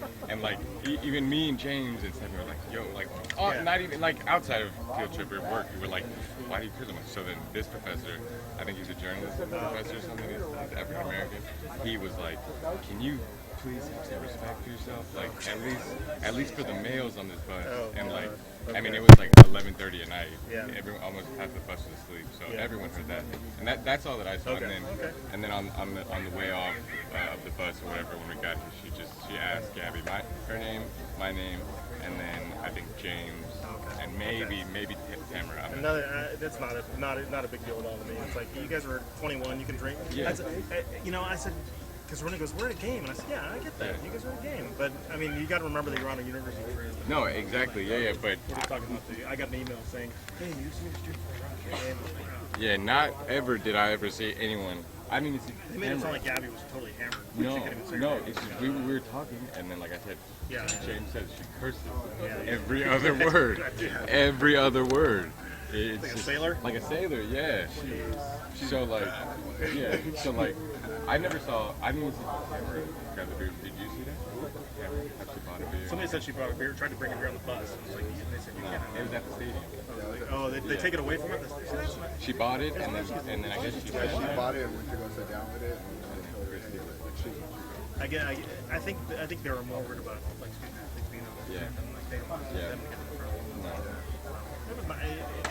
out, and like even me and James and Stephen were like, yo, like, not even like outside of field trip or work, we were like, why do you care so much? So then this professor, I think he's a journalism professor or something, he's African American. He was like, can you please have some respect for yourself? Like at least for the males on this bus. And like, I mean, it was like 11:30 at night. Yeah. Everyone, almost half the bus was asleep, so everyone heard that. And that's all that I saw. Okay. And then on the way off of the bus or whatever, when we got here, she asked Gabby her name, my name, and then I think James, and maybe Tamara. Another that's not a big deal at all to me. It's like, you guys are 21, you can drink. Yeah. I said. Because Renee goes, we're at a game. And I said, yeah, I get that. You guys are at a game. But, I mean, you got to remember that you're on a university trip. No, exactly. Yeah, but... We're just talking about I got an email saying, hey, you see me street for a game. Yeah, not ever did I ever see anyone... I didn't even see... They made it sound like Gabby was totally hammered. No, it's just we were talking, and then, like I said, James said she curses every other word. Every other word. It's like a sailor? Like a sailor, yeah. So, like, I never saw, I didn't even see Tamara grab the beer. Did you see that? Tamara actually bought a beer. Somebody said she brought a beer, tried to bring a beer on the bus. It was like, they said, you can't. It was at the stadium. Oh, they take it away from her? She bought it, and then I guess she bought it and went to go sit down with it. I think they were more worried about like student athletes being on the team than like they don't want them to get in the front.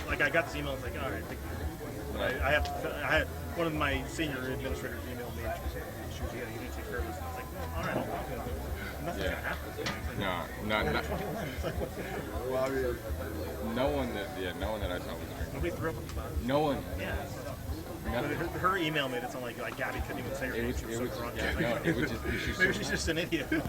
Like I got this email, it's like, all right, I had one of my senior administrators emailed me and she was getting UC service, and I was like, well, all right, I'll talk to them. Nothing's gonna happen. Well, I mean, no one that I saw was drinking. Nobody threw up on the spot. No one. Yeah. But her email made it sound like Gabby couldn't even say her name. She was so drunk. It was just Maybe she's just an idiot. Here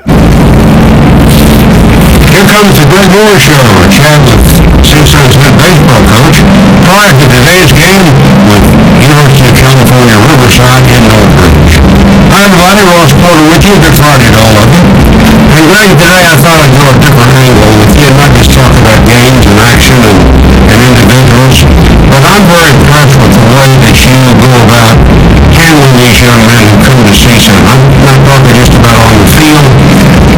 comes the Greg Moore Show, chat with CSUN's head baseball coach prior to today's game with University of California, Riverside in Northridge. Hi everybody, Ross Porter with you. Good Friday to all of you. And Greg, today I thought I'd go a different angle with you, not just talk about games and action and individuals, but I'm very impressed with the way that you go about handling these young men who come to CSUN. I'm not talking just about on the field,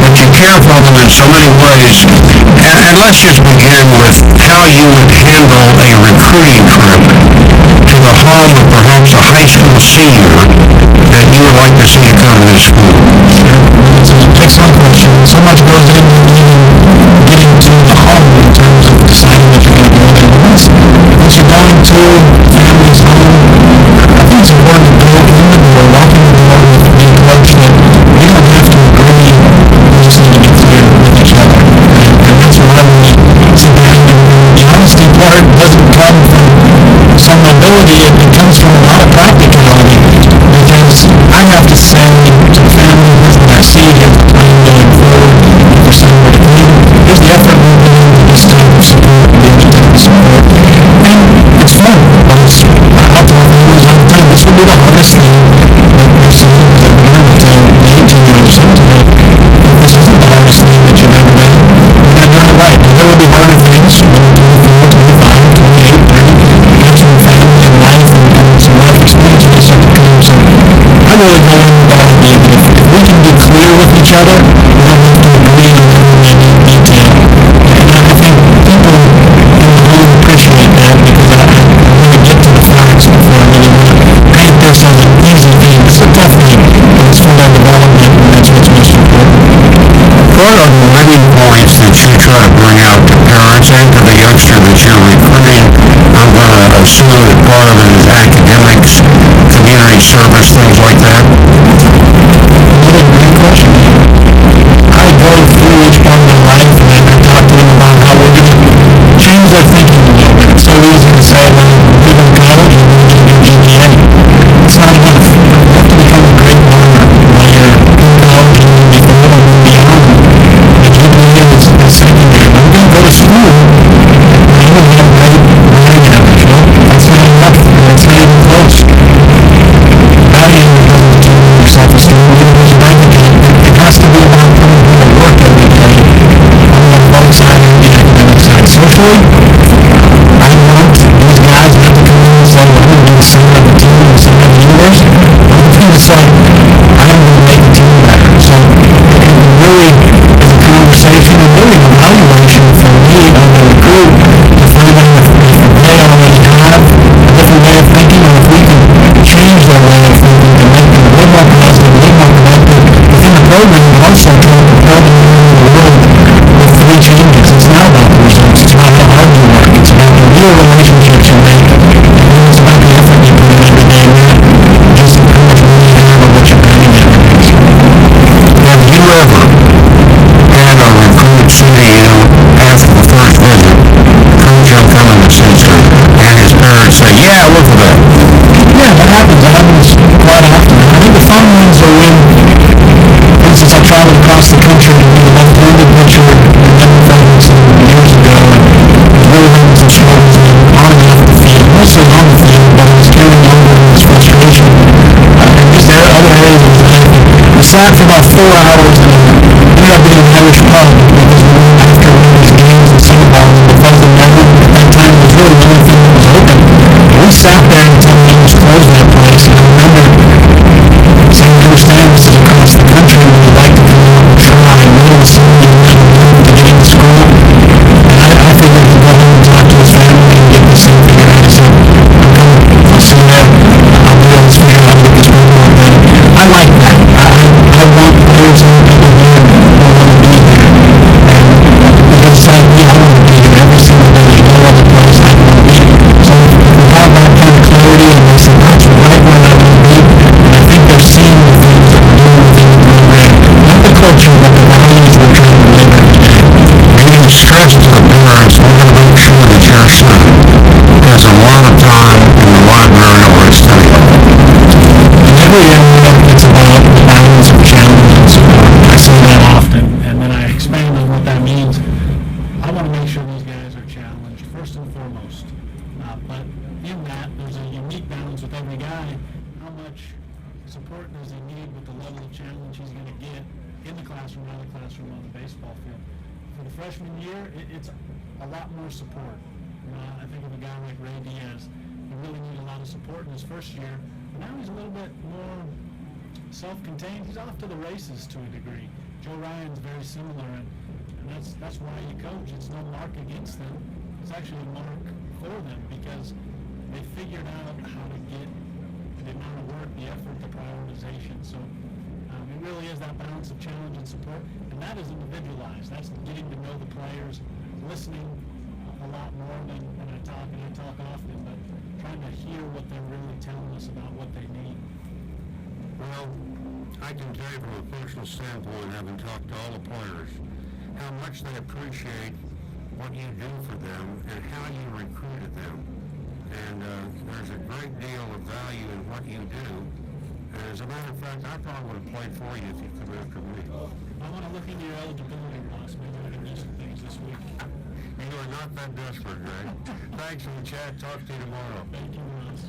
but you care for them in so many ways. And let's just begin with how you would handle a recruiting trip to the home of perhaps a high school senior that you would like to see to come to this school. It's an excellent question. So much goes into even getting to the home in terms of deciding what you're going to go there. Once you're going to family's home, I think it's important to go in the door, walk in the door with the approach that we don't have to agree, we just need to be clear with each other. And that's why we sit down, and the honesty part doesn't come from some ability, it comes from a lot of practicality, because I have to say to the family, when I see it going forward, if there's somewhere to be, here's the effort we're doing with this type of support, and this type of support. And it's fun. I'll tell families all the time, this will be the hardest thing that we're seeing, that we're going to tell the 18-year-old son today. This isn't the hardest thing that you've ever done. You're going to do it right. There will be harder things when you're 24, 25, 28, 30, you have some family and life and some life experiences that comes. I'm really going with the idea that if we can be clear with each other, we don't have to agree on every detail. And I think people in the home appreciate that, because I really get to the facts before I really want to paint this as an easy thing. It's a tough thing, but it's for their development, and that's what's most important. What are the winning points that you try to bring out to parents and to the youngster that you're recruiting? I'm going to assume that part of it is academics, community service, things like that. Another great question. I go through each part of their life and I talk to them about how we're going to change their thinking a little bit. It's so easy to say, well, you go to college and you get your GPA. It's not enough. You have to become a great learner while you're in college and before and beyond. The GPA is secondary. I'm going to go to school and I'm going to have great writing average. Well, that's not enough. That's not even close. How do you yourself real relationships you make. It's about the effort you put in every day, not just the coach you have or what you're doing nowadays. Have you ever had a recruit say to you after the first visit, Coach, I'm coming to CSUN, and his parents say, yeah, look at that. Yeah, that happens. That happens quite often. I think the fun ones are when, for instance, I traveled across the country to be the left-handed pitcher in Denver some years ago, and was really having some struggles on and off the field, mostly on the field, but I was carrying over his frustration. And just other areas of his life. We sat for about 4 hours and ended up getting an Irish pub because we went after one of these games in St. Paul, Bethesda, Maryland. At that time, it was really the only thing that was open. And we sat there until the games closed that place, and I remember saying, I understand this is across the country, and we'd like to come out and try and really see to get into school. And I figured he'd go home and talk to his family and get this thing figured out. I said, I'm coming. I'll see you. I'll be able to figure out how to get this program done. I like that. I want players and people here who want to be here. And because it's like me, I want to be here every single day. No other place I want to be. So we have that kind of clarity, and they say, that's right where I want to be. And I think they're seeing the things that we're doing within the program. Not the culture, but the values we're trying to live every day. You stress to the parents, we're going to make sure that your son has a lot of time in the library or his study hall. In every area, it's about the balance of challenge and support. I say that often, and then I expand on what that means. I want to make sure these guys are challenged first and foremost. But in that, there's a unique balance with every guy. How much support does he need with the level of challenge he's going to get in the classroom, out of the classroom, on the baseball field? For the freshman year, it's a lot more support. I think of a guy like Ray Diaz. He really needed a lot of support in his first year. But now he's a little bit more self-contained. He's off to the races to a degree. Joe Ryan's very similar, and that's why you coach. It's no mark against them. It's actually a mark for them because they figured out how to get the amount of work, the effort, the prioritization. So it really is that balance of challenge and support, and that is individualized. That's getting to know the players, listening a lot more than I talk, and I talk often, but trying to hear what they're really telling us about what they need. Well, I can tell you from a personal standpoint, having talked to all the players, how much they appreciate what you do for them and how you recruited them. And there's a great deal of value in what you do. And as a matter of fact, I probably would have played for you if you'd come after me. I want to look into your eligibility, Ross. Maybe we can do some things this week. You are not that desperate, Greg. Thanks for the chat. Talk to you tomorrow. Thank you, Ross.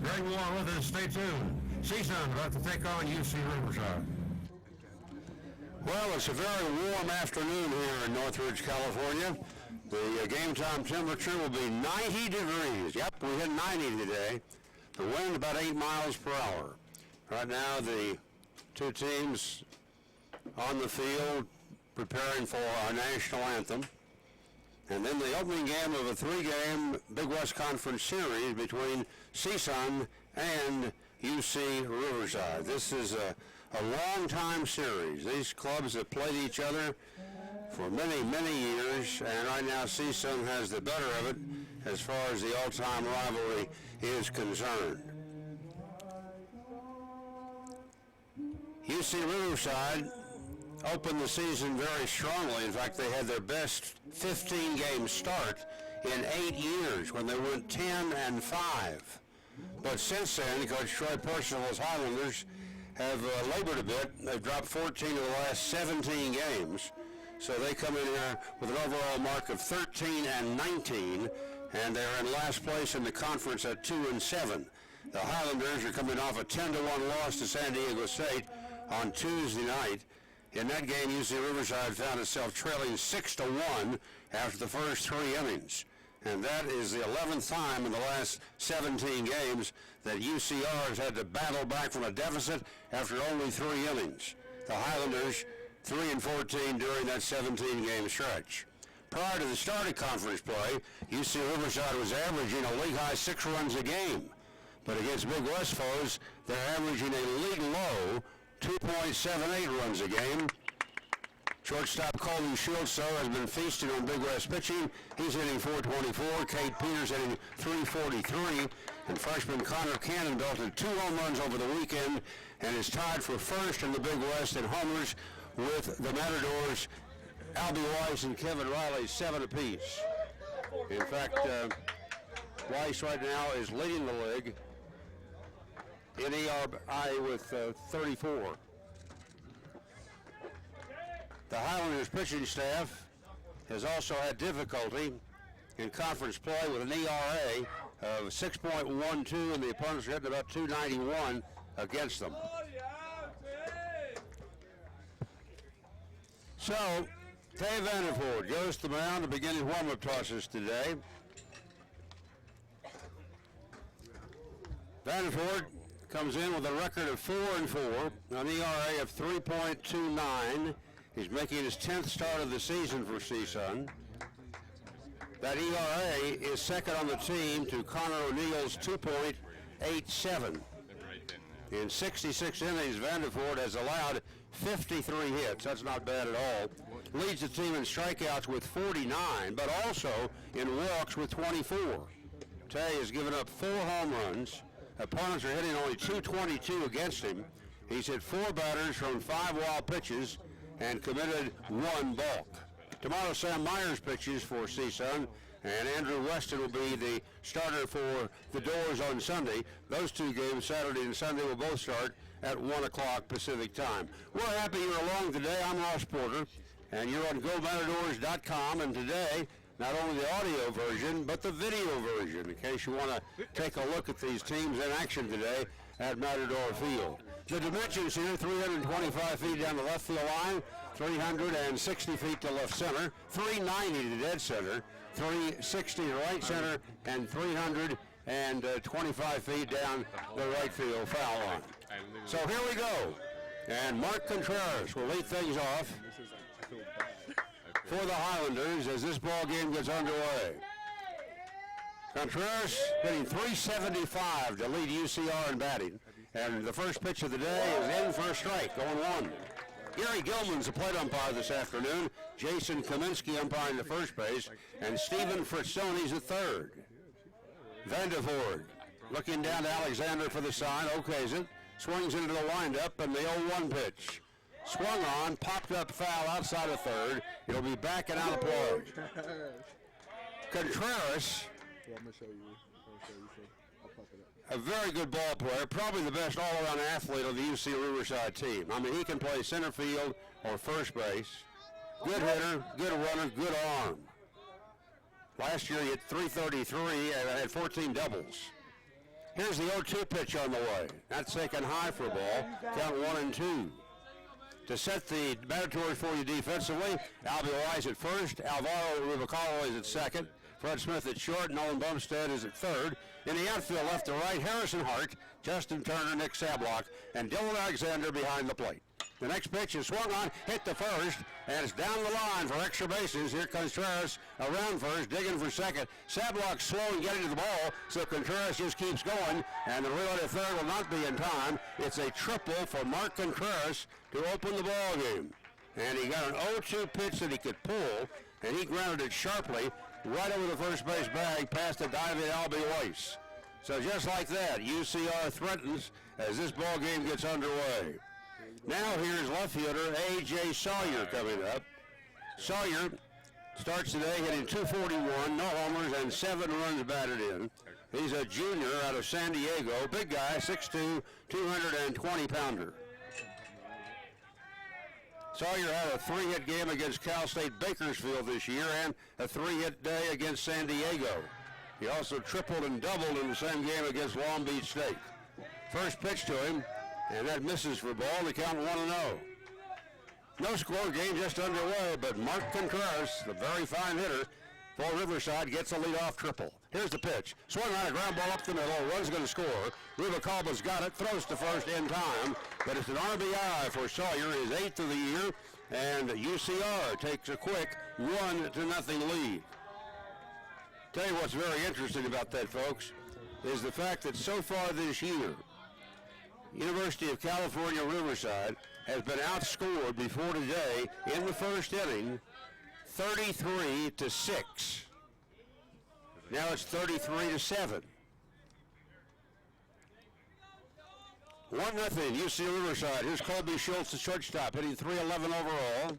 Greg Moore with us. Stay tuned. CSUN about to take on UC Riverside. Well, it's a very warm afternoon here in Northridge, California. The game time temperature will be 90 degrees. Yep, we hit 90 today. The wind about 8 miles per hour. Right now, the two teams on the field preparing for our national anthem. And then the opening game of a 3-game Big West Conference series between CSUN and UC Riverside. This is a long-time series. These clubs have played each other for many, many years, and right now CSUN has the better of it as far as the all-time rivalry is concerned. UC Riverside opened the season very strongly. In fact, they had their best 15-game start in 8 years when they went 10-5. But since then, Coach Troy Percival's Highlanders have labored a bit. They've dropped 14 of the last 17 games. So they come in here with an overall mark of 13-19, and they're in last place in the conference at 2-7. The Highlanders are coming off a 10-1 loss to San Diego State on Tuesday night. In that game, UC Riverside found itself trailing 6-1 after the first 3 innings. And that is the 11th time in the last 17 games that UCR has had to battle back from a deficit after only 3 innings. The Highlanders 3-14 during that 17-game stretch. Prior to the start of conference play, UC Riverside was averaging a league-high 6 runs a game. But against Big West foes, they're averaging a league-low 2.78 runs a game. Shortstop Colton Schultz, though, has been feasting on Big West pitching. He's hitting .424. Cade Peters hitting .343. And freshman Connor Cannon belted 2 home runs over the weekend and is tied for first in the Big West in homers with the Matadors, Albie Weiss and Kevin Riley, 7 apiece. In fact, Weiss right now is leading the league in ERI with 34. The Highlanders pitching staff has also had difficulty in conference play with an ERA of 6.12, and the opponents are hitting about .291 against them. So, Tay Vandervoort goes to the mound to begin his warm-up tosses today. Vandervoort comes in with a record of 4-4, an ERA of 3.29. He's making his 10th start of the season for CSUN. That ERA is second on the team to Connor O'Neill's 2.87. In 66 innings, Vandervoort has allowed 53 hits. That's not bad at all. Leads the team in strikeouts with 49, but also in walks with 24. Tay has given up 4 home runs. Opponents are hitting only .222 against him. He's hit 4 batters from 5 wild pitches and committed 1 balk. Tomorrow, Sam Myers pitches for CSUN, and Andrew Weston will be the starter for the Doors on Sunday. Those 2 games, Saturday and Sunday, will both start at 1 o'clock Pacific time. We're happy you're along today. I'm Ross Porter, and you're on GoMatadors.com, and today, not only the audio version, but the video version, in case you want to take a look at these teams in action today at Matador Field. The dimensions here, 325 feet down the left field line, 360 feet to left center, 390 to dead center, 360 to right center, and 325 feet down the right field foul line. So here we go. And Mark Contreras will lead things off for the Highlanders as this ball game gets underway. Contreras hitting .375 to lead UCR in batting. And the first pitch of the day is in for a strike, 0-1. Gary Gilman's the plate umpire this afternoon. Jason Kaminsky umpiring the first base. And Stephen Fritzoni's at third. Vandervoort looking down to Alexander for the sign. Okays it. Swings into the windup and the 0-1 pitch. Swung on, popped up foul outside of third. It'll be back and out of play. Contreras, I'm going to show you. I'll pop it up. a very good ball player, probably the best all-around athlete on the UC Riverside team. I mean, he can play center field or first base. Good hitter, good runner, good arm. Last year he hit .333 and had 14 doubles. Here's the 0-2 pitch on the way. That's taken high for a ball. Count 1-2. To set the Matadors for you defensively, Albie Weiss at first, Alvaro Rubicalo is at second, Fred Smith at short, Nolan Bumstead is at third. In the outfield left to right, Harrison Hart, Justin Turner, Nick Sablock, and Dylan Alexander behind the plate. The next pitch is swung on, hit the first, and it's down the line for extra bases. Here comes Contreras around first, digging for second. Sablock slow in getting to the ball, so Contreras just keeps going, and the reload at third will not be in time. It's a triple for Mark Contreras to open the ball game. And he got an 0-2 pitch that he could pull, and he grounded it sharply right over the first base bag past the diving Albie Weiss. So just like that, UCR threatens as this ball game gets underway. Now here's left fielder A.J. Sawyer coming up. Sawyer starts today hitting .241, no homers, and 7 runs batted in. He's a junior out of San Diego. Big guy, 6'2", 220-pounder. Sawyer had a 3-hit game against Cal State Bakersfield this year and a 3-hit day against San Diego. He also tripled and doubled in the same game against Long Beach State. First pitch to him, and that misses for ball to count 1-0. No score, game just underway, but Mark Contreras, the very fine hitter for Riverside, gets a leadoff triple. Here's the pitch. Swung on a ground ball up the middle. One's going to score. Rubalcaba's got it, throws to first in time, but it's an RBI for Sawyer, his 8th of the year, and UCR takes a quick 1-0 lead. Tell you what's very interesting about that, folks, is the fact that so far this year, University of California, Riverside has been outscored before today in the first inning, 33-6. Now it's 33-7. 1-0 UC Riverside. Here's Colby Schultz, the shortstop, hitting .311 overall.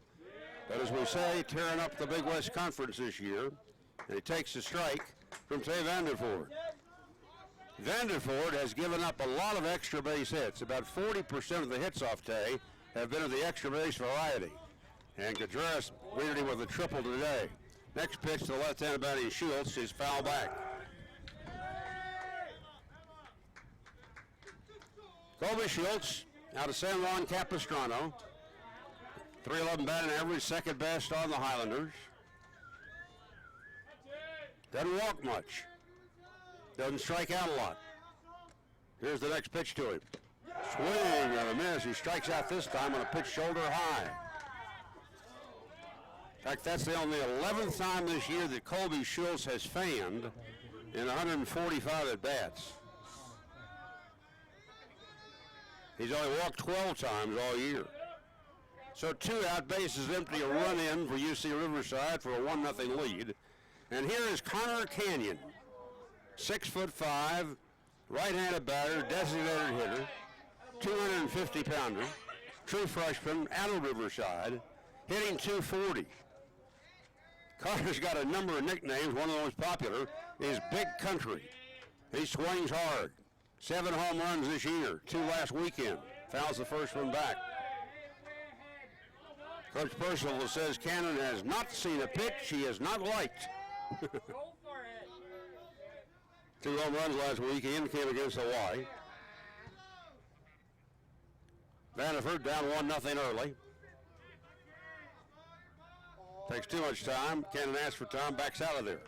But as we say, tearing up the Big West Conference this year. And he takes the strike from Tay Vandervoort. Vandervoort has given up a lot of extra base hits. About 40% of the hits off Tay have been of the extra base variety. And Contreras greeted him with a triple today. Next pitch to the left-handed batting Schultz is foul back. Colby Schultz out of San Juan Capistrano. .311 batting average, second best on the Highlanders. Doesn't walk much. Doesn't strike out a lot. Here's the next pitch to him. Swing and a miss. He strikes out this time on a pitch shoulder high. In fact, that's the only 11th time this year that Colby Schultz has fanned in 145 at-bats. He's only walked 12 times all year. So 2 out, bases empty, a run in for UC Riverside for a 1-0 lead. And here is Connor Canyon, 6'5", right-handed batter, designated hitter, 250-pounder, true freshman out of Riverside, hitting .240. Connor's got a number of nicknames. One of the most popular is Big Country. He swings hard. 7 home runs this year, 2 last weekend. Fouls the first one back. Coach Percival says Cannon has not seen a pitch he has not liked. Go for it. 2 home runs last weekend, came against Hawaii. Vandervoort down 1-0 early. Takes too much time. Cannon asks for time, backs out of there.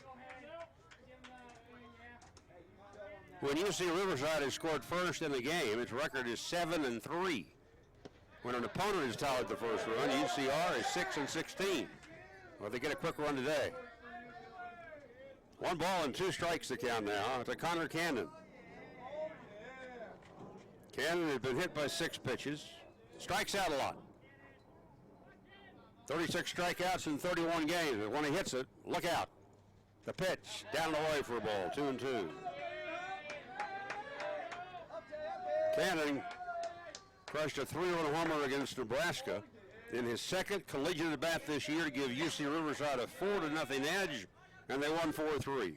When UC Riverside has scored first in the game, its record is 7-3. When an opponent has tallied the first run, UCR is 6-16. Well, they get a quick run today. 1 ball and 2 strikes to count now to Connor Cannon. Cannon has been hit by 6 pitches. Strikes out a lot. 36 strikeouts in 31 games. When he hits it, look out. The pitch, down and away for a ball, 2-2. Cannon crushed a 3-run homer against Nebraska in his second collegiate at bat this year to give UC Riverside a 4-0 edge, and they won 4-3.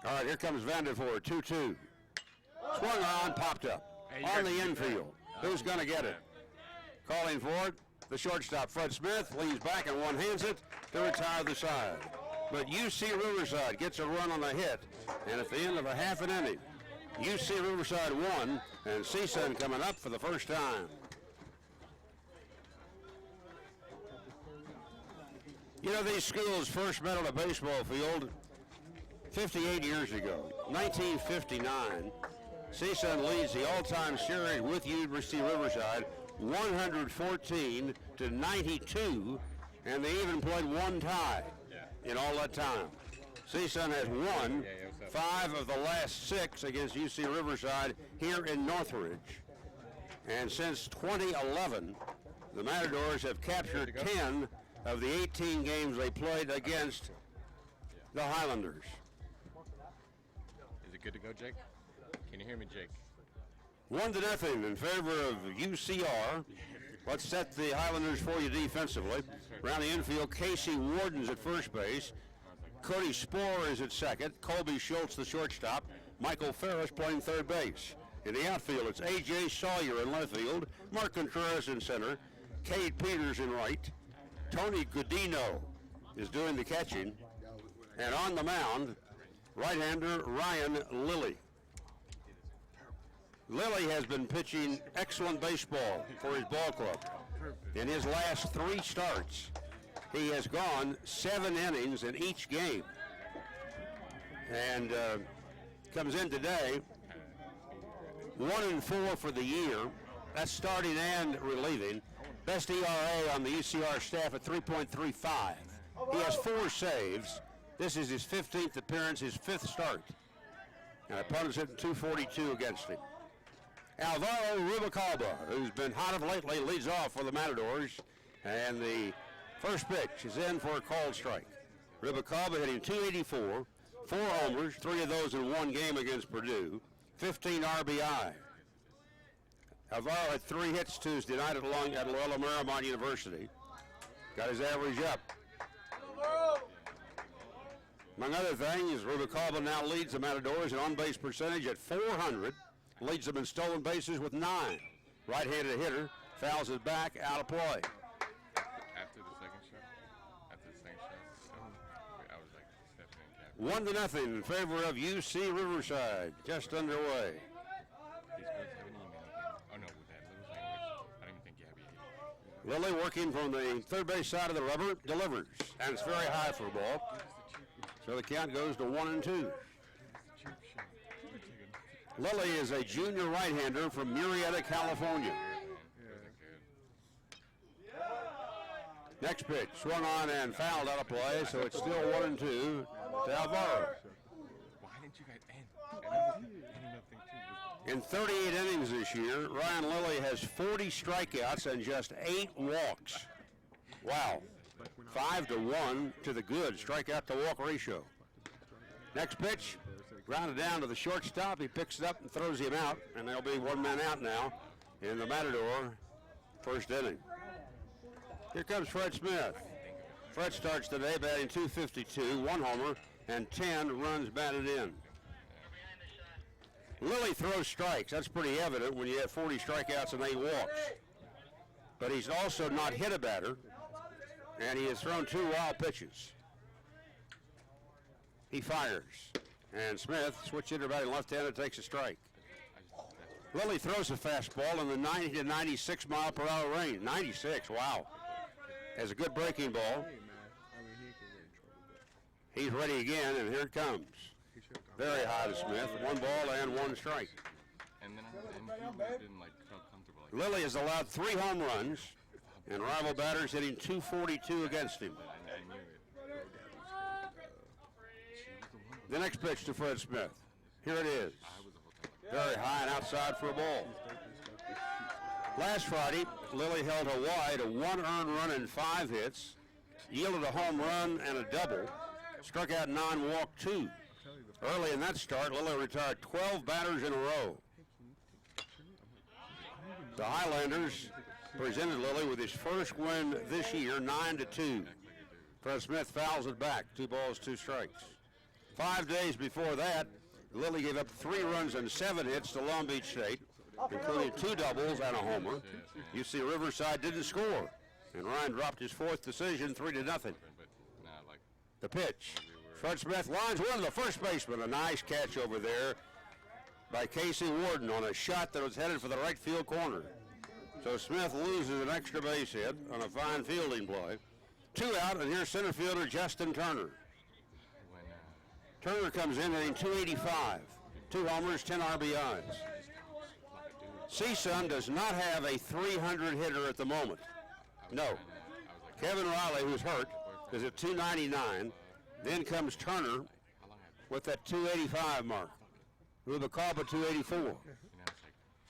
All right, here comes Vandervoort, 2-2. Swung on, popped up. On the infield. Who's going to get it? Calling for it, the shortstop, Fred Smith, leans back and one-hands it to retire the side. But UC Riverside gets a run on a hit, and at the end of a half an inning, UC Riverside won, and CSUN coming up for the first time. You know, these schools first met on a baseball field 58 years ago, 1959. CSUN leads the all-time series with University of Riverside, 114-92, and they even played 1 tie in all that time. CSUN has won 5 of the last 6 against UC Riverside here in Northridge. And since 2011, the Matadors have captured 10 of the 18 games they played against the Highlanders. Is it good to go, Jake? Can you hear me, Jake? 1-0 in favor of UCR. Let's set the Highlanders for you defensively. Around the infield, Casey Warden's at first base. Cody Spohr is at second. Colby Schultz, the shortstop. Michael Ferris playing third base. In the outfield, it's A.J. Sawyer in left field. Mark Contreras in center. Cade Peters in right. Tony Godino is doing the catching. And on the mound, right-hander Ryan Lilly. Lilly has been pitching excellent baseball for his ball club. In his last 3 starts, he has gone 7 innings in each game. And comes in today, 1-4 for the year. That's starting and relieving. Best ERA on the UCR staff at 3.35. He has 4 saves. This is his 15th appearance, his 5th start. And opponents hitting .242 against him. Alvaro Rubalcaba, who's been hot of lately, leads off for the Matadors. And the first pitch is in for a called strike. Rubalcaba hitting .284, 4 homers, 3 of those in one game against Purdue, 15 RBI. Alvaro had 3 hits Tuesday night at Loyola Marymount University. Got his average up. Among other things, Rubalcaba now leads the Matadors in on-base percentage at .400. Leads them in stolen bases with 9. Right-handed hitter, fouls it back, out of play. After the second shot, I was like stepping in cap. 1-0 in favor of UC Riverside, just underway. These girls have an email again. Oh no, with that little language, I don't even think Gabby ate. Lily working from the third base side of the rubber, delivers, and it's very high for a ball. So the count goes to 1-2. Lily is a junior right-hander from Murrieta, California. Next pitch, swung on and fouled out of play, so it's still 1-2 to Alvaro. Why didn't you guys end? And that was the ending of thing too. In 38 innings this year, Ryan Lilly has 40 strikeouts and just 8 walks. Wow. 5-1 to the good strikeout to walk ratio. Next pitch, grounded down to the shortstop. He picks it up and throws him out, and there'll be 1 man out now in the Matador first inning. Here comes Fred Smith. Fred starts today batting .252, 1 homer, and 10 runs batted in. Lilly throws strikes. That's pretty evident when you have 40 strikeouts and 8 walks. But he's also not hit a batter, and he has thrown 2 wild pitches. He fires, and Smith, switch hitter batting left-handed, takes a strike. Lilly throws a fastball in the 90 to 96 mile per hour range. 96, wow. Has a good breaking ball. He's ready again, and here it comes. Very high to Smith. 1 ball and 1 strike. And then he didn't like felt comfortable. Like Lilly has allowed 3 home runs, and rival batters hitting .242 against him. I knew it. The next pitch to Fred Smith. Here it is. Very high and outside for a ball. Last Friday, Lilly held Hawaii to 1 earned run and 5 hits, yielded a home run and a double, struck out 9, walked 2. Early in that start, Lilly retired 12 batters in a row. The Highlanders presented Lilly with his first win this year, 9-2. Fred Smith fouls it back, 2 balls, 2 strikes. 5 days before that, Lilly gave up 3 runs and 7 hits to Long Beach State, including 2 doubles and a homer. UC Riverside didn't score, and Ryan dropped his 4th decision, 3-0. The pitch. Fred Smith lines one to the first baseman. A nice catch over there by Casey Warden on a shot that was headed for the right field corner. So Smith loses an extra base hit on a fine fielding play. 2 out, and here's center fielder Justin Turner. Turner comes in hitting .285, 2 homers, 10 RBIs. CSUN does not have a 300 hitter at the moment. No. Kevin Riley, who's hurt, is at .299. Then comes Turner with that .285 mark. Rubalcaba .284.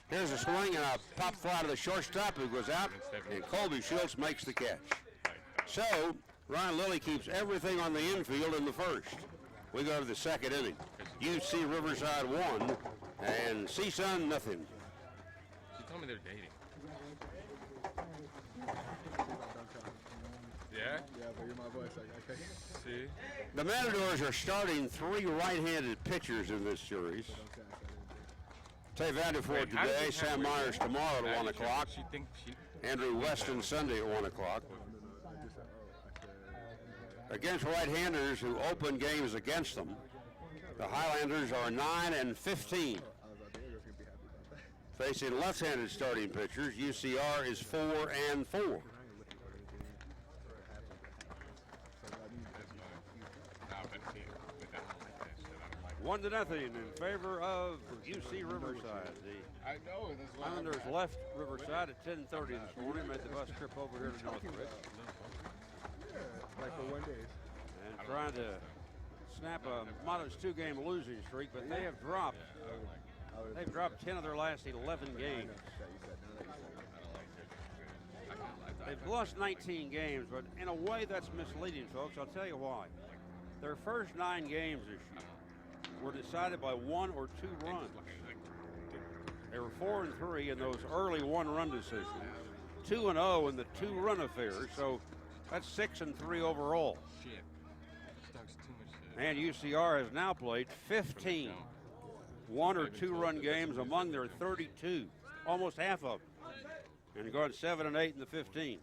Here's a swing and a pop fly to the shortstop who goes out, and Colby Schultz makes the catch. So Ryan Lilly keeps everything on the infield in the first. We go to the second inning. UC Riverside 1 and CSUN nothing. She told me they're dating. Yeah? Yeah, but you're my voice. Okay. See? The Matadors are starting 3 right-handed pitchers in this series. Tay Vandervoort today, Sam Myers tomorrow at 1 o'clock, Andrew Weston Sunday at 1 o'clock. Against right-handers who open games against them, the Highlanders are 9-15. Facing left-handed starting pitchers, UCR is 4-4. One to nothing in favor of UC Riverside. I know. That's why Highlanders left Riverside at 10:30 this morning, made the bus trip over here to Northridge. Like for 1 day. And trying to snap a modest 2-game losing streak, but they have dropped They've dropped 10 of their last 11 games. They've lost 19 games, but in a way that's misleading, folks. I'll tell you why. Their first 9 games this year were decided by 1 or 2 runs. They were 4-3 in those early 1-run decisions, 2-0 in the 2-run affairs. So that's 6-3 overall. Shit. Stuck's too much shit. And UCR has now played 15 1 or 2-run games among their 32, almost half of them, and gone 7-8 in the 15.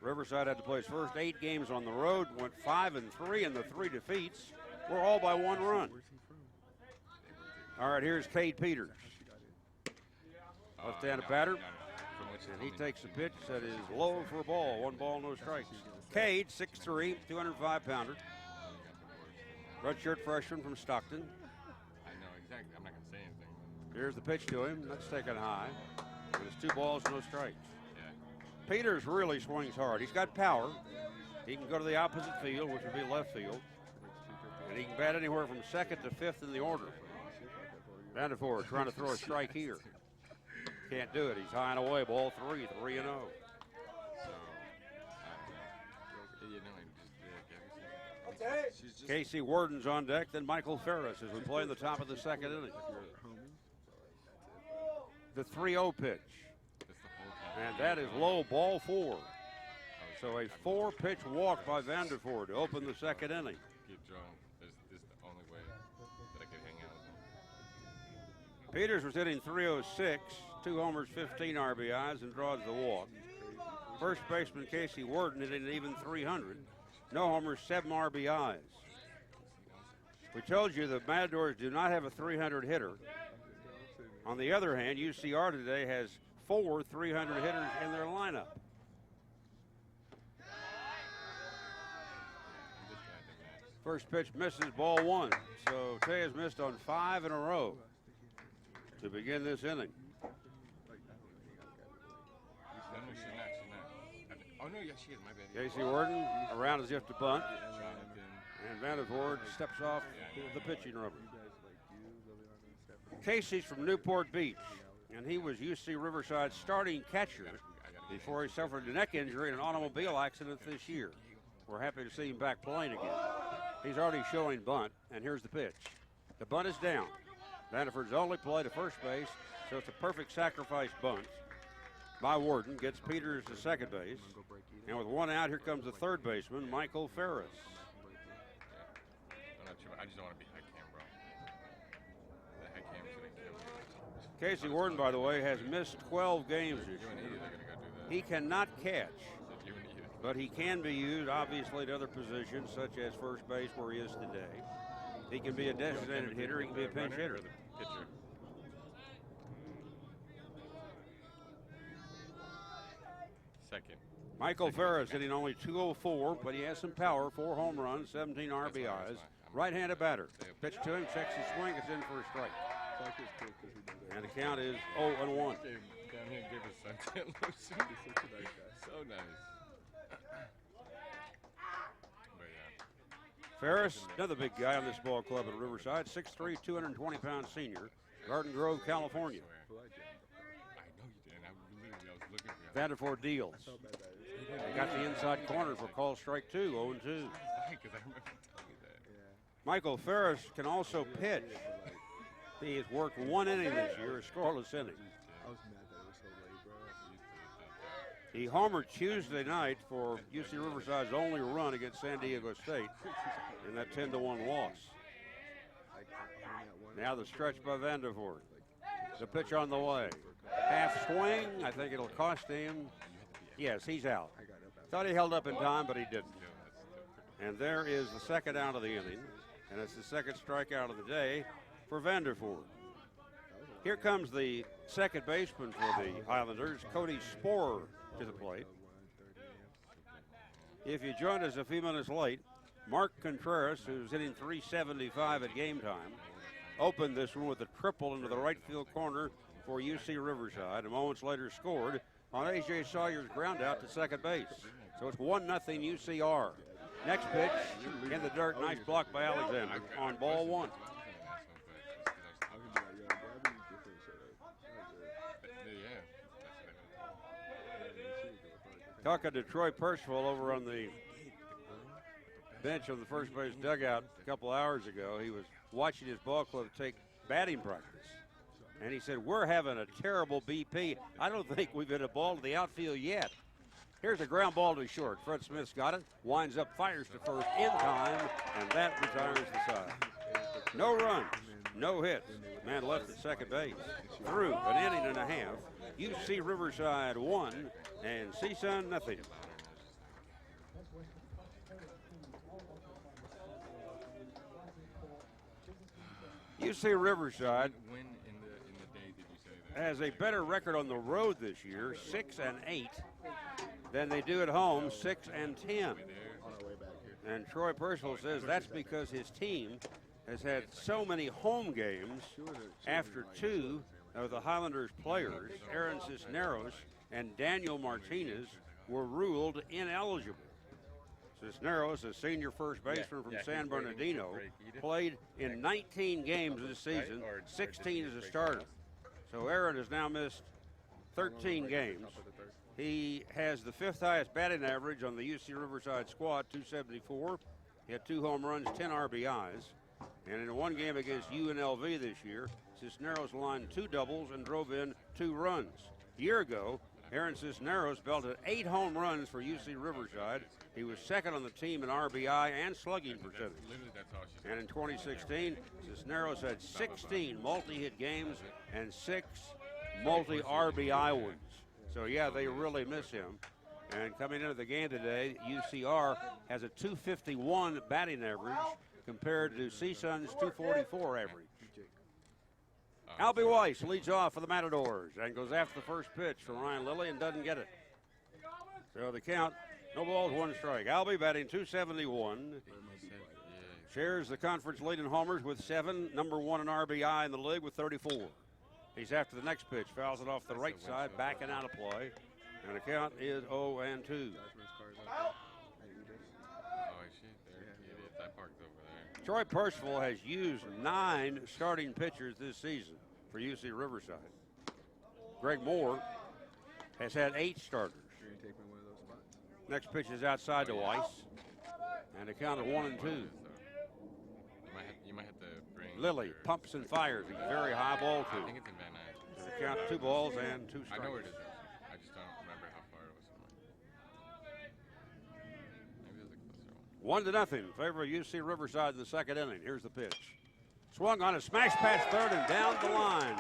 Riverside had to play its first 8 games on the road, went 5-3 in the 3 defeats. We're all by 1 run. All right, here's Cade Peters. Left-handed batter, and he takes the pitch that is low for a ball. 1 ball, no strikes. Cade, 6'3", 205-pounder. Redshirt freshman from Stockton. I know exactly. I'm not gonna say anything. Here's the pitch to him. That's taken high. But it's 2 balls, no strikes. Yeah. Peters really swings hard. He's got power. He can go to the opposite field, which would be left field. And he can bat anywhere from 2nd to 5th in the order. Vandervoort trying to throw a strike here. Can't do it. He's high and away. Ball 3, 3-0. You know, just Casey Warden's on deck, then Michael Ferris as we play in the top of the 2nd inning. The 3-0 pitch. that's the whole time. And that is low, ball 4. So a 4-pitch walk by Vandervoort to open the 2nd inning. Get drunk. This is the only way that I could hang out with him. Peters was hitting 306, 2 homers, 15 RBIs, and draws the walk. First baseman Casey Warden hitting an even 300. No homers, 7 RBIs. We told you the Matadors do not have a 300 hitter. On the other hand, UCR today has 4 300 hitters in their lineup. First pitch misses, ball 1. So Tay has missed on 5 in a row to begin this inning. No, she's not. Oh, no, yes, she is. My bad. Casey Warden around as if to bunt. Jonathan. And Vandervoort steps off the pitching rubber. Casey's from Newport Beach, and he was UC Riverside's starting catcher before he suffered a neck injury in an automobile accident this year. We're happy to see him back playing again. He's already showing bunt, and here's the pitch. The bunt is down. Vandervoort's only play to first base, so it's a perfect sacrifice bunt by Warden. Gets Peters to second base. And with 1 out, here comes the third baseman, Michael Ferris. I'm not sure. I just don't want to be high cam, bro. The high cam's gonna kill me. Casey Warden, by the way, has missed 12 games this You and year. Edie, they're gonna go do that. He cannot catch, Said you and Edie. but he can be used, obviously, at other positions, such as first base, where he is today. He can be a designated hitter. He can be a pinch hitter. The pitcher. Second. Michael Ferris hitting only 204, but he has some power. 4 home runs, 17 RBIs. Right-handed batter. Pitch to him, checks his swing, it's in for a strike. And the count is 0-1. Came down here and gave us suntan lotion. So nice. But yeah. Ferris, another big guy on this ball club at Riverside, 6'3", 220-pound senior, Garden Grove, California. I know you did. And I was looking for you. Vandervoort deals. They got the inside corner for call strike 2, 0-2. Because I remember telling you that. Michael Ferris can also pitch. He has worked 1 inning this year, a scoreless inning. I was mad that it was so late, bro. He homered Tuesday night for UC Riverside's only run against San Diego State in that 10-1 loss. Now the stretch by Vandervoort. The pitch on the way. Half swing. I think it'll cost him. Yes, he's out. Thought he held up in time, but he didn't. And there is the second out of the inning. And it's the second strikeout of the day for Vandervoort. Here comes the second baseman for the Islanders, Cody Sporer, to the plate. If you joined us a few minutes late, Mark Contreras, who's hitting 375 at game time, opened this one with a triple into the right field corner for UC Riverside, and moments later scored on A.J. Sawyer's ground out to second base. So it's 1-0 UCR. Next pitch in the dirt, nice block by Alexander on ball 1. Talking to Troy Percival over on the bench on the first base dugout a couple hours ago. He was watching his ball club take batting practice. And he said, we're having a terrible BP. I don't think we've hit a ball to the outfield yet. Here's a ground ball to short. Fred Smith's got it, winds up, fires to first in time, and that retires the side. No runs, no hits. Man left at second base. Through an inning and a half. UC Riverside 1 and CSUN nothing. UC Riverside When in the day did you say that? has a better record on the road this year, 6-8, than they do at home, 6-10. And Troy Percival says that's because his team has had so many home games after two of the Highlanders players, Aaron Cisneros and Daniel Martinez, were ruled ineligible. Cisneros, a senior first baseman from San Bernardino, played in 19 games this season, 16 as a starter. So Aaron has now missed 13 games. He has the fifth highest batting average on the UC Riverside squad, 274. He had 2 home runs, 10 RBIs. And in one game against UNLV this year, Cisneros lined 2 doubles and drove in 2 runs. A year ago, Aaron Cisneros belted 8 home runs for UC Riverside. He was second on the team in RBI and slugging percentage. And in 2016, Cisneros had 16 multi-hit games and 6 multi-RBI wins. So, yeah, they really miss him. And coming into the game today, UCR has a 251 batting average compared to CSUN's 244 average. Albie Weiss leads off for the Matadors and goes after the first pitch from Ryan Lilly and doesn't get it. So the count, no balls, 1 strike. Albie batting 271. Shares the conference lead in homers with 7, number 1 in RBI in the league with 34. He's after the next pitch, fouls it off the right side, backing out of play. And the count is 0-2. Troy Percival has used 9 starting pitchers this season for UC Riverside. Greg Moore has had 8 starters. Next pitch is outside to Weiss. And a count of 1-2. You might have to bring Lilly pumps and fires a very high ball I to. think it's in Van Nuys. And the count 2 balls and 2 strikes. I know where it is. I just don't remember how far it was from. Maybe there's a closer one. 1-0 favor of UC Riverside in the second inning. Here's the pitch. Swung on a smash past third and down the line.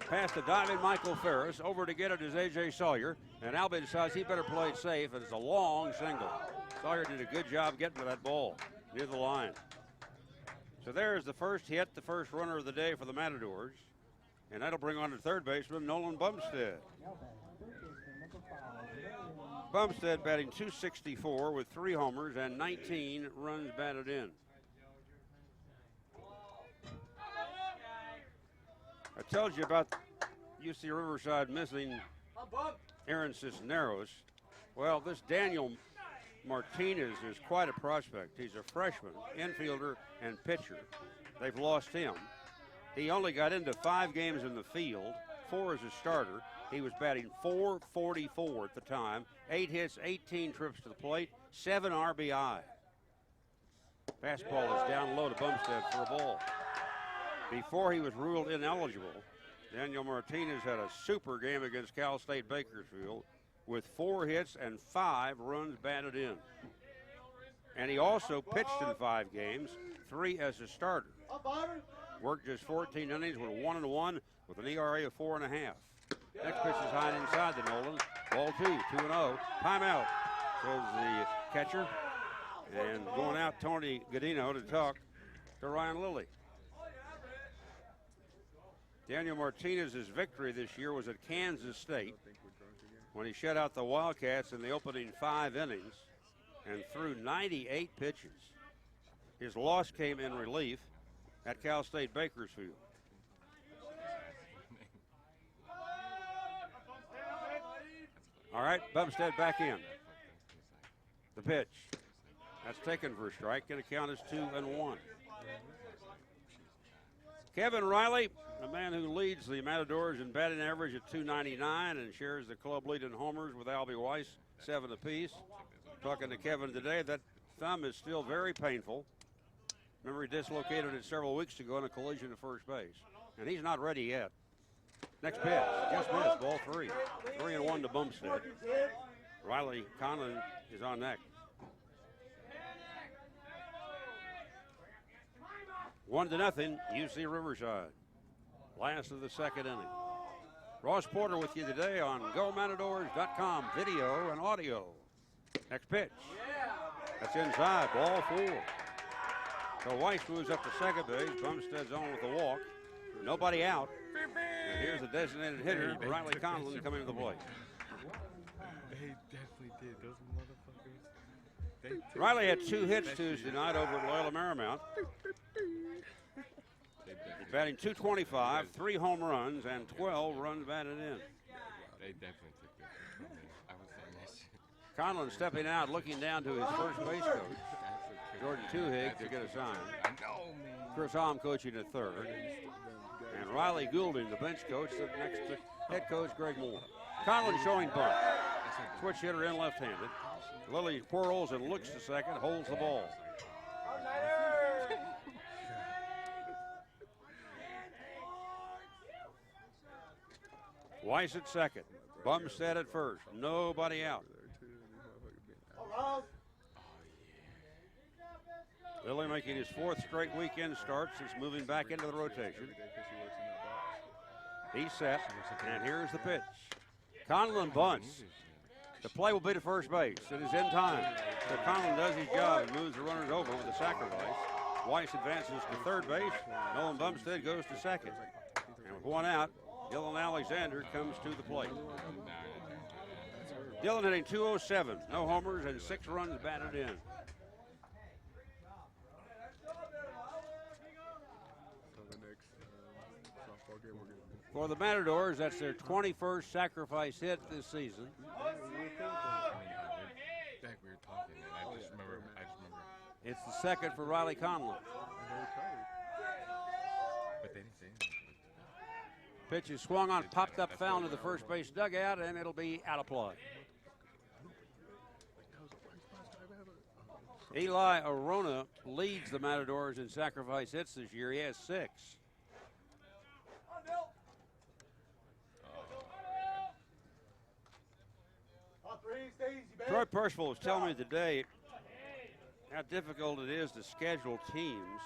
Past the diving Michael Ferris. Over to get it is A.J. Sawyer. And Albie decides he better play it safe, and it's a long single. Sawyer did a good job getting to that ball near the line. So there's the first hit, the first runner of the day for the Matadors. And that'll bring on to third baseman Nolan Bumstead. Bumstead batting 264 with 3 homers and 19 runs batted in. I told you about UC Riverside missing Aaron Cisneros. Well, this Daniel Martinez is quite a prospect. He's a freshman, infielder, and pitcher. They've lost him. He only got into 5 games in the field, 4 as a starter. He was batting .444 at the time, 8 hits, 18 trips to the plate, 7 RBI. Fastball is down low to Bumstead for a ball. Before he was ruled ineligible, Daniel Martinez had a super game against Cal State Bakersfield with 4 hits and 5 runs batted in. And he also pitched in 5 games, 3 as a starter. Worked just 14 innings with a 1-1 with an ERA of 4.5. Next pitch is high and inside the Nolan. Ball 2-0. Timeout, says the catcher. And going out, Tony Godino to talk to Ryan Lilly. Daniel Martinez's victory this year was at Kansas State when he shut out the Wildcats in the opening 5 innings and threw 98 pitches. His loss came in relief at Cal State Bakersfield. All right, Bumstead back in. The pitch. That's taken for a strike, and the count is 2-1. Kevin Riley, the man who leads the Matadors in batting average at .299 and shares the club lead in homers with Albie Weiss 7 apiece. Talking to Kevin today, that thumb is still very painful. Remember, he dislocated it several weeks ago in a collision at first base. And he's not ready yet. Next pitch, just missed, ball 3. 3-1 to Bumstead. Riley Conlon is on next. 1-0, UC Riverside. Last of the second inning. Ross Porter with you today on GoMatadors.com, video and audio. Next pitch. That's inside, ball 4. So Weiss moves up to second base. Bumstead's on with the walk. Nobody out. And here's the designated hitter, Riley Conlon, coming to the plate. They definitely did. Those motherfuckers. Riley had 2 hits Tuesday night over at Loyola Marymount. He's batting .225, 3 home runs, and 12 runs batted in. They definitely took this from me. I was saying that shit. Conlon stepping out, looking down to his first base coach, Jordan Tuhig, to get a sign. I know, man. Chris Hom coaching at third. And Riley Goulding, the bench coach, sitting next to head coach Greg Moore. Conlon showing bunt. Switch hitter in left-handed. Lilly whirls and looks to second, holds the ball. Weiss at second. Bumstead at first. Nobody out. Lilly making his 4th straight weekend start since moving back into the rotation. He's set, and here's the pitch. Conlon bunts. The play will be to first base. It is in time. So Conlon does his job and moves the runners over with a sacrifice. Weiss advances to third base. Nolan Bumstead goes to second. And with 1 out, Dylan Alexander comes to the plate. Dylan hitting .207, no homers and 6 runs batted in. For the Matadors, that's their 21st sacrifice hit this season. Back we were talking, and I just remember. It's the second for Riley Conlon. But they didn't say anything. Pitch is swung on, popped up foul into the first base dugout, and it'll be out of play. Eli Arona leads the Matadors in sacrifice hits this year. He has 6. Troy Percival was telling me today how difficult it is to schedule teams.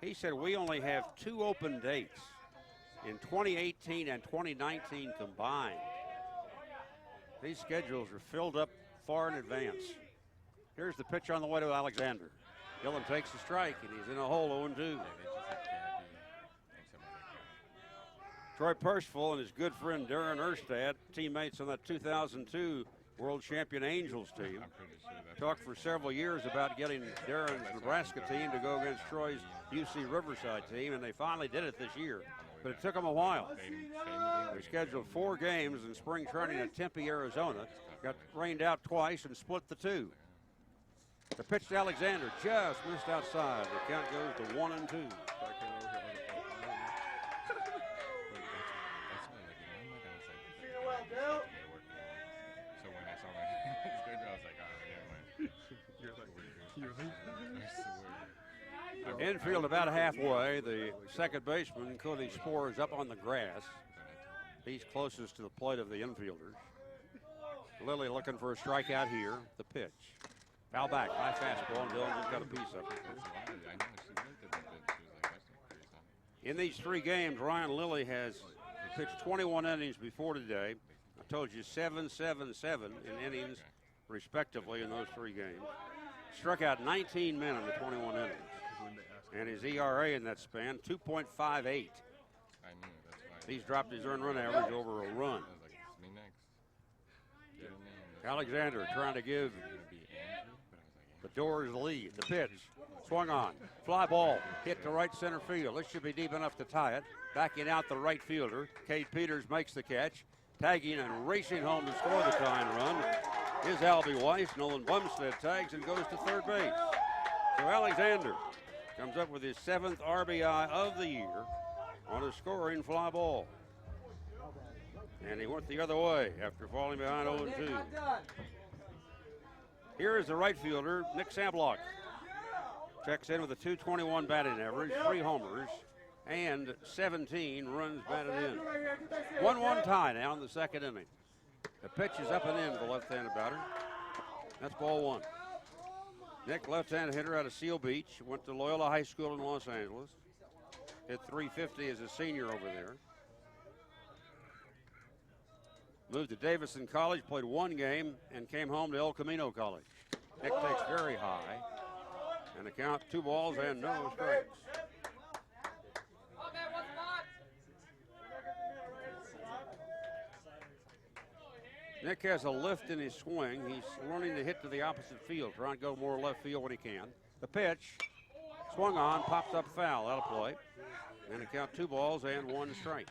He said we only have 2 open dates in 2018 and 2019 combined. These schedules are filled up far in advance. Here's the pitch on the way to Alexander. Dylan takes the strike, and he's in a hole 0-2. Troy Percival and his good friend Darren Erstad, teammates on that 2002 World Champion Angels team, talked for several years about getting Darren's Nebraska team to go against Troy's UC Riverside team, and they finally did it this year. But it took them a while. They scheduled 4 games in spring training at Tempe, Arizona. Got rained out twice and split the 2. The pitch to Alexander just missed outside. The count goes to 1-2. So when I saw my schedule, I was like, oh, yeah, man. Infield about halfway. The second baseman, Cody Spohr, is up on the grass. He's closest to the plate of the infielders. Lilly looking for a strikeout here. The pitch. Foul back, high fastball, and Dylan just got a piece of it. In these 3 games, Ryan Lilly has pitched 21 innings before today. I told you 7-7-7 in innings, respectively, in those 3 games. Struck out 19 men in the 21 innings. And his ERA in that span, 2.58. I knew, that's why. He's dropped his earned run average over a run. I was like, it's me next. Alexander trying to give the Doors the lead. The pitch, swung on. Fly ball, hit to right center field. This should be deep enough to tie it. Backing out the right fielder. Cade Peters makes the catch. Tagging and racing home to score the tying run is Albie Weiss. Nolan Bumstead tags and goes to third base. So Alexander comes up with his 7th RBI of the year on a scoring fly ball. And he went the other way after falling behind 0-2. Here is the right fielder, Nick Sablock. Checks in with a .221 batting average, 3 homers, and 17 runs batted in. 1-1 tie now in the second inning. The pitch is up and in for the left-handed batter. That's ball 1. Nick, left-handed hitter out of Seal Beach, went to Loyola High School in Los Angeles. Hit .350 as a senior over there. Moved to Davidson College, played 1 game, and came home to El Camino College. Nick takes very high, and the count 2 balls and no strikes. Nick has a lift in his swing. He's learning to hit to the opposite field, trying to go more left field when he can. The pitch, swung on, popped up foul, out of play. And the count 2 balls and 1 strike.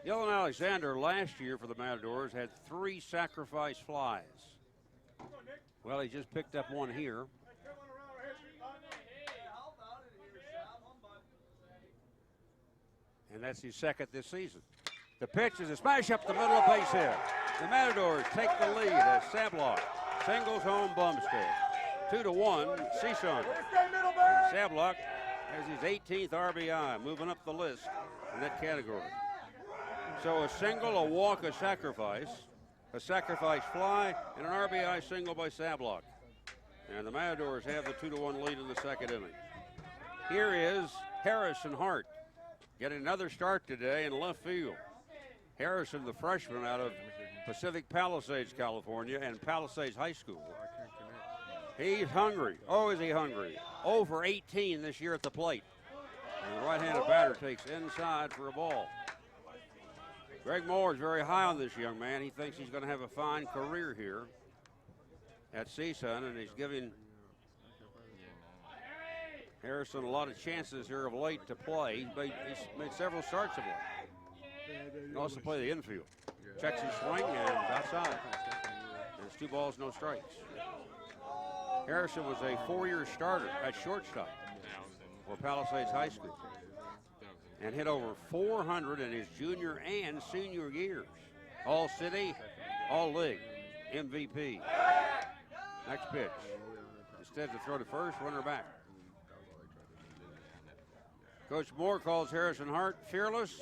Dylan Alexander last year for the Matadors had 3 sacrifice flies. Well, he just picked up 1 here. And that's his second this season. The pitch is a smash up the middle of base hit. The Matadors take the lead as Sablock singles home Bumstead. 2-1, CSUN. Sablock has his 18th RBI, moving up the list in that category. So a single, a walk, a sacrifice fly, and an RBI single by Sablock. And the Matadors have the 2-1 lead in the second inning. Here is Harrison Hart getting another start today in left field. Harrison, the freshman out of Pacific Palisades, California, and Palisades High School. He's hungry. Oh, is he hungry? 0 for 18 this year at the plate. And the right-handed batter takes inside for a ball. Greg Moore is very high on this young man. He thinks he's going to have a fine career here at CSUN, and he's giving Harrison a lot of chances here of late to play. He's made several starts of late. He can also play the infield. Checks his swing and outside. There's 2 balls, no strikes. Harrison was a 4-year starter at shortstop for Palisades High School and hit over 400 in his junior and senior years. All city, all league, MVP. Next pitch. Instead to throw to first, runner back. Coach Moore calls Harrison Hart fearless,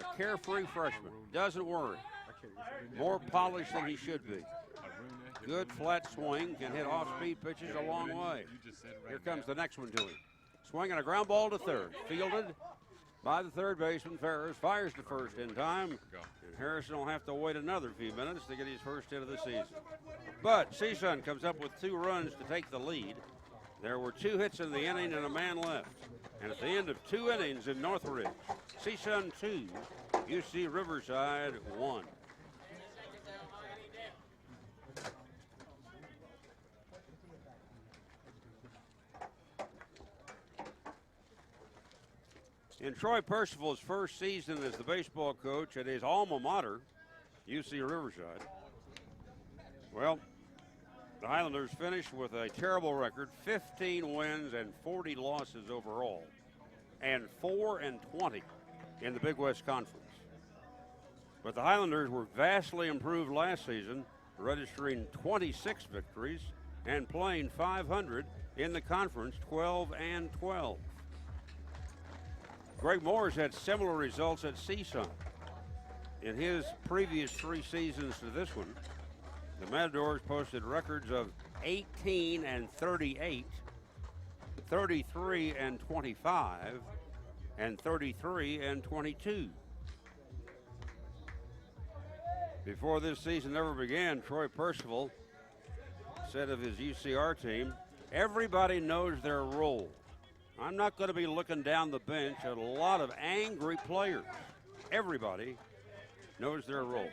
a carefree freshman. Doesn't worry. More polished than he should be. Good flat swing, can hit off-speed pitches a long way. Here comes the next one to him. Swinging a ground ball to third. Fielded by the third baseman. Ferris fires to first in time. And Harrison will have to wait another few minutes to get his first hit of the season. But CSUN comes up with 2 runs to take the lead. There were 2 hits in the inning and a man left. And at the end of 2 innings in Northridge, CSUN 2, UC Riverside 1. In Troy Percival's first season as the baseball coach at his alma mater, UC Riverside, well, the Highlanders finished with a terrible record, 15 wins and 40 losses overall, and 4-20 in the Big West Conference. But the Highlanders were vastly improved last season, registering 26 victories and playing .500 in the conference, 12-12. Greg Moore's had similar results at CSUN. In his previous 3 seasons to this one, the Matadors posted records of 18-38, 33-25, and 33-22. Before this season ever began, Troy Percival said of his UCR team, everybody knows their role. I'm not going to be looking down the bench at a lot of angry players. Everybody knows their role.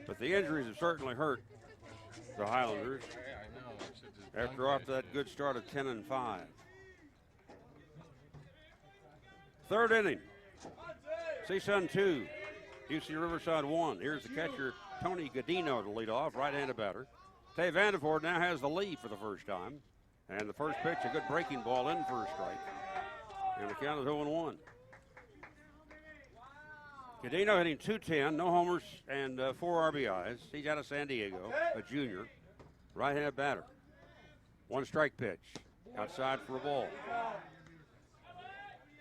But the injuries have certainly hurt the Highlanders after off that good start of 10-5. Third inning. CSUN 2, UC Riverside 1. Here's the catcher, Tony Godino, to lead off, right-handed batter. Tay Vandervoort now has the lead for the first time. And the first pitch, a good breaking ball in for a strike. And the count is 0-1. Cadino hitting .210, no homers and 4 RBIs. He's out of San Diego, a junior. Right-handed batter. 1 strike pitch. Outside for a ball.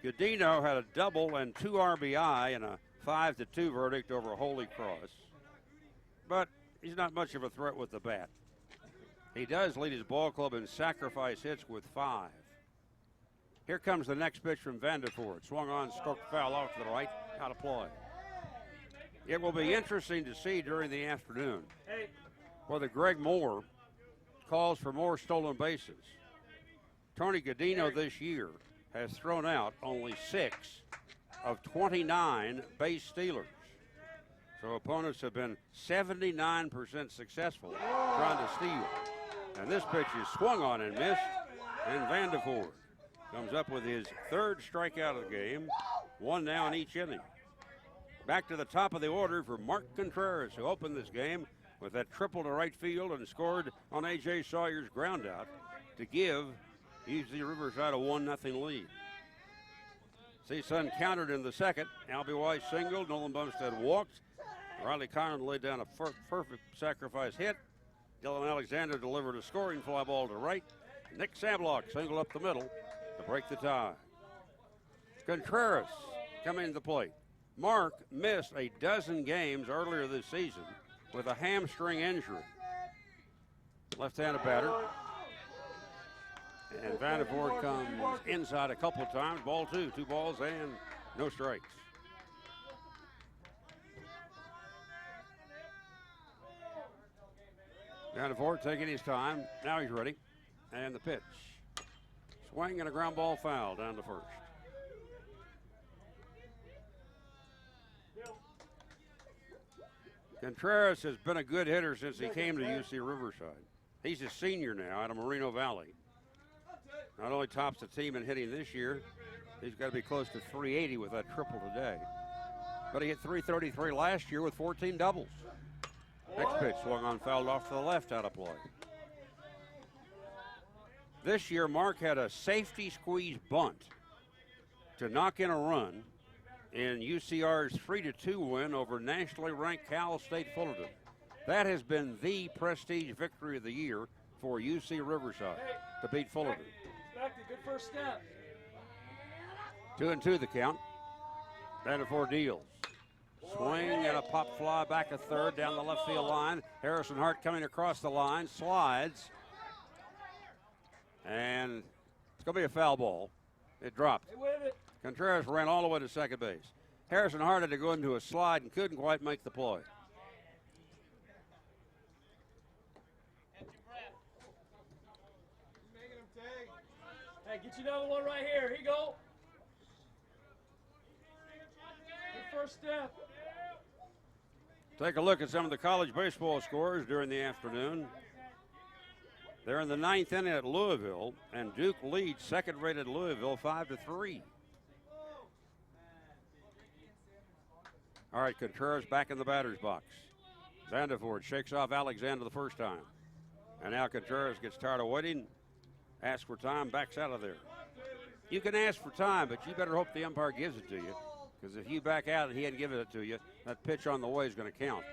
Cadino had a double and 2 RBI in a 5-2 verdict over Holy Cross. But he's not much of a threat with the bat. He does lead his ball club in sacrifice hits with 5. Here comes the next pitch from Vandervoort. Swung on, stroked foul off to the right, out of play. It will be interesting to see during the afternoon whether Greg Moore calls for more stolen bases. Tony Cadino this year has thrown out only 6 of 29 base stealers. So opponents have been 79% successful trying to steal. And this pitch is swung on and missed, and Vandervoort comes up with his 3rd strikeout of the game, 1 now in each inning. Back to the top of the order for Mark Contreras, who opened this game with that triple to right field and scored on A.J. Sawyer's groundout to give UC Riverside a 1-0 lead. CSUN countered in the second. Albie Weiss singled, Nolan Bumstead walked. Riley Conron laid down a perfect sacrifice hit. Dylan Alexander delivered a scoring fly ball to right. Nick Sablock singled up the middle to break the tie. Contreras coming to the plate. Mark missed a dozen games earlier this season with a hamstring injury. Left-handed batter. And Vandervoort comes inside a couple of times. Ball 2, 2 balls and no strikes. Vandervoort taking his time. Now he's ready. And the pitch. Swing and a ground ball foul down to first. Contreras has been a good hitter since he came to UC Riverside. He's a senior now out of Moreno Valley. Not only tops the team in hitting this year, he's got to be close to 380 with that triple today. But he hit 333 last year with 14 doubles. Next pitch swung on, fouled off to the left, out of play. This year, Mark had a safety squeeze bunt to knock in a run in UCR's 3-2 win over nationally ranked Cal State Fullerton. That has been the prestige victory of the year for UC Riverside to beat Fullerton. Good first step. 2-2 the count. Vandervoort deals. Swing and a pop fly back a third down the left field line. Harrison Hart coming across the line, slides. And it's going to be a foul ball. It dropped. Contreras ran all the way to second base. Harrison Hart had to go into a slide and couldn't quite make the play. Hey, get you another one right here. Here you go. Good first step. Take a look at some of the college baseball scores during the afternoon. They're in the 9th inning at Louisville, and Duke leads second-rated Louisville 5-3. All right, Contreras back in the batter's box. Vandervoort shakes off Alexander the first time. And now Contreras gets tired of waiting, asks for time, backs out of there. You can ask for time, but you better hope the umpire gives it to you, because if you back out and he hadn't given it to you, that pitch on the way is going to count.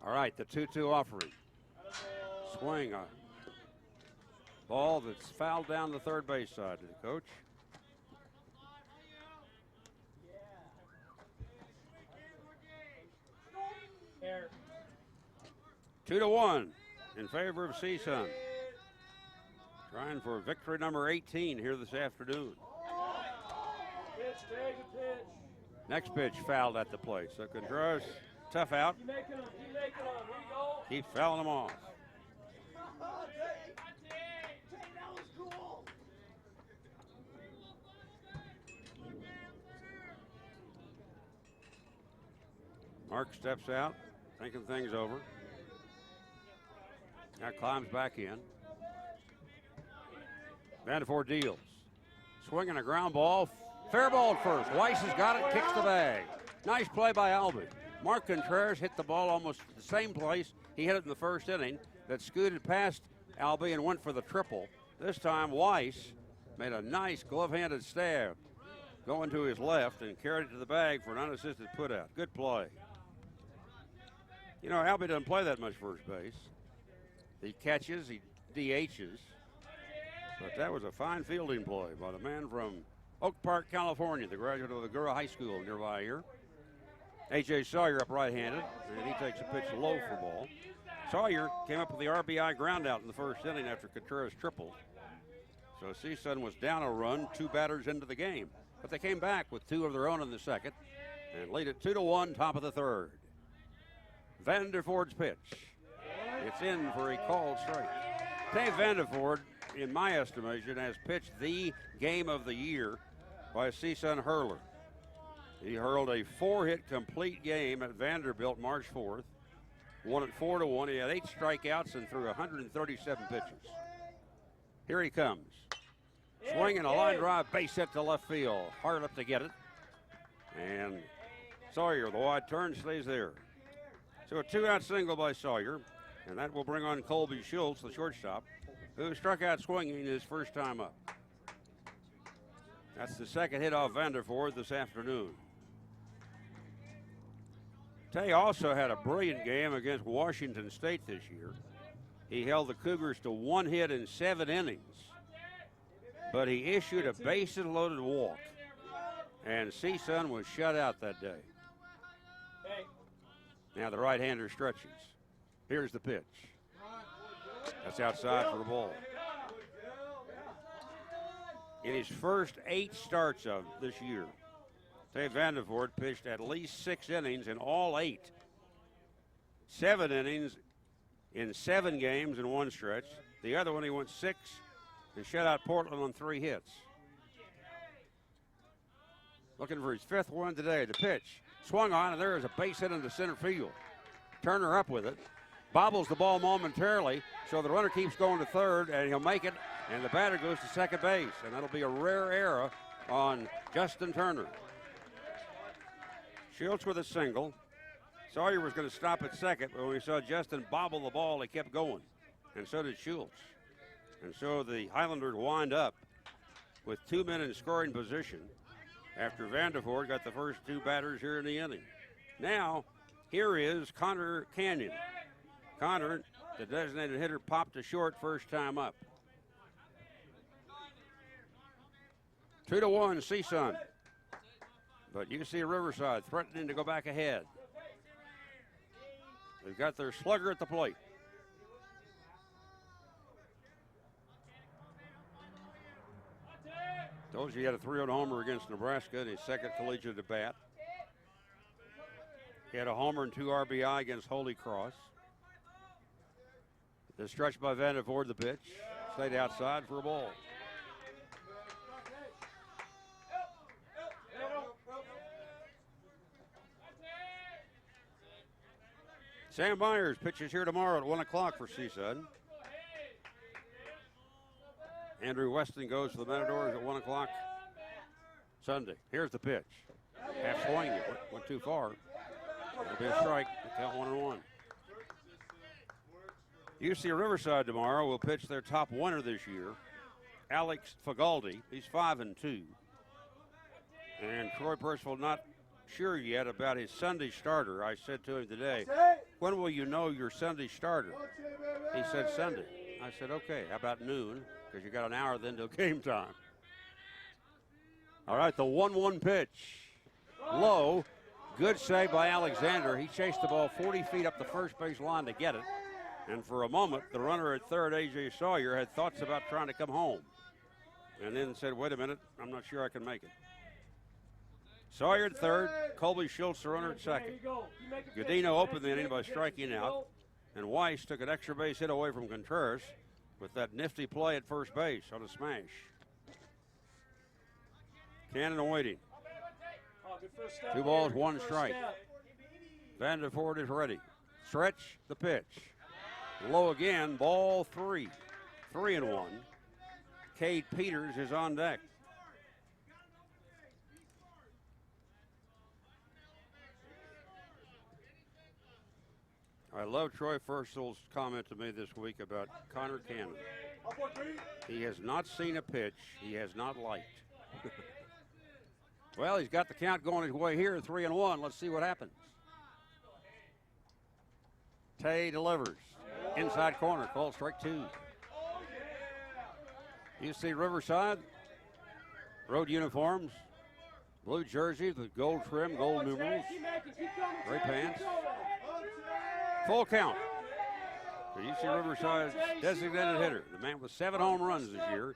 All right, the 2-2 offering. Swing, a ball that's fouled down the third base side to the coach. Here. 2-1 in favor of CSUN. Trying for victory number 18 here this afternoon. Pitch, take a pitch. Next pitch fouled at the plate. So Contreras, tough out. Keep making them. Keep making them. Here you go. Keep fouling them off. Mark steps out, thinking things over. Now climbs back in. Vandervoort deals. Swinging a ground ball. Fair ball at first. Weiss has got it, kicks the bag. Nice play by Albie. Mark Contreras hit the ball almost the same place he hit it in the first inning, that scooted past Albie and went for the triple. This time Weiss made a nice glove-handed stab. going to his left and carried it to the bag for an unassisted putout. Good play. You know, Albie doesn't play that much first base. He catches, he DHs. But that was a fine fielding play by the man from Oak Park, California, the graduate of the Gura High School nearby here. A.J. Sawyer up right-handed, and he takes a pitch low for ball. Sawyer came up with the RBI ground out in the first inning after Contreras tripled. So CSUN was down a run, 2 batters into the game. But they came back with 2 of their own in the second and lead it 2-1, top of the third. Vanderford's pitch. It's in for a called strike. Dave Vanderford, in my estimation, has pitched the game of the year by a CSUN hurler. He hurled a 4-hit complete game at Vanderbilt March 4th. Won it 4-1. He had 8 strikeouts and threw 137 pitches. Here he comes. Swinging a line drive, base hit to left field. Hard up to get it. And Sawyer, the wide turn, stays there. So a 2-out single by Sawyer. And that will bring on Colby Schultz, the shortstop, who struck out swinging his first time up. That's the second hit off Vanderford this afternoon. Tay also had a brilliant game against Washington State this year. He held the Cougars to 1 hit in 7 innings, but he issued a bases-loaded walk, and CSUN was shut out that day. Now the right-hander stretches. Here's the pitch. That's outside for a ball. In his first 8 starts of this year, Tay Vanderford pitched at least 6 innings in all 8. 7 innings in 7 games in one stretch. The other one he went 6 and shut out Portland on 3 hits. Looking for his 5th one today. The pitch swung on, and there is a base hit into center field. Turner up with it. Bobbles the ball momentarily, so the runner keeps going to third, and he'll make it, and the batter goes to second base, and that'll be a rare error on Justin Turner. Schultz with a single. Sawyer was going to stop at second, but when he saw Justin bobble the ball, he kept going, and so did Schultz. And so the Highlanders wind up with 2 men in scoring position after Vanderford got the first 2 batters here in the inning. Now, here is Connor Canyon. Connor, the designated hitter, popped to short first time up. 2-1 CSUN. But UC Riverside threatening to go back ahead. They've got their slugger at the plate. Told you he had a 3-0 homer against Nebraska in his second collegiate at bat. He had a homer and 2 RBI against Holy Cross. The stretch by Vanderford, the pitch. Stayed outside for a ball. Sam Myers pitches here tomorrow at 1 o'clock for CSUN. Andrew Weston goes to the Matadors at 1 o'clock Sunday. Here's the pitch. Half swing, it went too far. It'll be a strike. Count 1-1. UC Riverside tomorrow will pitch their top winner this year, Alex Fagaldi. He's 5-2. And Troy Percival not sure yet about his Sunday starter. I said to him today, when will you know your Sunday starter? He said Sunday. I said, okay, how about noon? Because you got an hour then till game time. All right, the 1-1 pitch. Low. Good save by Alexander. He chased the ball 40 feet up the first base line to get it. And for a moment, the runner at third, A.J. Sawyer, had thoughts about trying to come home. And then said, wait a minute, I'm not sure I can make it. Sawyer at third, Colby Schultz, the runner at second. Godino opened the inning by striking out. And Weiss took an extra base hit away from Contreras with that nifty play at first base on a smash. Cannon waiting. 2 balls, 1 strike. Vanderford is ready. Stretch the pitch. Low again, ball 3. 3-1. Cade Peters is on deck. I love Troy Percival's comment to me this week about Connor Cannon. He has not seen a pitch he has not liked. Well, he's got the count going his way here, 3-1. Let's see what happens. Tay delivers. Inside corner, called strike 2. UC Riverside, road uniforms, blue jerseys with gold trim, gold numerals, gray pants. Full count for UC Riverside's designated hitter, the man with 7 home runs this year,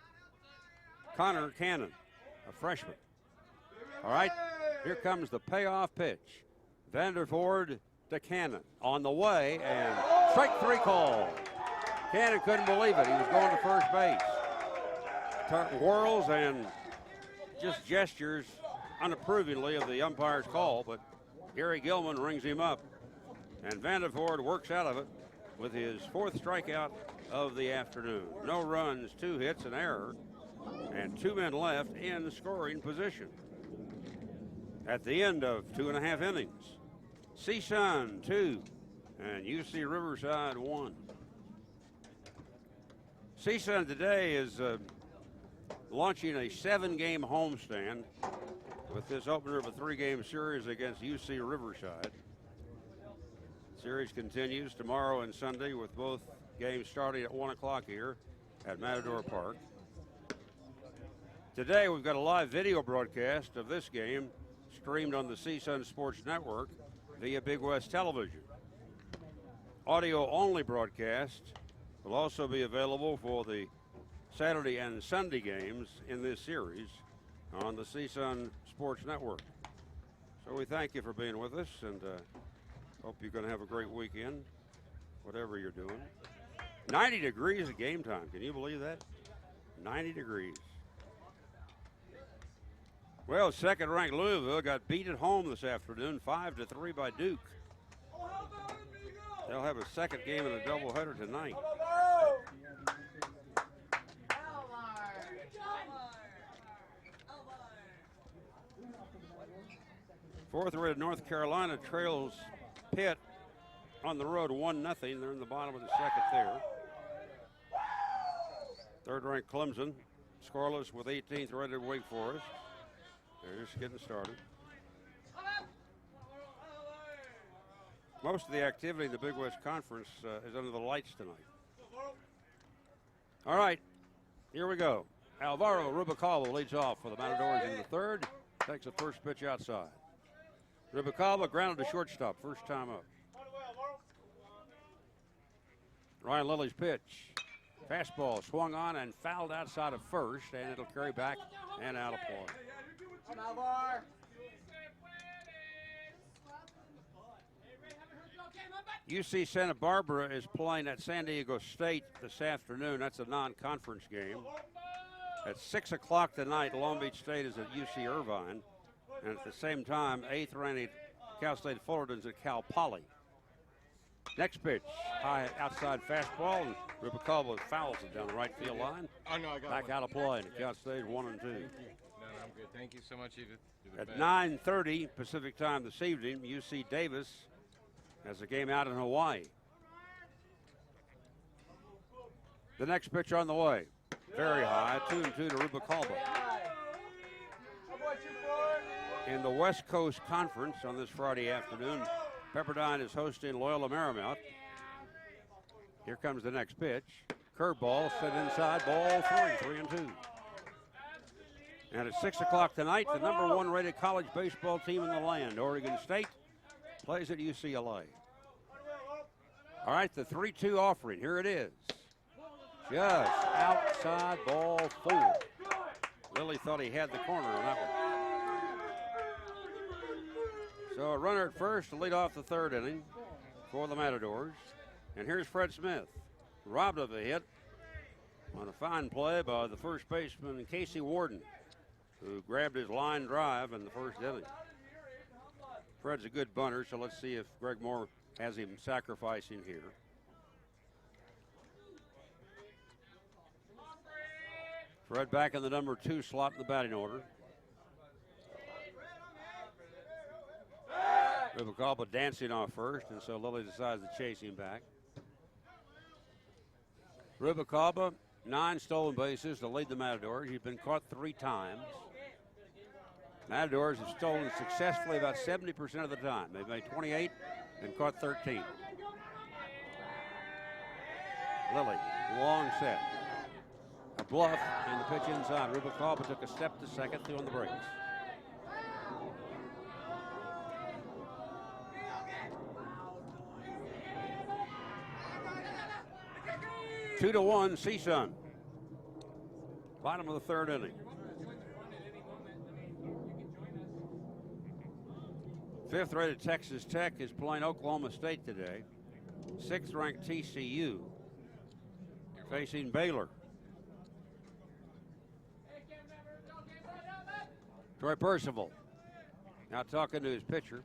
Connor Cannon, a freshman. All right, here comes the payoff pitch. Vanderford to Cannon on the way, and strike 3 call. Cannon couldn't believe it. He was going to first base. Whirls and just gestures unapprovingly of the umpire's call, but Gary Gilman rings him up, and Vanderford works out of it with his 4th strikeout of the afternoon. No runs, 2 hits, an error, and 2 men left in scoring position. At the end of 2.5 innings, CSUN 2 and UC Riverside 1. CSUN today is launching a 7-game homestand with this opener of a 3-game series against UC Riverside. Series continues tomorrow and Sunday with both games starting at 1 o'clock here at Matador Park. Today we've got a live video broadcast of this game streamed on the CSUN Sports Network via Big West Television. Audio only broadcast will also be available for the Saturday and Sunday games in this series on the CSUN Sports Network. So we thank you for being with us, and hope you're going to have a great weekend, whatever you're doing. 90 degrees at game time. Can you believe that? 90 degrees. Well, second-ranked Louisville got beat at home this afternoon, 5-3 by Duke. They'll have a second game in a doubleheader tonight. Fourth-rated North Carolina trails Pitt on the road 1-0. They're in the bottom of the second there. Third-ranked Clemson, scoreless with 18th-rated Wake Forest. They're just getting started. Most of the activity in the Big West Conference is under the lights tonight. All right, here we go. Alvaro Rubalcaba leads off for the Matadors in the third. Takes the first pitch outside. Rubalcaba grounded to shortstop, first time up. Ryan Lilly's pitch. Fastball swung on and fouled outside of first, and it'll carry back and out of play. UC Santa Barbara is playing at San Diego State this afternoon. That's a non-conference game. At 6 o'clock tonight, Long Beach State is at UC Irvine. And at the same time, 8th-ranked Cal State Fullerton's at Cal Poly. Next pitch, high outside fastball, and Rubalcaba fouls it down the right field line. Oh, no, I got back one. out of play, and Cal State 1-2. No, I'm good. Thank you so much, Edith. At 9:30 Pacific time this evening, UC Davis has a game out in Hawaii. The next pitch on the way. Very high, 2-2 to Rubalcaba. In the West Coast Conference on this Friday afternoon, Pepperdine is hosting Loyola Marymount. Here comes the next pitch. Curveball set inside, ball 3-2. And at 6 o'clock tonight, the number 1 rated college baseball team in the land, Oregon State, plays at UCLA. All right, the 3-2 offering, here it is. Just outside, ball 4. Lilly thought he had the corner on that one. So a runner at first to lead off the third inning for the Matadors. And here's Fred Smith, robbed of a hit on a fine play by the first baseman Casey Warden, who grabbed his line drive in the first inning. Fred's a good bunter, so let's see if Greg Moore has him sacrificing here. Fred back in the number 2 slot in the batting order. Rubalcaba dancing off first, and so Lilly decides to chase him back. Rubalcaba, 9 stolen bases to lead the Matadors. He's been caught 3 times. Matadors have stolen successfully about 70% of the time. They've made 28 and caught 13. Lilly, long set. A bluff and the pitch inside. Rubalcaba took a step to second, threw on the brakes. Two to one, CSUN. Bottom of the third inning. Fifth rated Texas Tech is playing Oklahoma State today. Sixth ranked TCU facing Baylor. Troy Percival now talking to his pitcher.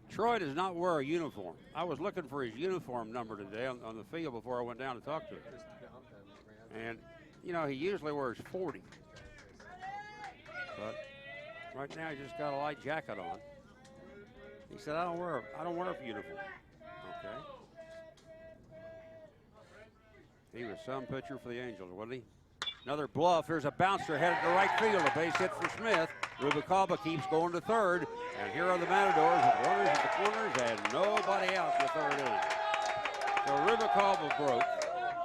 Troy does not wear a uniform. I was looking for his uniform number today on the field before I went down to talk to him. And, you know, he usually wears 40. But right now he just got a light jacket on. He said, I don't wear a uniform. Okay. He was some pitcher for the Angels, wasn't he? Another bluff. Here's a bouncer headed to right field. A base hit for Smith. Rubalcaba keeps going to third. And here are the Matadors with runners at the corners and nobody out in the third inning. So Rubalcaba broke.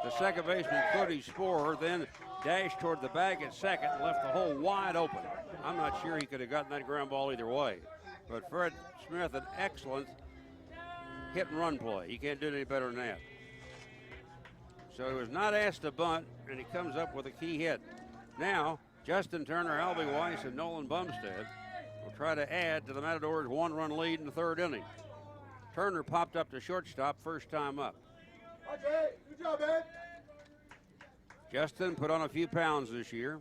The second baseman, Cody Sporer, then dashed toward the bag at second and left the hole wide open. I'm not sure he could have gotten that ground ball either way. But Fred Smith, an excellent hit and run play. He can't do any better than that. So he was not asked to bunt, and he comes up with a key hit. Now, Justin Turner, Albie Weiss, and Nolan Bumstead will try to add to the Matadors' one-run lead in the third inning. Turner popped up to shortstop first time up. Okay, good job, man. Justin put on a few pounds this year,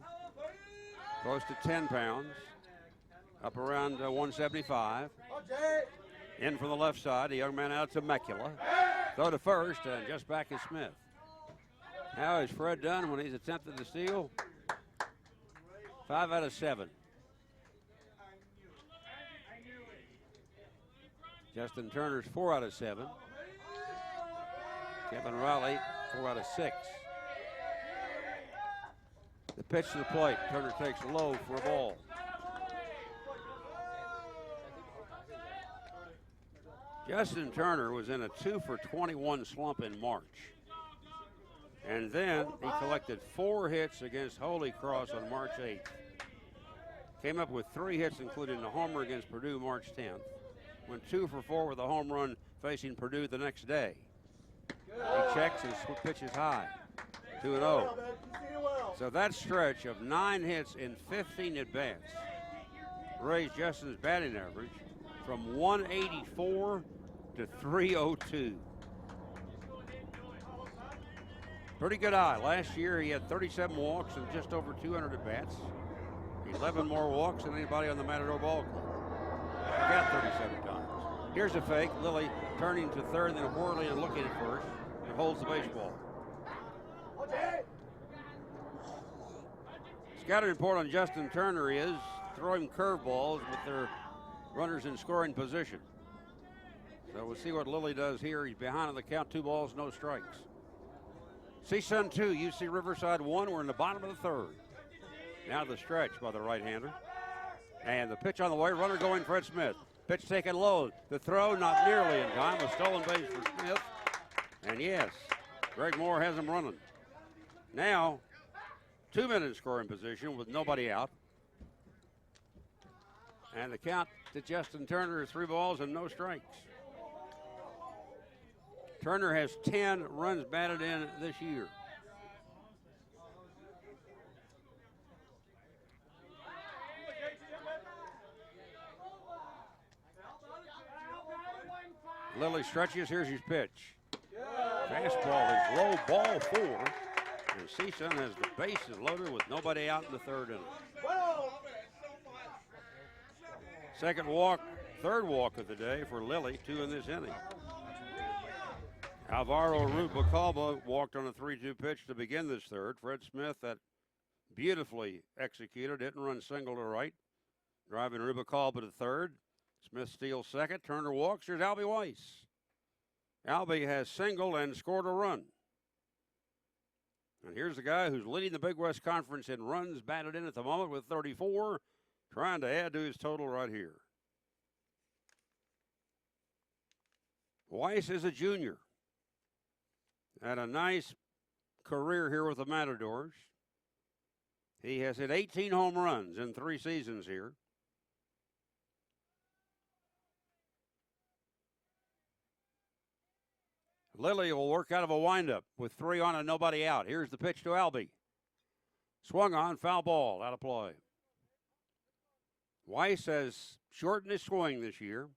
close to 10 pounds, up around 175. In from the left side, the young man out to Mecula. Throw to first, and just back is Smith. How has Fred done when he's attempted to steal? 5 out of 7. Justin Turner's 4 out of 7. Kevin Riley, 4 out of 6. The pitch to the plate. Turner takes low for a ball. Justin Turner was in a 2 for 21 slump in March. And then he collected 4 hits against Holy Cross on March 8th. Came up with 3 hits, including a homer against Purdue March 10th. Went 2 for 4 with a home run facing Purdue the next day. He checks and pitches high. 2-0. So that stretch of 9 hits in 15 at-bats raised Justin's batting average from 184 to 302. Pretty good eye. Last year he had 37 walks and just over 200 at-bats. 11 more walks than anybody on the Matador ball club. He got 37 times. Here's a fake. Lilly turning to third, then Worley and looking at first, and holds the baseball. Scouting report on Justin Turner is throwing curveballs with their runners in scoring position. So we'll see what Lilly does here. He's behind on the count, 2 balls, no strikes. CSUN 2, UC Riverside 1. We're in the bottom of the third. Now the stretch by the right-hander. And the pitch on the way, runner going Fred Smith. Pitch taken low. The throw not nearly in time. A stolen base for Smith. And yes, Greg Moore has him running. Now, 2 men in scoring position with nobody out. And the count to Justin Turner is 3 balls and no strikes. Turner has 10 runs batted in this year. Lilly stretches, here's his pitch. Fastball is low, ball 4. And CSUN has the bases loaded with nobody out in the third inning. Second walk, third walk of the day for Lilly, 2 in this inning. Alvaro Rubalcaba walked on a 3-2 pitch to begin this third. Fred Smith, that beautifully executed, didn't run single to right. Driving Rubalcaba to third. Smith steals second. Turner walks. Here's Albie Weiss. Albie has singled and scored a run. And here's the guy who's leading the Big West Conference in runs batted in at the moment with 34, trying to add to his total right here. Weiss is a junior. Had a nice career here with the Matadors. He has hit 18 home runs in 3 seasons here. Lilly will work out of a windup with 3 on and nobody out. Here's the pitch to Albie. Swung on, foul ball, out of play. Weiss has shortened his swing this year.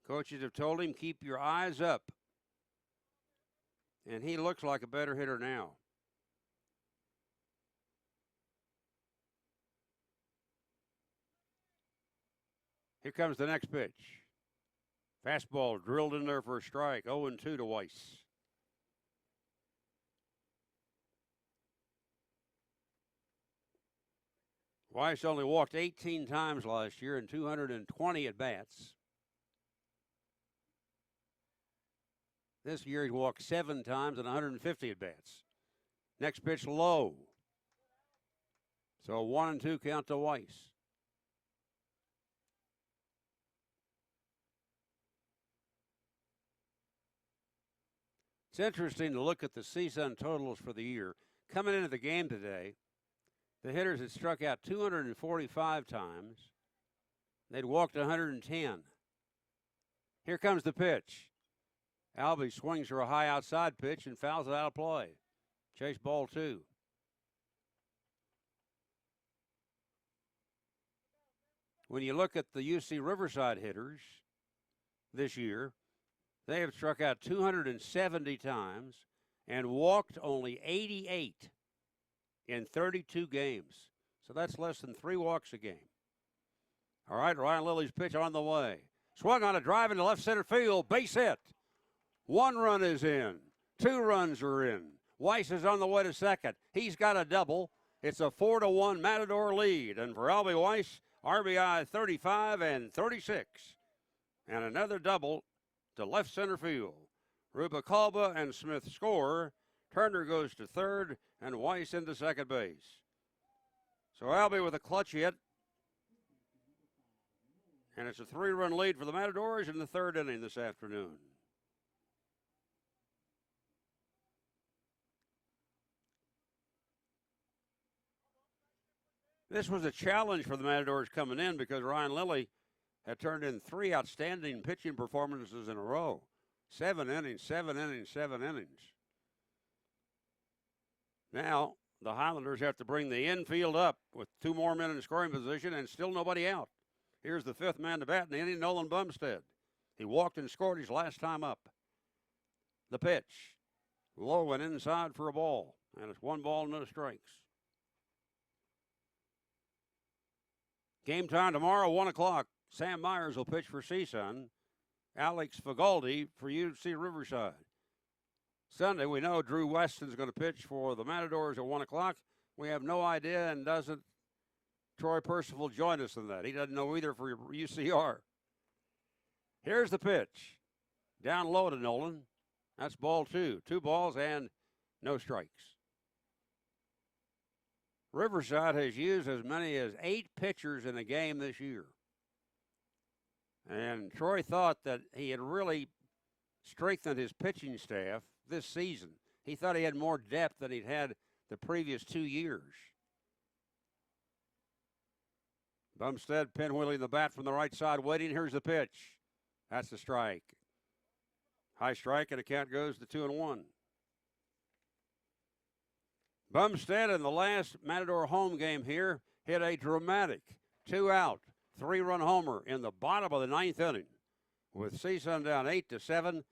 Coaches have told him, keep your eyes up. And he looks like a better hitter now. Here comes the next pitch. Fastball drilled in there for a strike. 0-2 to Weiss. Weiss only walked 18 times last year in 220 at-bats. This year he walked 7 times in 150 at-bats. Next pitch low. So 1-2 count to Weiss. It's interesting to look at the CSUN totals for the year. Coming into the game today, the hitters had struck out 245 times. They'd walked 110. Here comes the pitch. Albie swings for a high outside pitch and fouls it out of play. Chase ball 2. When you look at the UC Riverside hitters this year, they have struck out 270 times and walked only 88 in 32 games. So that's less than 3 walks a game. All right, Ryan Lilly's pitch on the way. Swung on a drive into left center field, base hit. 1 run is in, 2 runs are in. Weiss is on the way to second. He's got a double. It's a 4-1 Matador lead. And for Albie Weiss, RBI 35 and 36. And another double to left center field. Rubalcaba and Smith score. Turner goes to third, and Weiss into second base. So Albie with a clutch hit. And it's a 3-run lead for the Matadors in the 3rd inning this afternoon. This was a challenge for the Matadors coming in because Ryan Lilly had turned in 3 outstanding pitching performances in a row. 7 innings, 7 innings, 7 innings. Now, the Highlanders have to bring the infield up with 2 more men in scoring position and still nobody out. Here's the 5th man to bat in the inning, Nolan Bumstead. He walked and scored his last time up. The pitch. Low and inside for a ball. And it's 1 ball, no strikes. Game time tomorrow, 1 o'clock. Sam Myers will pitch for CSUN. Alex Fagaldi for UC Riverside. Sunday, we know Drew Weston's going to pitch for the Matadors at 1 o'clock. We have no idea, and doesn't Troy Percival join us in that? He doesn't know either for UCR. Here's the pitch. Down low to Nolan. That's ball 2. 2 balls and no strikes. Riverside has used as many as 8 pitchers in a game this year. And Troy thought that he had really strengthened his pitching staff this season. He thought he had more depth than he'd had the previous 2 years. Bumstead pinwheeling the bat from the right side, waiting. Here's the pitch. That's the strike. High strike, and the count goes to 2-1. Bumstead in the last Matador home game here hit a dramatic 2-out, 3-run homer in the bottom of the 9th inning with CSUN down 8-7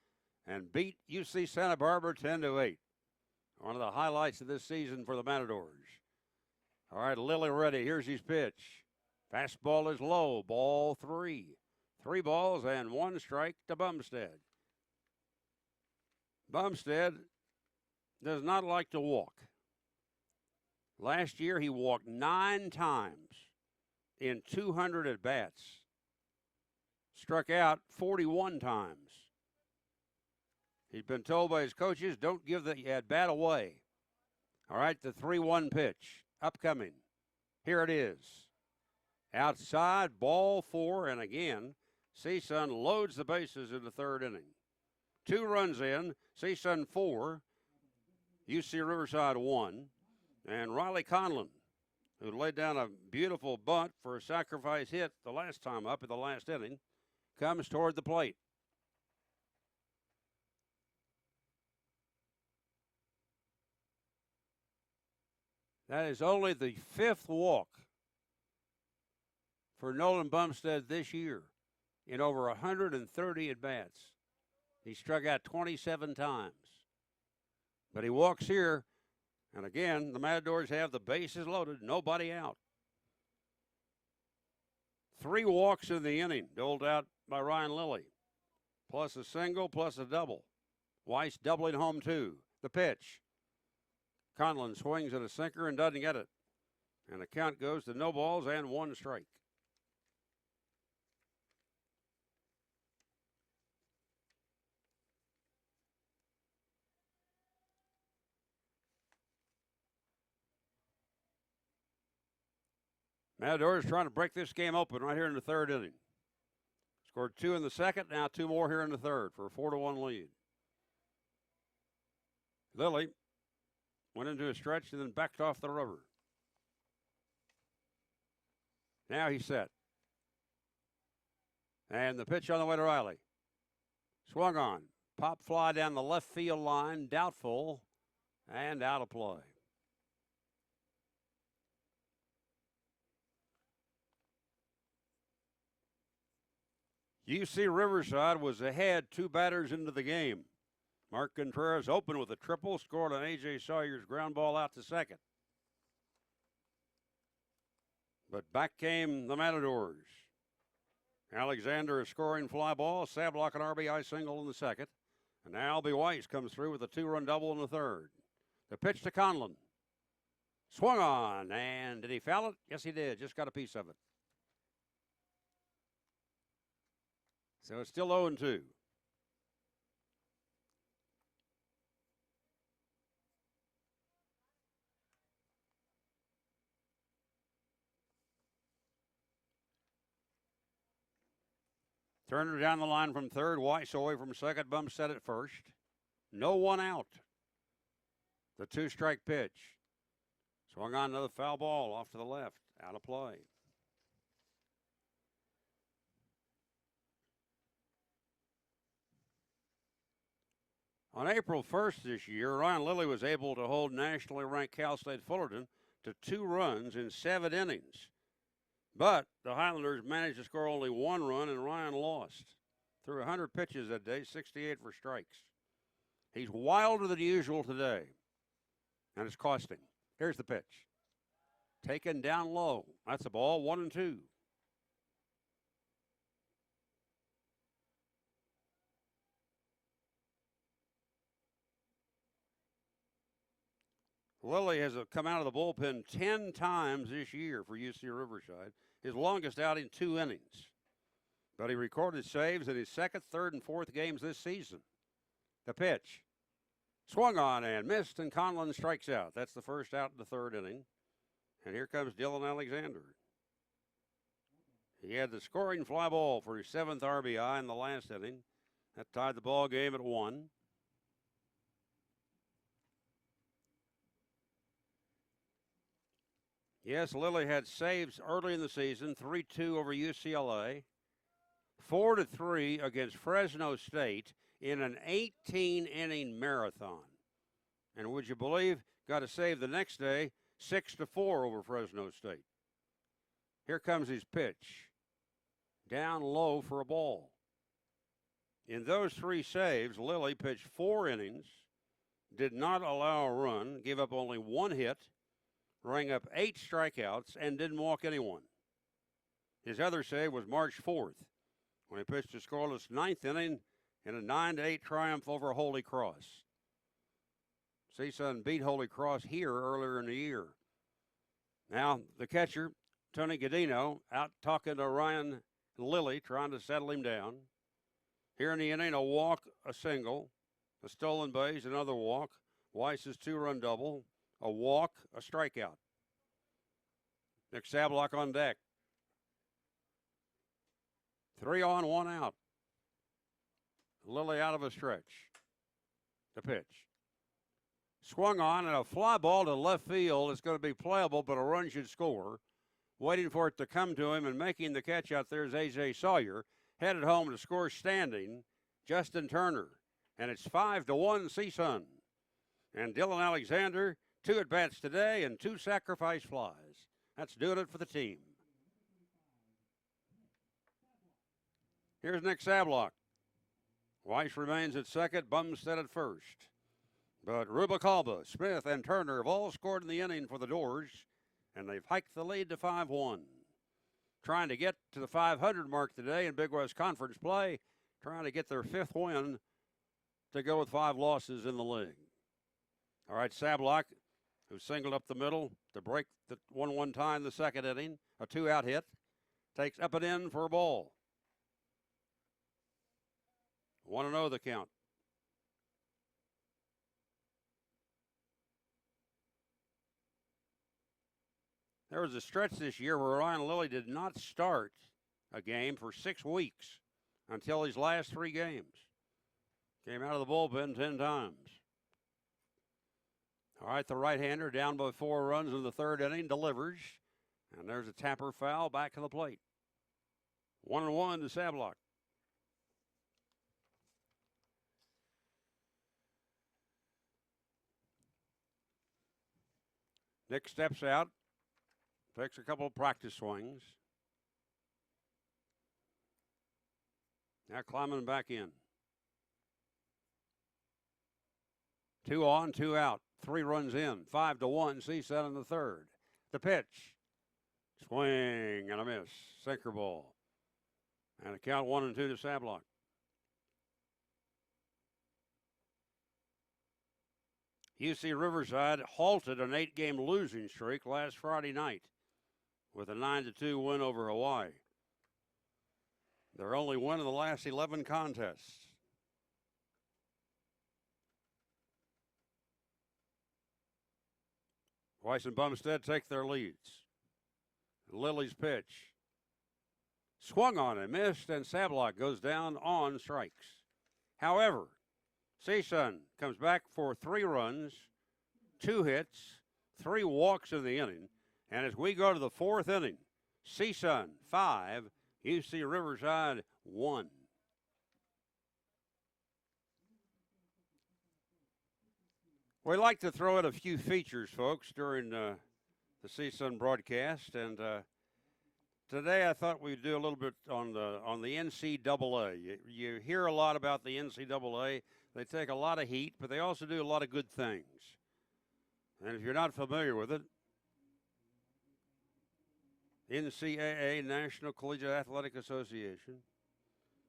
and beat UC Santa Barbara 10-8. One of the highlights of this season for the Matadors. All right, Lilly ready. Here's his pitch. Fastball is low, ball 3. 3 balls and 1 strike to Bumstead. Bumstead does not like to walk. Last year, he walked 9 times in 200 at-bats. Struck out 41 times. He's been told by his coaches, don't give the at-bat away. All right, the 3-1 pitch, upcoming. Here it is. Outside, ball 4, and again, CSUN loads the bases in the third inning. 2 runs in, CSUN 4, UC Riverside 1, and Riley Conlon, who laid down a beautiful bunt for a sacrifice hit the last time up in the last inning, comes toward the plate. That is only the 5th walk for Nolan Bumstead this year in over 130 at-bats. He struck out 27 times. But he walks here, and again, the Matadors have the bases loaded, nobody out. 3 walks in the inning, doled out by Ryan Lilly, plus a single, plus a double. Weiss doubling home 2. The pitch. Conlon swings at a sinker and doesn't get it. And the count goes to no balls and 1 strike. Matadors trying to break this game open right here in the third inning. Scored 2 in the second, now 2 more here in the third for a 4-1 lead. Lilly went into a stretch and then backed off the rubber. Now he's set. And the pitch on the way to Riley. Swung on. Pop fly down the left field line, doubtful, and out of play. UC Riverside was ahead 2 batters into the game. Mark Contreras opened with a triple, scored on A.J. Sawyer's ground ball out to second. But back came the Matadors. Alexander a scoring fly ball, Sablock an RBI single in the second. And now Albie Weiss comes through with a 2-run double in the third. The pitch to Conlon. Swung on, and did he foul it? Yes, he did. Just got a piece of it. So it's still 0-2. Turner down the line from third. Weiss away from second. Bumstead at first. No one out. The 2-strike pitch. Swung on another foul ball off to the left. Out of play. On April 1st this year, Ryan Lilly was able to hold nationally ranked Cal State Fullerton to 2 runs in 7 innings. But the Highlanders managed to score only 1 run, and Ryan lost. Threw 100 pitches that day, 68 for strikes. He's wilder than usual today, and it's cost him. Here's the pitch. Taken down low. That's a ball, 1-2. Lilly has come out of the bullpen 10 times this year for UC Riverside, his longest outing 2 innings. But he recorded saves in his second, third, and fourth games this season. The pitch. Swung on and missed, and Conlon strikes out. That's the first out in the third inning. And here comes Dylan Alexander. He had the scoring fly ball for his 7th RBI in the last inning. That tied the ball game at 1. Yes, Lilly had saves early in the season, 3-2 over UCLA, 4-3 against Fresno State in an 18-inning marathon. And would you believe, got a save the next day, 6-4 over Fresno State. Here comes his pitch. Down low for a ball. In those 3 saves, Lilly pitched 4 innings, did not allow a run, gave up only 1 hit, rang up 8 strikeouts, and didn't walk anyone. His other save was March 4th, when he pitched a scoreless 9th inning in a 9-8 triumph over Holy Cross. CSUN beat Holy Cross here earlier in the year. Now, the catcher, Tony Godino, out talking to Ryan Lilly, trying to settle him down. Here in the inning, a walk, a single, a stolen base, another walk, Weiss's 2-run double, a walk, a strikeout. Nick Sablock on deck. 3 on, 1 out. Lilly out of a stretch. The pitch. Swung on, and a fly ball to left field. It's going to be playable, but a run should score. Waiting for it to come to him and making the catch out there is A.J. Sawyer. Headed home to score standing, Justin Turner. And it's 5-1 CSUN. And Dylan Alexander, 2 at-bats today and 2 sacrifice flies. That's doing it for the team. Here's Nick Sablock. Weiss remains at second, Bumstead at first. But Rubalcaba, Smith, and Turner have all scored in the inning for the Doors, and they've hiked the lead to 5-1. Trying to get to the 500 mark today in Big West Conference play, trying to get their 5th win to go with 5 losses in the league. All right, Sablock, who singled up the middle to break the 1-1 tie in the second inning, a 2-out hit, takes up and in for a ball. 1-0 the count. There was a stretch this year where Ryan Lilly did not start a game for 6 weeks until his last 3 games. Came out of the bullpen 10 times. All right, the right-hander down by 4 runs in the 3rd inning, delivers. And there's a Tapper foul back to the plate. 1-1 to Sablock. Nick steps out, takes a couple of practice swings. Now climbing back in. 2 on, 2 out. 3 runs in. 5-1. CSUN in the 3rd. The pitch. Swing and a miss. Sinker ball. And a count 1-2 to Sablock. UC Riverside halted an 8-game losing streak last Friday night with a 9-2 win over Hawaii. Their only win in the last 11 contests. Weiss and Bumstead take their leads. Lilly's pitch. Swung on and missed, and Sablock goes down on strikes. However, CSUN comes back for 3 runs, 2 hits, 3 walks in the inning. And as we go to the 4th inning, CSUN 5, UC Riverside 1. We like to throw in a few features, folks, during the CSUN broadcast. And today I thought we'd do a little bit on the NCAA. You hear a lot about the NCAA. They take a lot of heat, but they also do a lot of good things. And if you're not familiar with it, NCAA, National Collegiate Athletic Association,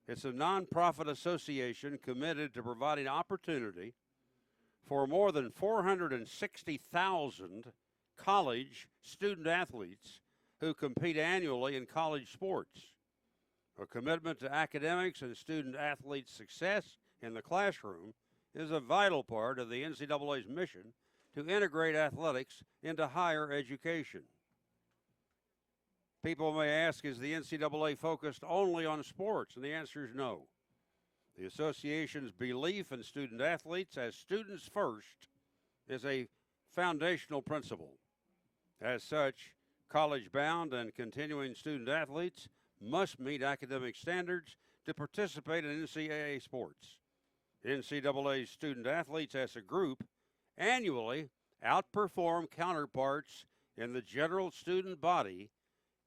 it's a nonprofit association committed to providing opportunity for more than 460,000 college student athletes who compete annually in college sports. A commitment to academics and student athlete success in the classroom is a vital part of the NCAA's mission to integrate athletics into higher education. People may ask, is the NCAA focused only on sports? And the answer is no. The association's belief in student athletes as students first is a foundational principle. As such, college-bound and continuing student athletes must meet academic standards to participate in NCAA sports. NCAA student athletes as a group annually outperform counterparts in the general student body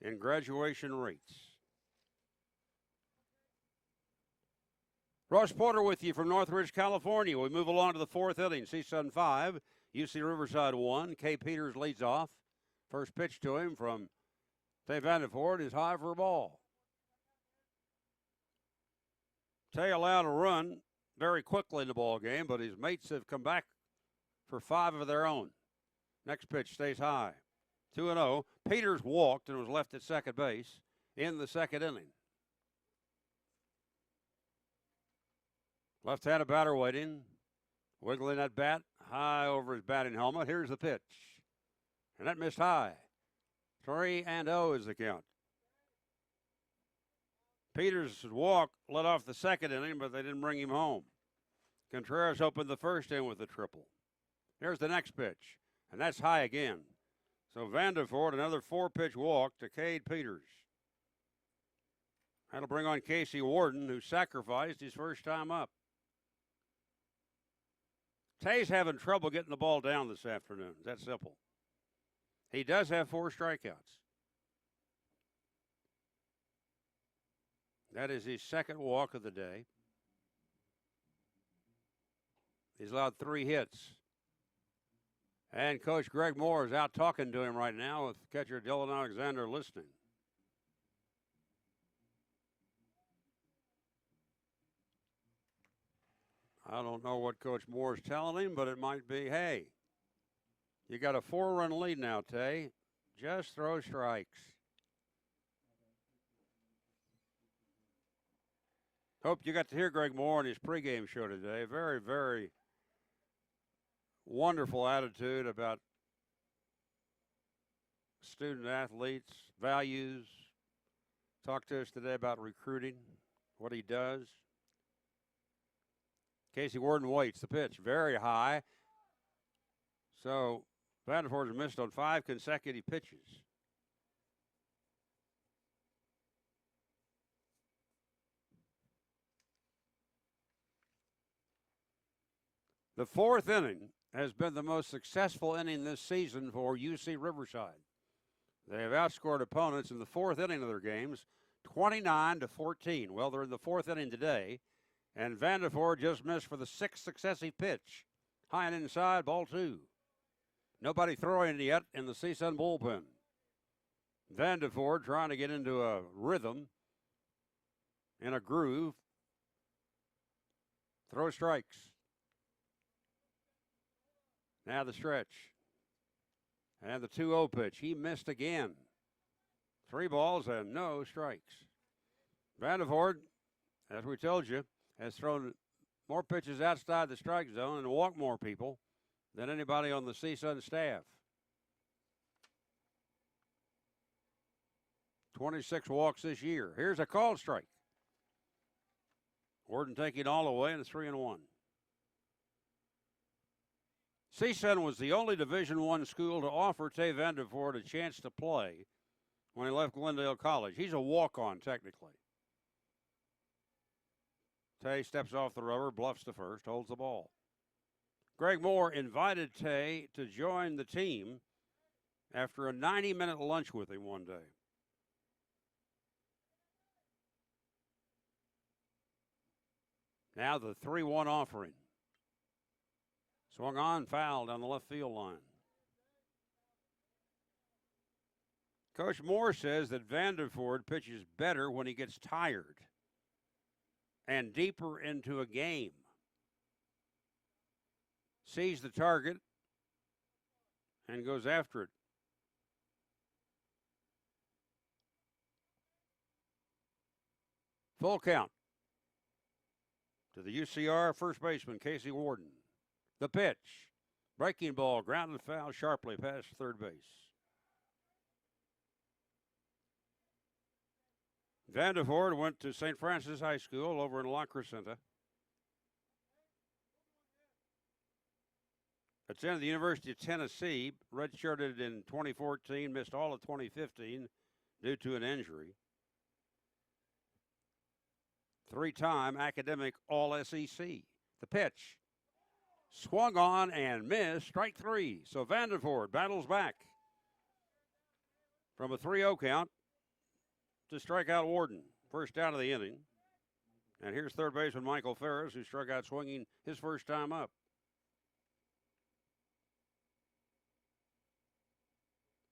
in graduation rates. Ross Porter with you from Northridge, California. We move along to the 4th inning. CSUN 5, UC Riverside 1. Kay Peters leads off. First pitch to him from Tay Vandervoort is high for a ball. Tay allowed a run very quickly in the ball game, but his mates have come back for 5 of their own. Next pitch stays high. 2-0. Peters walked and was left at second base in the 2nd inning. Left-handed batter waiting. Wiggling that bat high over his batting helmet. Here's the pitch. And that missed high. 3-0 is the count. Peters' walk led off the second inning, but they didn't bring him home. Contreras opened the first inning with a triple. Here's the next pitch, and that's high again. So Vandervoort, another 4-pitch walk to Cade Peters. That'll bring on Casey Warden, who sacrificed his first time up. Tay's having trouble getting the ball down this afternoon. It's that simple. He does have 4 strikeouts. That is his second walk of the day. He's allowed 3 hits. And Coach Greg Moore is out talking to him right now with catcher Dylan Alexander listening. I don't know what Coach Moore is telling him, but it might be, hey, you got a 4-run lead now, Tay. Just throw strikes. Hope you got to hear Greg Moore on his pregame show today. Very, very wonderful attitude about student athletes, values. Talked to us today about recruiting, what he does. Casey Warden waits the pitch very high. So Vandervoort has missed on 5 consecutive pitches. The 4th inning has been the most successful inning this season for UC Riverside. They have outscored opponents in the 4th inning of their games 29-14. Well, they're in the 4th inning today, and Vandervoort just missed for the 6th successive pitch. High and inside, ball 2. Nobody throwing yet in the CSUN bullpen. Vandervoort trying to get into a rhythm, in a groove. Throw strikes. Now the stretch. And the 2-0 pitch. He missed again. 3 balls and no strikes. Vandervoort, as we told you, has thrown more pitches outside the strike zone and walked more people than anybody on the CSUN staff. 26 walks this year. Here's a called strike. Warden taking all away, and it's 3-1. CSUN was the only Division I school to offer Tay Vandervoort a chance to play when he left Glendale College. He's a walk-on, technically. Tay steps off the rubber, bluffs to first, holds the ball. Greg Moore invited Tay to join the team after a 90-minute lunch with him one day. Now the 3-1 offering. Swung on, foul down the left field line. Coach Moore says that Vandervoort pitches better when he gets tired and deeper into a game. Sees the target and goes after it. Full count to the UCR first baseman, Casey Warden. The pitch. Breaking ball, grounded foul sharply past third base. Vandervoort went to St. Francis High School over in La Crescenta. Attended the University of Tennessee, redshirted in 2014, missed all of 2015 due to an injury. 3-time academic All-SEC. The pitch. Swung on and missed, strike 3. So Vandervoort battles back from a 3-0 count to strike out Warden. First out of the inning. And here's third baseman Michael Ferris, who struck out swinging his first time up.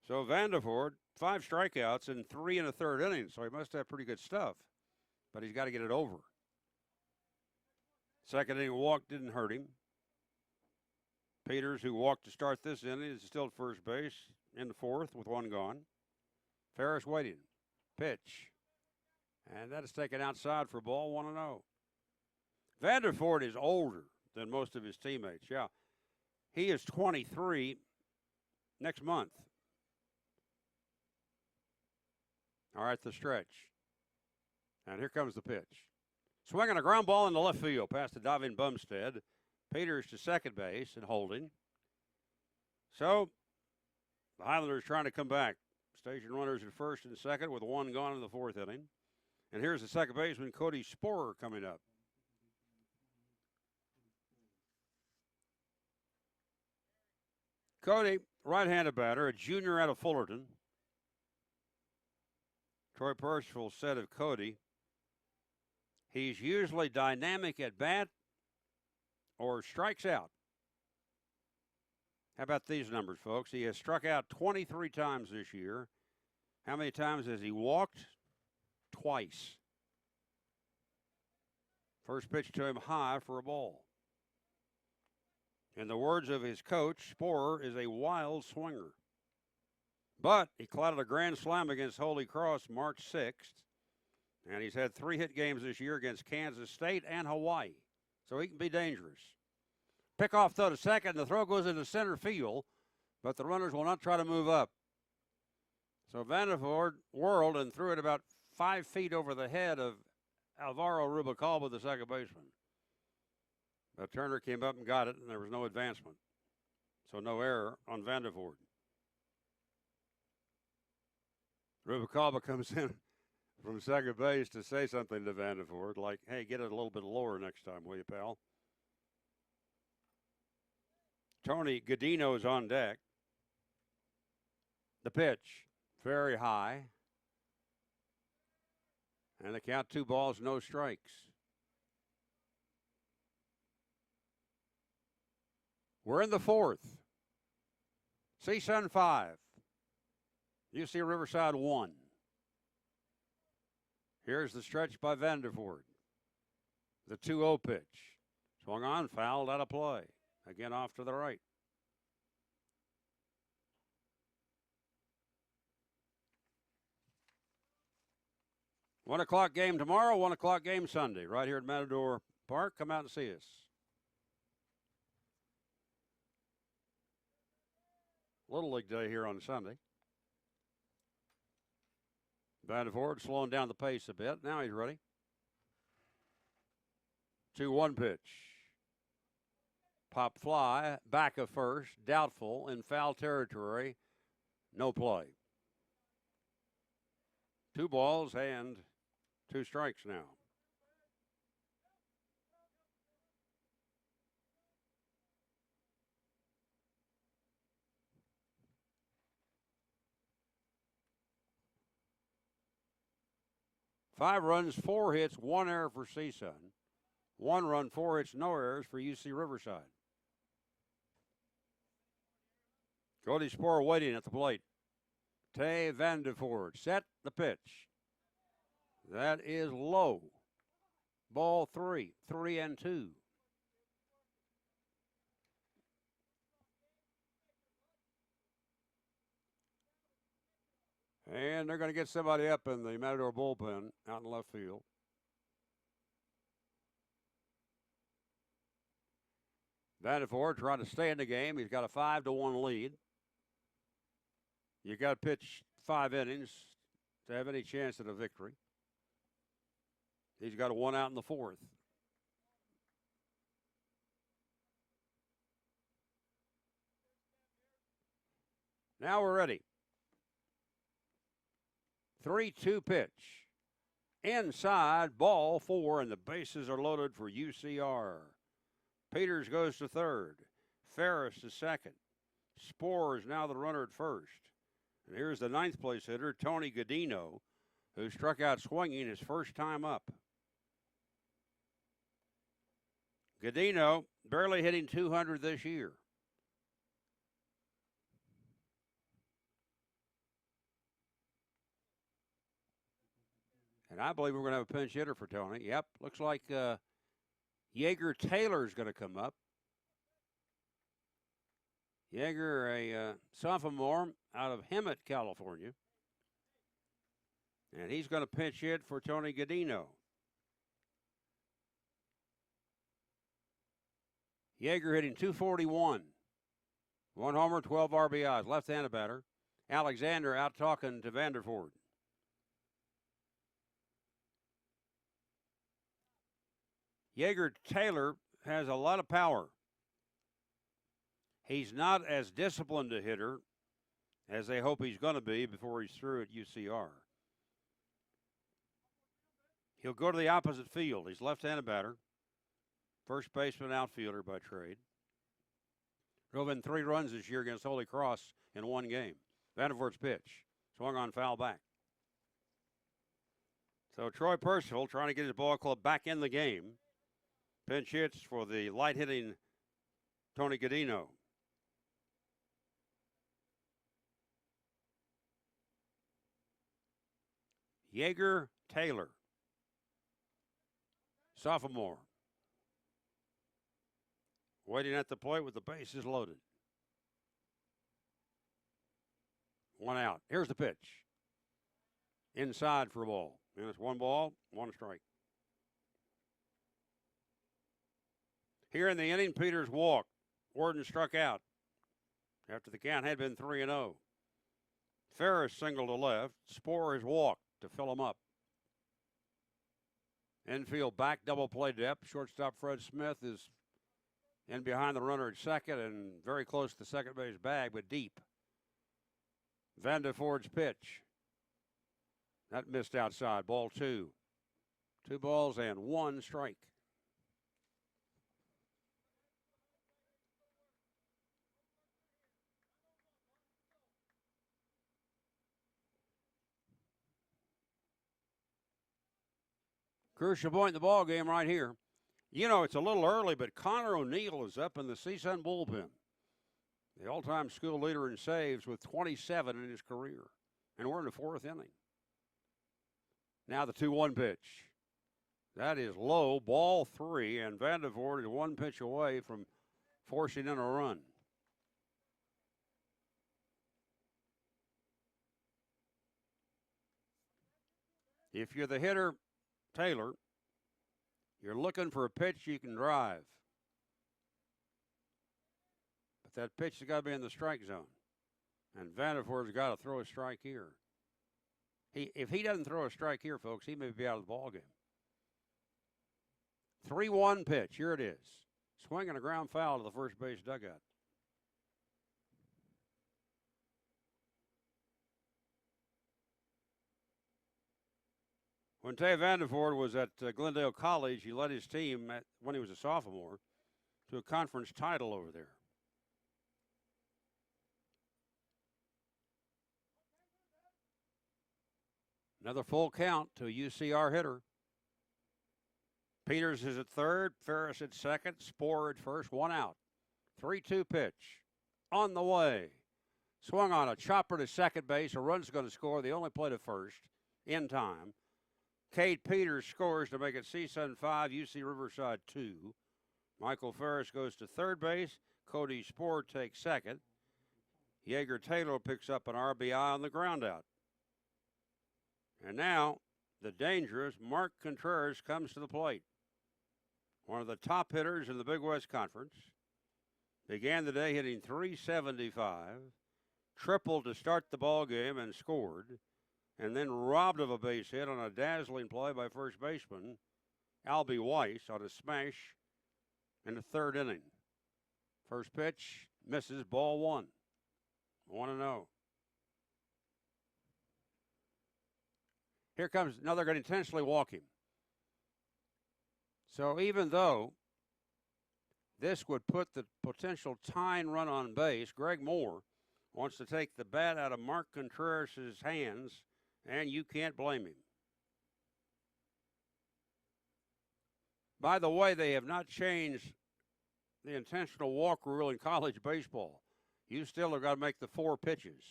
So Vandervoort, 5 strikeouts in 3 1/3 innings, so he must have pretty good stuff. But he's got to get it over. Second inning walk didn't hurt him. Peters, who walked to start this inning, is still at first base in the 4th with 1 gone. Ferris waiting. Pitch. And that is taken outside for ball 1-0. Vandervoort is older than most of his teammates. Yeah. He is 23 next month. All right, the stretch. And here comes the pitch. Swinging a ground ball in the left field past the diving Bumstead. Peters to second base and holding. So the Highlanders trying to come back. Station runners at first and second with one gone in the fourth inning. And here's the second baseman, Cody Sporer, coming up. Cody, right-handed batter, a junior out of Fullerton. Troy Percival said of Cody, he's usually dynamic at bat or strikes out. How about these numbers, folks? He has struck out 23 times this year. How many times has he walked? Twice. First pitch to him high for a ball. In the words of his coach, Sporer is a wild swinger. But he clattered a grand slam against Holy Cross March 6th, and he's had 3 hit games this year against Kansas State and Hawaii, so he can be dangerous. Pickoff throw to second, and the throw goes into center field, but the runners will not try to move up. So Vandervoort whirled and threw it about 5 feet over the head of Alvaro Rubalcaba, the second baseman. But Turner came up and got it, and there was no advancement. So no error on Vandervoort. Rubalcaba comes in from second base to say something to Vandervoort, like, hey, get it a little bit lower next time, will you, pal? Tony Godino's on deck. The pitch, very high. And the count 2 balls, no strikes. We're in the fourth. CSUN 5. UC Riverside 1. Here's the stretch by Vandervoort. The 2-0 pitch. Swung on, fouled out of play. Again off to the right. One o'clock game tomorrow, 1 o'clock game Sunday, right here at Matador Park. Come out and see us. Little League Day here on Sunday. Vandervoort slowing down the pace a bit. Now he's ready. 2-1 pitch. Pop fly, back of first, doubtful, in foul territory, no play. 2 balls and 2 strikes now. Five runs, 4 hits, 1 error for CSUN. 1 run, 4 hits, no errors for UC Riverside. Cody Sporer waiting at the plate. Tay Vandervoort set the pitch. That is low. Ball 3, 3-2. And they're going to get somebody up in the Matador bullpen out in left field. Vandervoort trying to stay in the game. He's got a 5-1 lead. You got to pitch 5 innings to have any chance at a victory. He's got a 1 out in the 4th. Now we're ready. 3-2 pitch. Inside, ball 4, and the bases are loaded for UCR. Peters goes to third. Ferris to second. Sporer is now the runner at first. And here's the 9th place hitter, Tony Godino, who struck out swinging his first time up. Godino barely hitting 200 this year. And I believe we're going to have a pinch hitter for Tony. Yep, looks like Yeager Taylor's going to come up. Yeager, a sophomore out of Hemet, California. And he's going to pinch hit for Tony Godino. Yeager hitting .241. 1 homer, 12 RBIs. Left-handed batter. Alexander out talking to Vanderford. Yeager-Taylor has a lot of power. He's not as disciplined a hitter as they hope he's going to be before he's through at UCR. He'll go to the opposite field. He's left-handed batter. First baseman, outfielder by trade. Drove in 3 runs this year against Holy Cross in 1 game. Vandervoort's pitch. Swung on, foul back. So Troy Percival trying to get his ball club back in the game. Pinch hits for the light-hitting Tony Godino. Yeager-Taylor, sophomore. Waiting at the plate with the bases loaded. 1 out. Here's the pitch. Inside for a ball. And it's 1 ball, 1 strike. Here in the inning, Peters walked. Warden struck out after the count had been 3-0. Ferris singled to left. Sporer has walked to fill him up. Infield back, double play depth. Shortstop Fred Smith is in behind the runner at second and very close to the second base bag, but deep. Vanderford's pitch. That missed outside. Ball 2. 2 balls and 1 strike. Crucial point in the ball game right here. You know, it's a little early, but Connor O'Neill is up in the CSUN bullpen. The all-time school leader in saves with 27 in his career. And we're in the 4th inning. Now the 2-1 pitch. That is low, ball 3, and Vandervoort is 1 pitch away from forcing in a run. If you're the hitter, Taylor, you're looking for a pitch you can drive. But that pitch has got to be in the strike zone. And Vandervoort's got to throw a strike here. If he doesn't throw a strike here, folks, he may be out of the ball game. 3-1 pitch. Here it is. Swinging a ground foul to the first base dugout. When Tay Vandervoort was at Glendale College, he led his team when he was a sophomore to a conference title over there. Another full count to a UCR hitter. Peters is at third, Ferris at second, Sporer at first, 1 out. 3-2 pitch. On the way. Swung on a chopper to second base. A run's going to score. They only play to first in time. Cade Peters scores to make it CSUN 5, UC Riverside 2. Michael Ferris goes to third base. Cody Sporer takes second. Yeager-Taylor picks up an RBI on the groundout. And now, the dangerous Mark Contreras comes to the plate. One of the top hitters in the Big West Conference. Began the day hitting .375. Tripled to start the ball game and scored. And then robbed of a base hit on a dazzling play by first baseman Albie Weiss on a smash in the 3rd inning. First pitch, misses, ball 1. 1-0. Here comes, now they're going to intentionally walk him. So even though this would put the potential tying run on base, Greg Moore wants to take the bat out of Mark Contreras' hands, and you can't blame him. By the way, they have not changed the intentional walk rule in college baseball. You still have got to make the 4 pitches.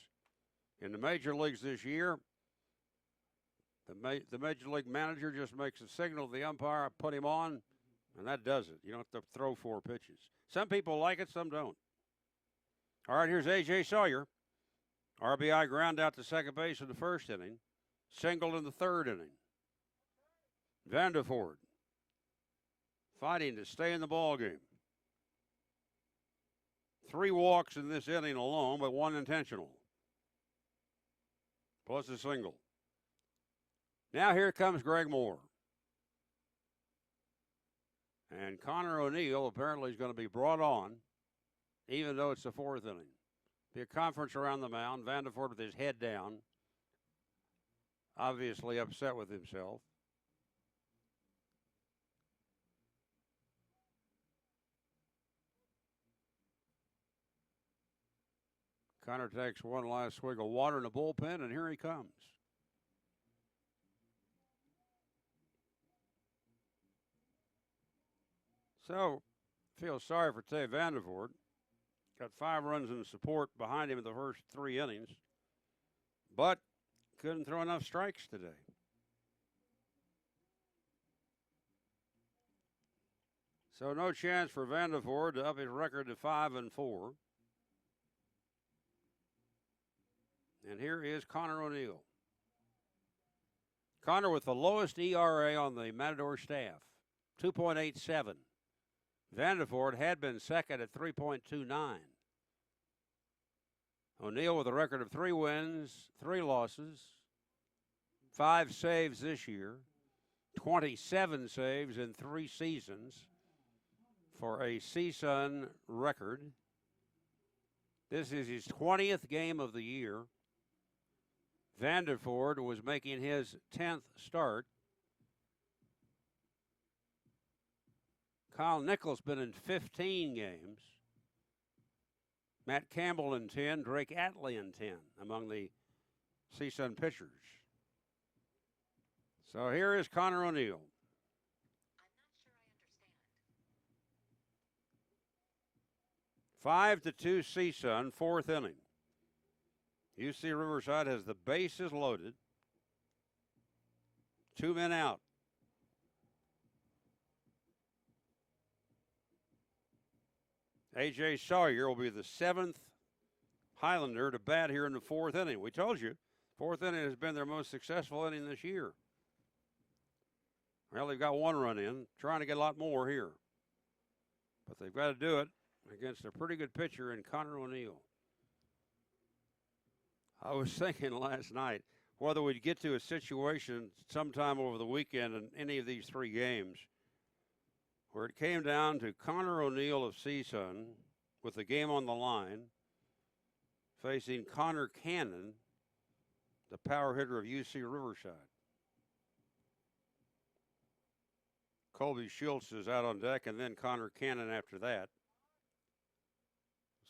In the major leagues this year, the major league manager just makes a signal to the umpire, put him on, and that does it. You don't have to throw 4 pitches. Some people like it, some don't. All right, here's A.J. Sawyer. RBI ground out to second base in the 1st inning. Singled in the 3rd inning. Vandervoort fighting to stay in the ball game. 3 walks in this inning alone, but 1 intentional, plus a single. Now here comes Greg Moore. And Connor O'Neill apparently is going to be brought on, even though it's the 4th inning. Be a conference around the mound. Vanderford with his head down, obviously upset with himself. Connor takes one last swig of water in the bullpen, and here he comes. So, feel sorry for Tay Vandervoort. Got 5 runs in support behind him in the first 3 innings, but couldn't throw enough strikes today. So no chance for Vandervoort to up his record to 5-4. And here is Connor O'Neill. Connor with the lowest ERA on the Matador staff, 2.87. Vandervoort had been second at 3.29. O'Neill with a record of 3 wins, 3 losses, 5 saves this year, 27 saves in 3 seasons for a CSUN record. This is his 20th game of the year. Vandervoort was making his 10th start. Kyle Nichols been in 15 games. Matt Campbell in 10, Drake Atley in 10 among the CSUN pitchers. So here is Connor O'Neill. I'm not sure I understand. 5-2 CSUN, 4th inning. UC Riverside has the bases loaded. 2 men out. A.J. Sawyer will be the 7th Highlander to bat here in the 4th inning. We told you, 4th inning has been their most successful inning this year. Well, they've got 1 run in, trying to get a lot more here. But they've got to do it against a pretty good pitcher in Connor O'Neill. I was thinking last night whether we'd get to a situation sometime over the weekend in any of these 3 games where it came down to Connor O'Neill of CSUN with the game on the line facing Connor Cannon, the power hitter of UC Riverside. Colby Schultz is out on deck, and then Connor Cannon after that.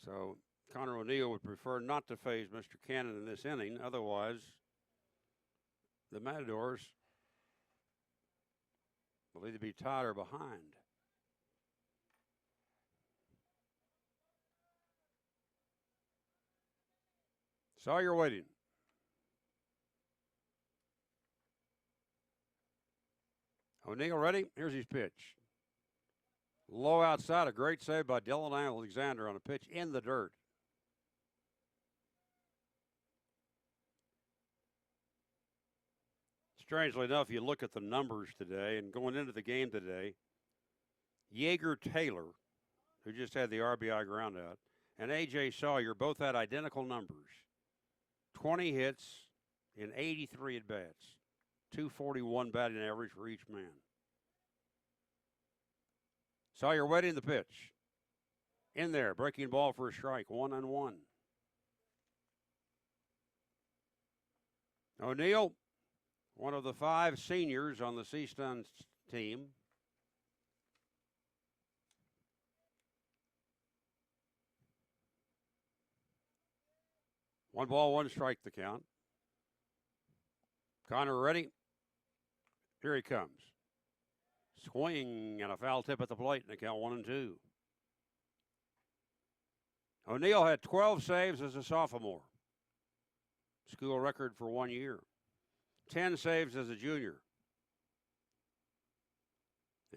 So Connor O'Neill would prefer not to face Mr. Cannon in this inning. Otherwise, the Matadors will either be tied or behind. Sawyer waiting. O'Neill ready. Here's his pitch. Low outside, a great save by Dylan Alexander on a pitch in the dirt. Strangely enough, you look at the numbers today and going into the game today, Yeager Taylor, who just had the RBI groundout, and A.J. Sawyer both had identical numbers. 20 hits in 83 at-bats. 241 batting average for each man. Sawyer waiting the pitch. In there, breaking ball for a strike, 1-1. O'Neill, one of the 5 seniors on the CSUN team. One ball, 1 strike the count. Connor ready. Here he comes. Swing and a foul tip at the plate, and the count 1-2. O'Neill had 12 saves as a sophomore. School record for 1 year. 10 saves as a junior.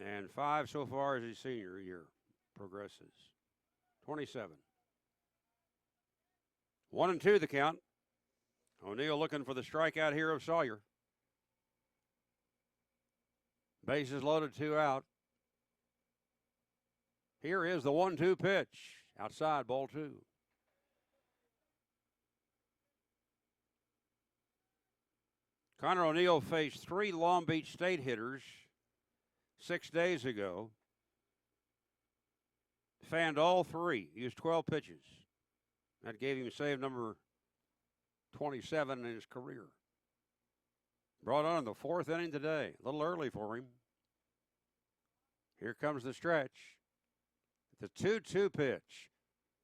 And 5 so far as his senior year progresses. 27. 1-2 the count. O'Neill looking for the strikeout here of Sawyer. Bases loaded, 2 out. Here is the 1-2 pitch. Outside, ball 2. Connor O'Neill faced 3 Long Beach State hitters 6 days ago. Fanned all 3, used 12 pitches. That gave him save number 27 in his career. Brought on in the 4th inning today. A little early for him. Here comes the stretch. The 2-2 pitch.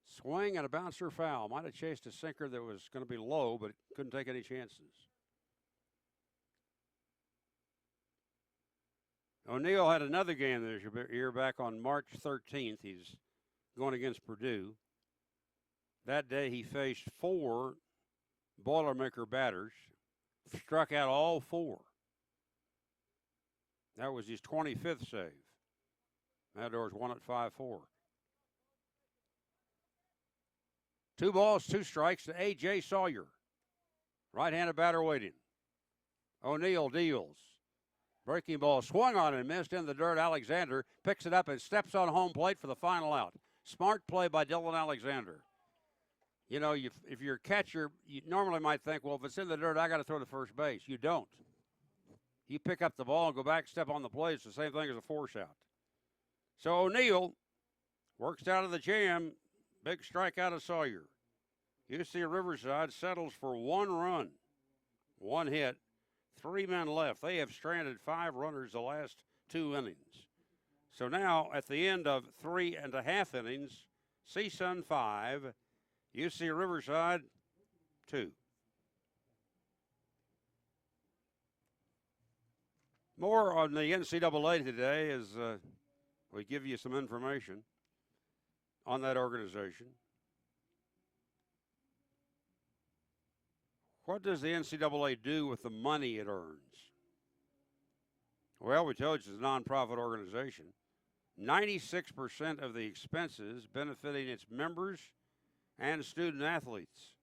Swing and a bouncer foul. Might have chased a sinker that was going to be low, but couldn't take any chances. O'Neill had another game this year back on March 13th. He's going against Purdue. That day he faced 4 Boilermaker batters, struck out all 4. That was his 25th save. Matadors won at 5-4. 2 balls, 2 strikes to A.J. Sawyer. Right-handed batter waiting. O'Neill deals. Breaking ball swung on and missed in the dirt. Alexander picks it up and steps on home plate for the final out. Smart play by Dylan Alexander. You know, if you're a catcher, you normally might think, well, if it's in the dirt, I got to throw to first base. You don't. You pick up the ball and go back, step on the plate. It's the same thing as a force out. So O'Neill works out of the jam. Big strikeout of Sawyer. UC Riverside settles for 1 run, 1 hit, 3 men left. They have stranded 5 runners the last 2 innings. So now at the end of 3.5 innings, CSUN 5, UC Riverside 2. More on the NCAA today as we give you some information on that organization. What does the NCAA do with the money it earns? Well, we told you it's a nonprofit organization. 96% of the expenses benefiting its members and student athletes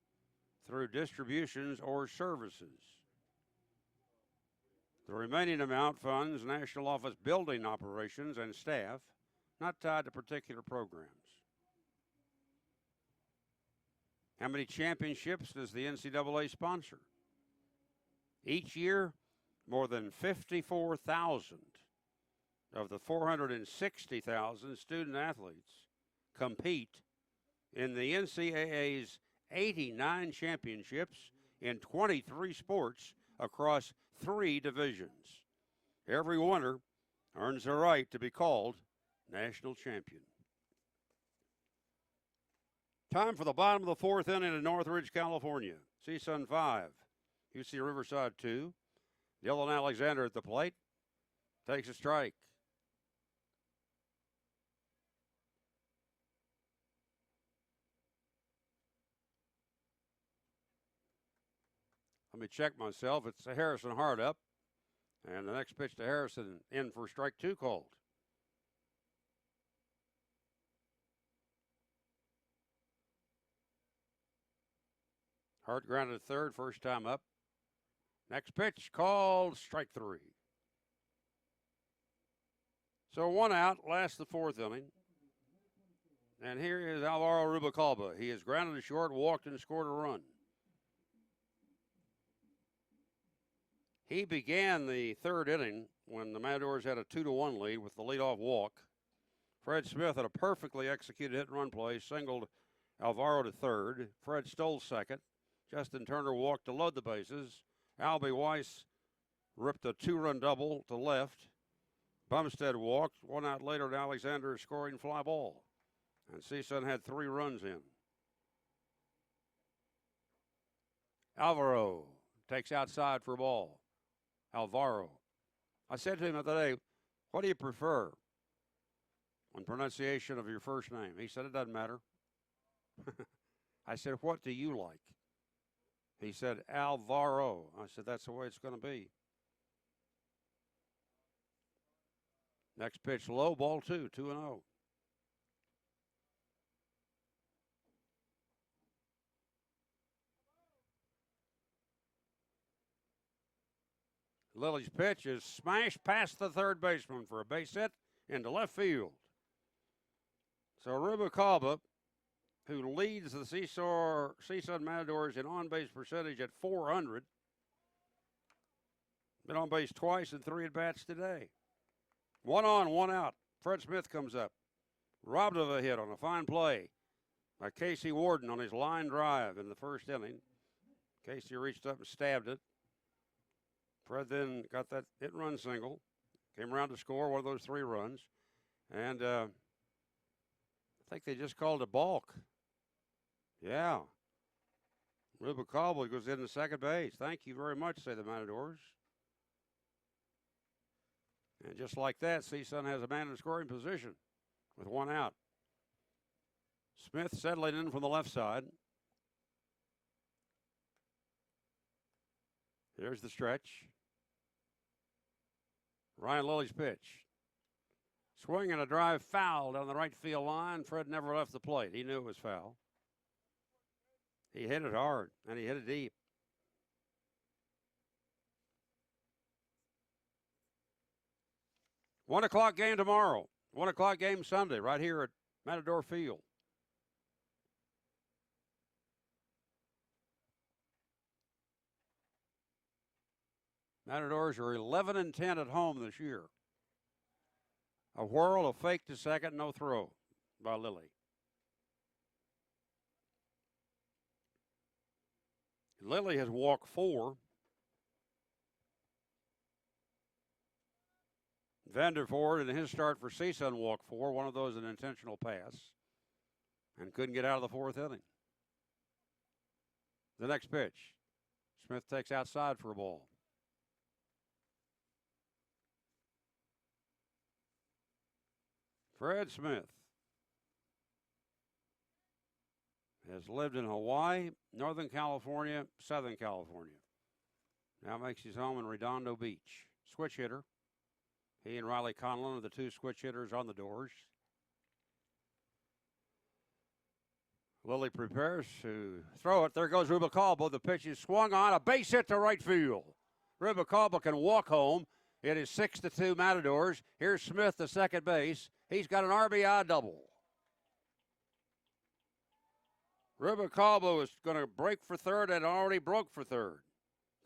through distributions or services. The remaining amount funds national office building operations and staff, not tied to particular programs. How many championships does the NCAA sponsor? Each year, more than 54,000 of the 460,000 student athletes compete in the NCAA's 89 championships in 23 sports across 3 divisions. Every winner earns the right to be called national champion. Time for the bottom of the 4th inning in Northridge, California. CSUN 5, UC Riverside 2. Dylan Alexander at the plate. Takes a strike. Let me check myself. It's a Harrison Hart up. And the next pitch to Harrison in for strike 2 called. Hart grounded third, first time up. Next pitch called strike 3. So 1 out, last the 4th inning. And here is Alvaro Rubalcaba. He has grounded to short, walked, and scored a run. He began the 3rd inning when the Matadors had a 2-1 lead with the leadoff walk. Fred Smith had a perfectly executed hit and run play, singled Alvaro to 3rd. Fred stole 2nd. Justin Turner walked to load the bases. Albie Weiss ripped a 2-run double to left. Bumstead walked. 1 out later, and Alexander scoring fly ball. And CSUN had 3 runs in. Alvaro takes outside for a ball. Alvaro. I said to him the other day, what do you prefer on pronunciation of your first name? He said, it doesn't matter. I said, what do you like? He said, Alvaro. I said, that's the way it's going to be. Next pitch low, ball 2, 2-0. Lily's pitch is smashed past the 3rd baseman for a base hit into left field. So Rubalcaba who leads the CSUN Matadors in on-base percentage at .400. Been on base twice in 3 at-bats today. 1 on, 1 out. Fred Smith comes up. Robbed of a hit on a fine play by Casey Warden on his line drive in the first inning. Casey reached up and stabbed it. Fred then got that hit-run single. Came around to score one of those 3 runs. And I think they just called a balk. Yeah. Ruben Cobble goes into second base. Thank you very much, say the Matadors. And just like that, CSUN has a man in scoring position with 1 out. Smith settling in from the left side. Here's the stretch. Ryan Lilly's pitch. Swing and a drive foul down the right field line. Fred never left the plate. He knew it was foul. He hit it hard, and he hit it deep. One o'clock game tomorrow. 1 o'clock game Sunday right here at Matador Field. Matadors are 11-10 at home this year. A whirl, a fake to second, no throw by Lilly. Lilly has walked 4. Vandervoort in his start for CSUN walked 4. One of those an intentional pass. And couldn't get out of the 4th inning. The next pitch. Smith takes outside for a ball. Fred Smith has lived in Hawaii, Northern California, Southern California. Now makes his home in Redondo Beach. Switch hitter. He and Riley Conlon are the 2 switch hitters on the doors. Lilly prepares to throw it. There goes Rubalcaba. The pitch is swung on. A base hit to right field. Rubalcaba can walk home. It is 6-2 Matadors. Here's Smith, the second base. He's got an RBI double. Rubalcaba was going to break for third and already broke for third.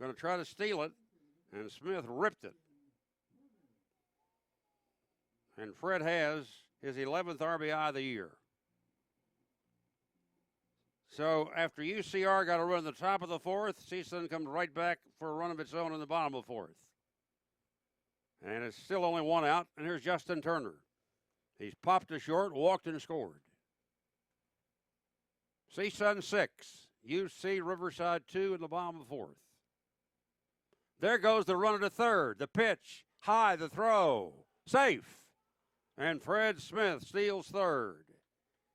Going to try to steal it, and Smith ripped it. And Fred has his 11th RBI of the year. So after UCR got a run in the top of the 4th, CSUN comes right back for a run of its own in the bottom of the 4th. And it's still only 1 out, and here's Justin Turner. He's popped to short, walked, and scored. CSUN 6, UC Riverside 2 in the bottom of the 4th. There goes the runner to third. The pitch, high, the throw, safe. And Fred Smith steals third.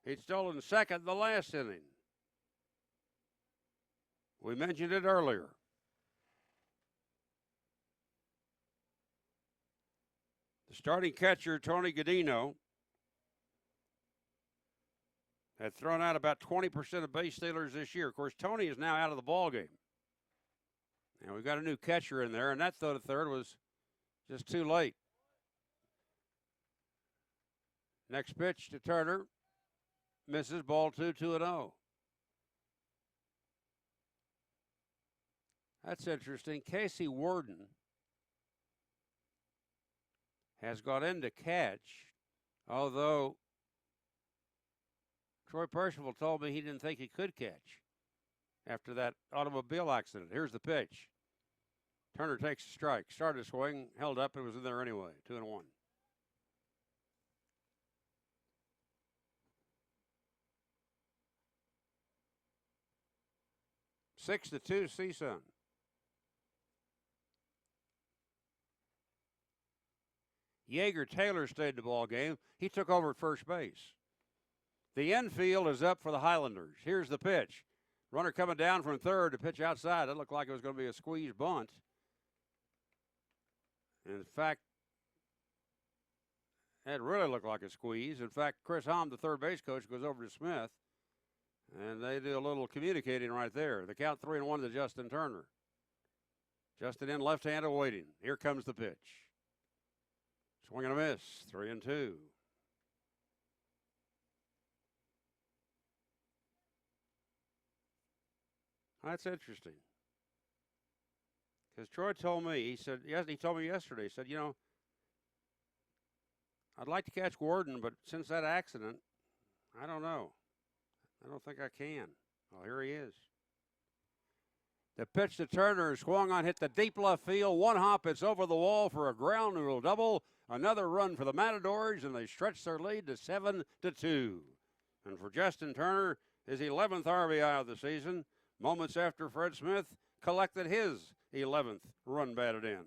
He'd stolen second in the last inning. We mentioned it earlier. The starting catcher, Tony Godino, had thrown out about 20% of base stealers this year. Of course, Tony is now out of the ballgame. And we've got a new catcher in there, and that throw to third was just too late. Next pitch to Turner. Misses, ball 2-0. That's interesting. Casey Warden has got in to catch, although Troy Percival told me he didn't think he could catch after that automobile accident. Here's the pitch. Turner takes a strike. Started to swing, held up, and was in there anyway. 2-1. Six to 2 CSUN. Yeager Taylor stayed in the ball game. He took over at first base. The infield is up for the Highlanders. Here's the pitch. Runner coming down from third to pitch outside. It looked like it was going to be a squeeze bunt. In fact, it really looked like a squeeze. In fact, Chris Hom, the third base coach, goes over to Smith, and they do a little communicating right there. The count 3-1 to Justin Turner. Justin in left-handed waiting. Here comes the pitch. Swing and a miss. 3-2. That's interesting. Because Troy told me, he said, yes, he told me yesterday, he said, you know, I'd like to catch Gordon, but since that accident, I don't know. I don't think I can. Well, here he is. The pitch to Turner, swung on, hit the deep left field. One hop, it's over the wall for a ground rule double. Another run for the Matadors, and they stretch their lead to 7-2. And for Justin Turner, his 11th RBI of the season, moments after Fred Smith collected his 11th run batted in.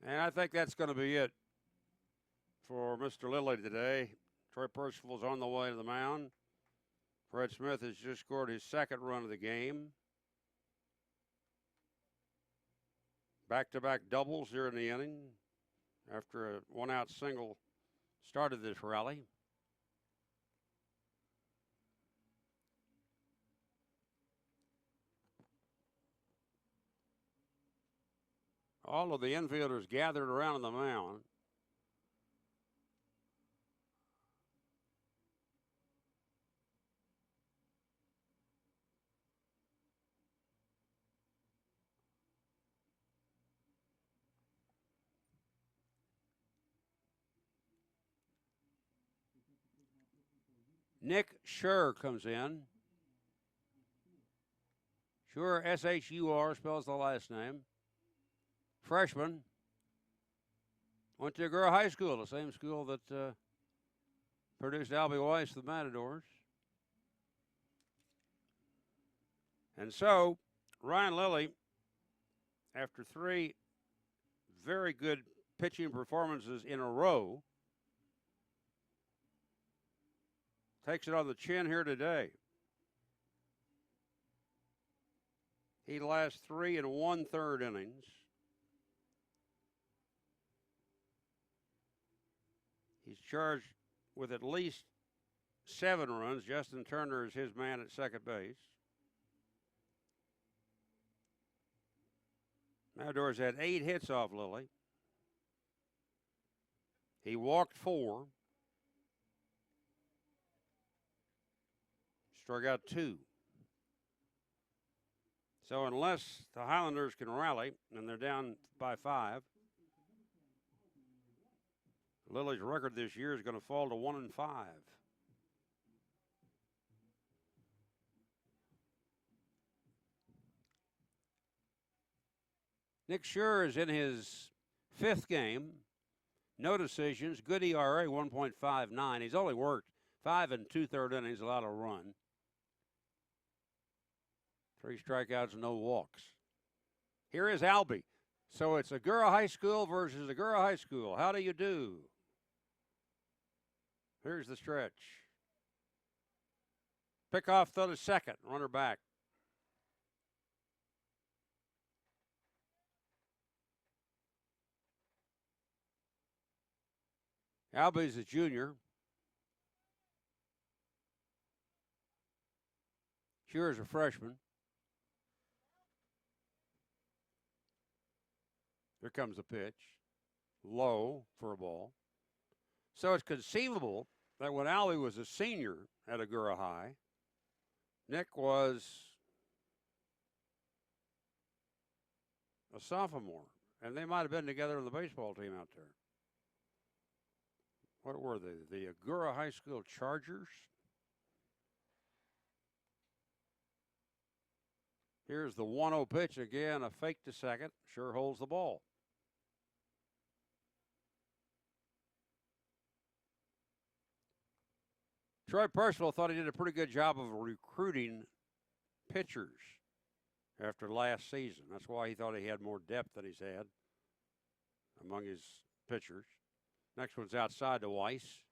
And I think that's going to be it for Mr. Lilly today. Troy Percival's on the way to the mound. Fred Smith has just scored his second run of the game. Back-to-back doubles here in the inning after a one-out single started this rally. All of the infielders gathered around the mound. Nick Schur comes in. Schur, S-H-U-R, spells the last name. Freshman. Went to Agoura High School, the same school that produced Albie Weiss, the Matadors. And so, Ryan Lilly, after 3 very good pitching performances in a row, takes it on the chin here today. He lasts 3 1/3 innings. He's charged with at least 7 runs. Justin Turner is his man at second base. Matadors had 8 hits off Lilly. He walked 4. Struck out 2. So unless the Highlanders can rally, and they're down by 5, Lilly's record this year is going to fall to 1-5. Nick Schur is in his 5th game. No decisions. Good ERA, 1.59. He's only worked 5 2/3 innings, allowed a run. 3 strikeouts, no walks. Here is Albie. So it's Agoura High School versus Agoura High School. How do you do? Here's the stretch. Pick off throw to second. Runner back. Albie's a junior. Schur's a freshman. Here comes the pitch. Low for a ball. So it's conceivable that when Albie was a senior at Agoura High, Nick was a sophomore. And they might have been together on the baseball team out there. What were they? The Agoura High School Chargers? Here's the 1-0 pitch again, a fake to second. Sure holds the ball. Troy Percival thought he did a pretty good job of recruiting pitchers after last season. That's why he thought he had more depth than he's had among his pitchers. Next one's outside to Weiss.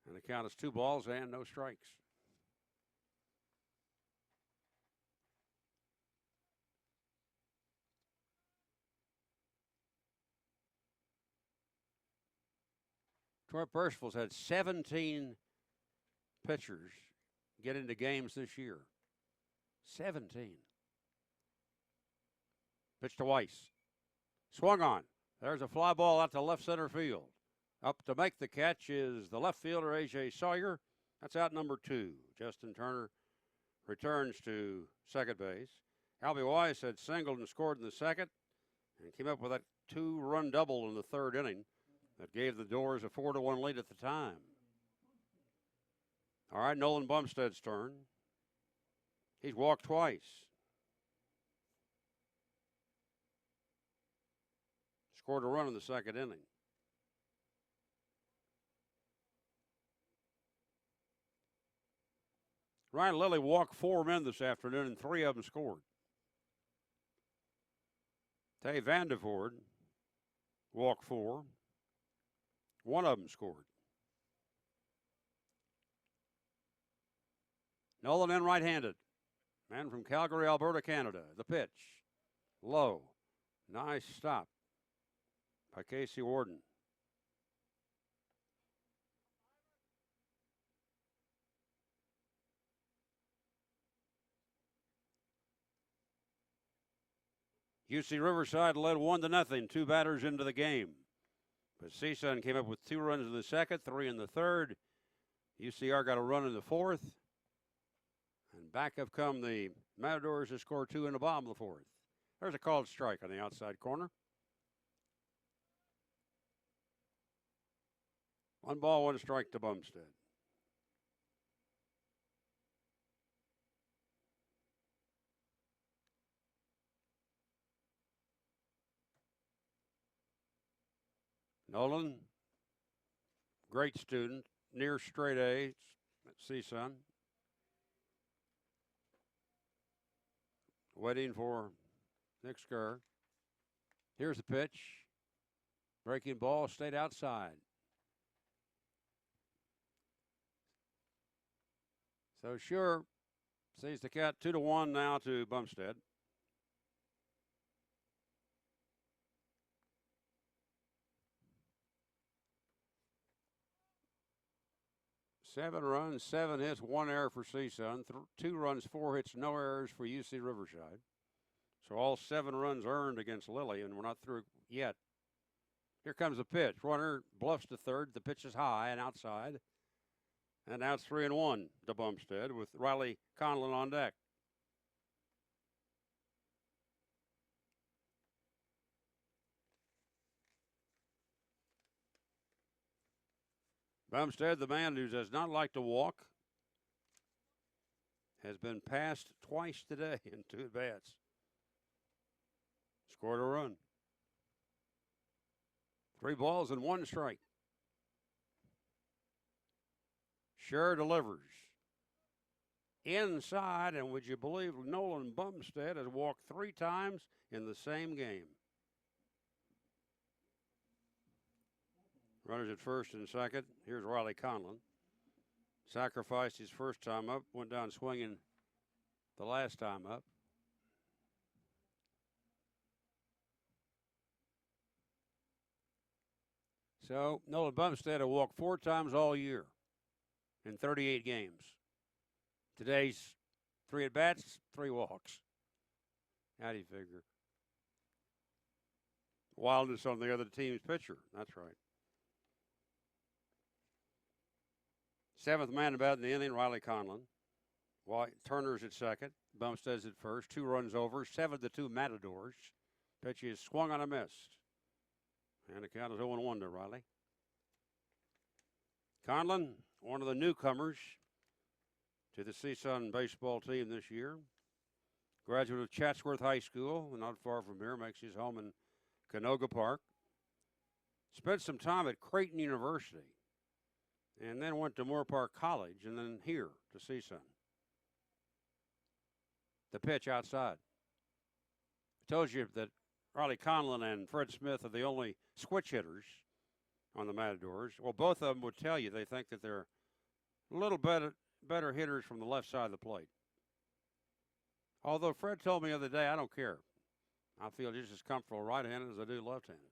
And the count is 2 balls and no strikes. Troy Percival's had 17 pitchers get into games this year. 17. Pitch to Weiss. Swung on. There's a fly ball out to left center field. Up to make the catch is the left fielder, A.J. Sawyer. That's out number 2. Justin Turner returns to second base. Albie Weiss had singled and scored in the second and came up with that 2-run double in the third inning that gave the Doors a 4-1 lead at the time. All right, Nolan Bumstead's turn. He's walked twice. Scored a run in the second inning. Ryan Lilly walked 4 men this afternoon, and 3 of them scored. Tay Vandervoort walked 4. 1 of them scored. Nolan in right-handed. Man from Calgary, Alberta, Canada. The pitch. Low. Nice stop by Casey Warden. UC Riverside led 1-0, 2 batters into the game. But CSUN came up with 2 runs in the second, 3 in the third. UCR got a run in the fourth. And back have come the Matadors to score 2 in the bottom of the fourth. There's a called strike on the outside corner. 1 ball, 1 strike to Bumstead. Nolan, great student, near straight A at CSUN. Waiting for Nick Skur. Here's the pitch. Breaking ball, stayed outside. So sure, sees the cat 2-1 now to Bumstead. Seven runs, 7 hits, 1 error for CSUN. 2 runs, 4 hits, no errors for UC Riverside. So all 7 runs earned against Lilly, and we're not through yet. Here comes the pitch. Runner bluffs to third. The pitch is high and outside. And now it's 3-1 to Bumstead with Riley Conlon on deck. Bumstead, the man who does not like to walk, has been passed twice today in 2 at-bats. Scored a run. 3 balls and 1 strike. Sure delivers. Inside, and would you believe Nolan Bumstead has walked 3 times in the same game. Runners at first and second. Here's Riley Conlon. Sacrificed his first time up, went down swinging the last time up. So Nolan Bumstead will walk 4 times all year in 38 games. Today's 3 at-bats, 3 walks. How do you figure? Wildness on the other team's pitcher. That's right. 7th man about in the inning, Riley Conlon. Turner's at second. Bumstead's at first. 2 runs over. 7-2 Matadors. Pitch is swung on a miss. And the count is 0-1 to Riley. Conlon, one of the newcomers to the CSUN baseball team this year. Graduate of Chatsworth High School, not far from here, makes his home in Canoga Park. Spent some time at Creighton University. And then went to Moore Park College, and then here to CSUN. The pitch outside. I told you that Riley Conlon and Fred Smith are the only switch hitters on the Matadors. Well, both of them would tell you they think that they're a little better hitters from the left side of the plate. Although Fred told me the other day, I don't care. I feel just as comfortable right-handed as I do left-handed.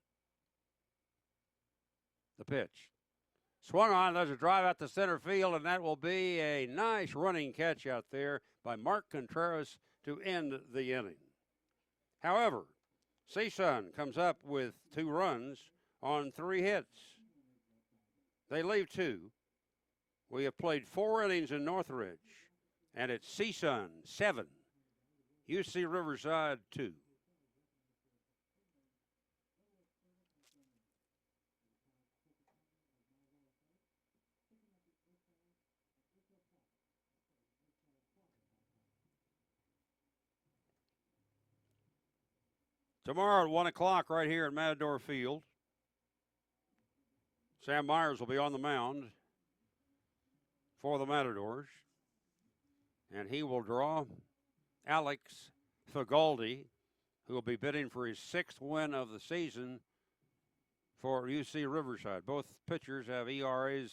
The pitch. Swung on, there's a drive out to center field, and that will be a nice running catch out there by Mark Contreras to end the inning. However, CSUN comes up with 2 runs on 3 hits. They leave 2 We have played 4 innings in Northridge, and it's CSUN 7, UC Riverside 2. Tomorrow at 1 o'clock right here at Matador Field, Sam Myers will be on the mound for the Matadors, and he will draw Alex Fagaldi, who will be bidding for his 6th win of the season for UC Riverside. Both pitchers have ERAs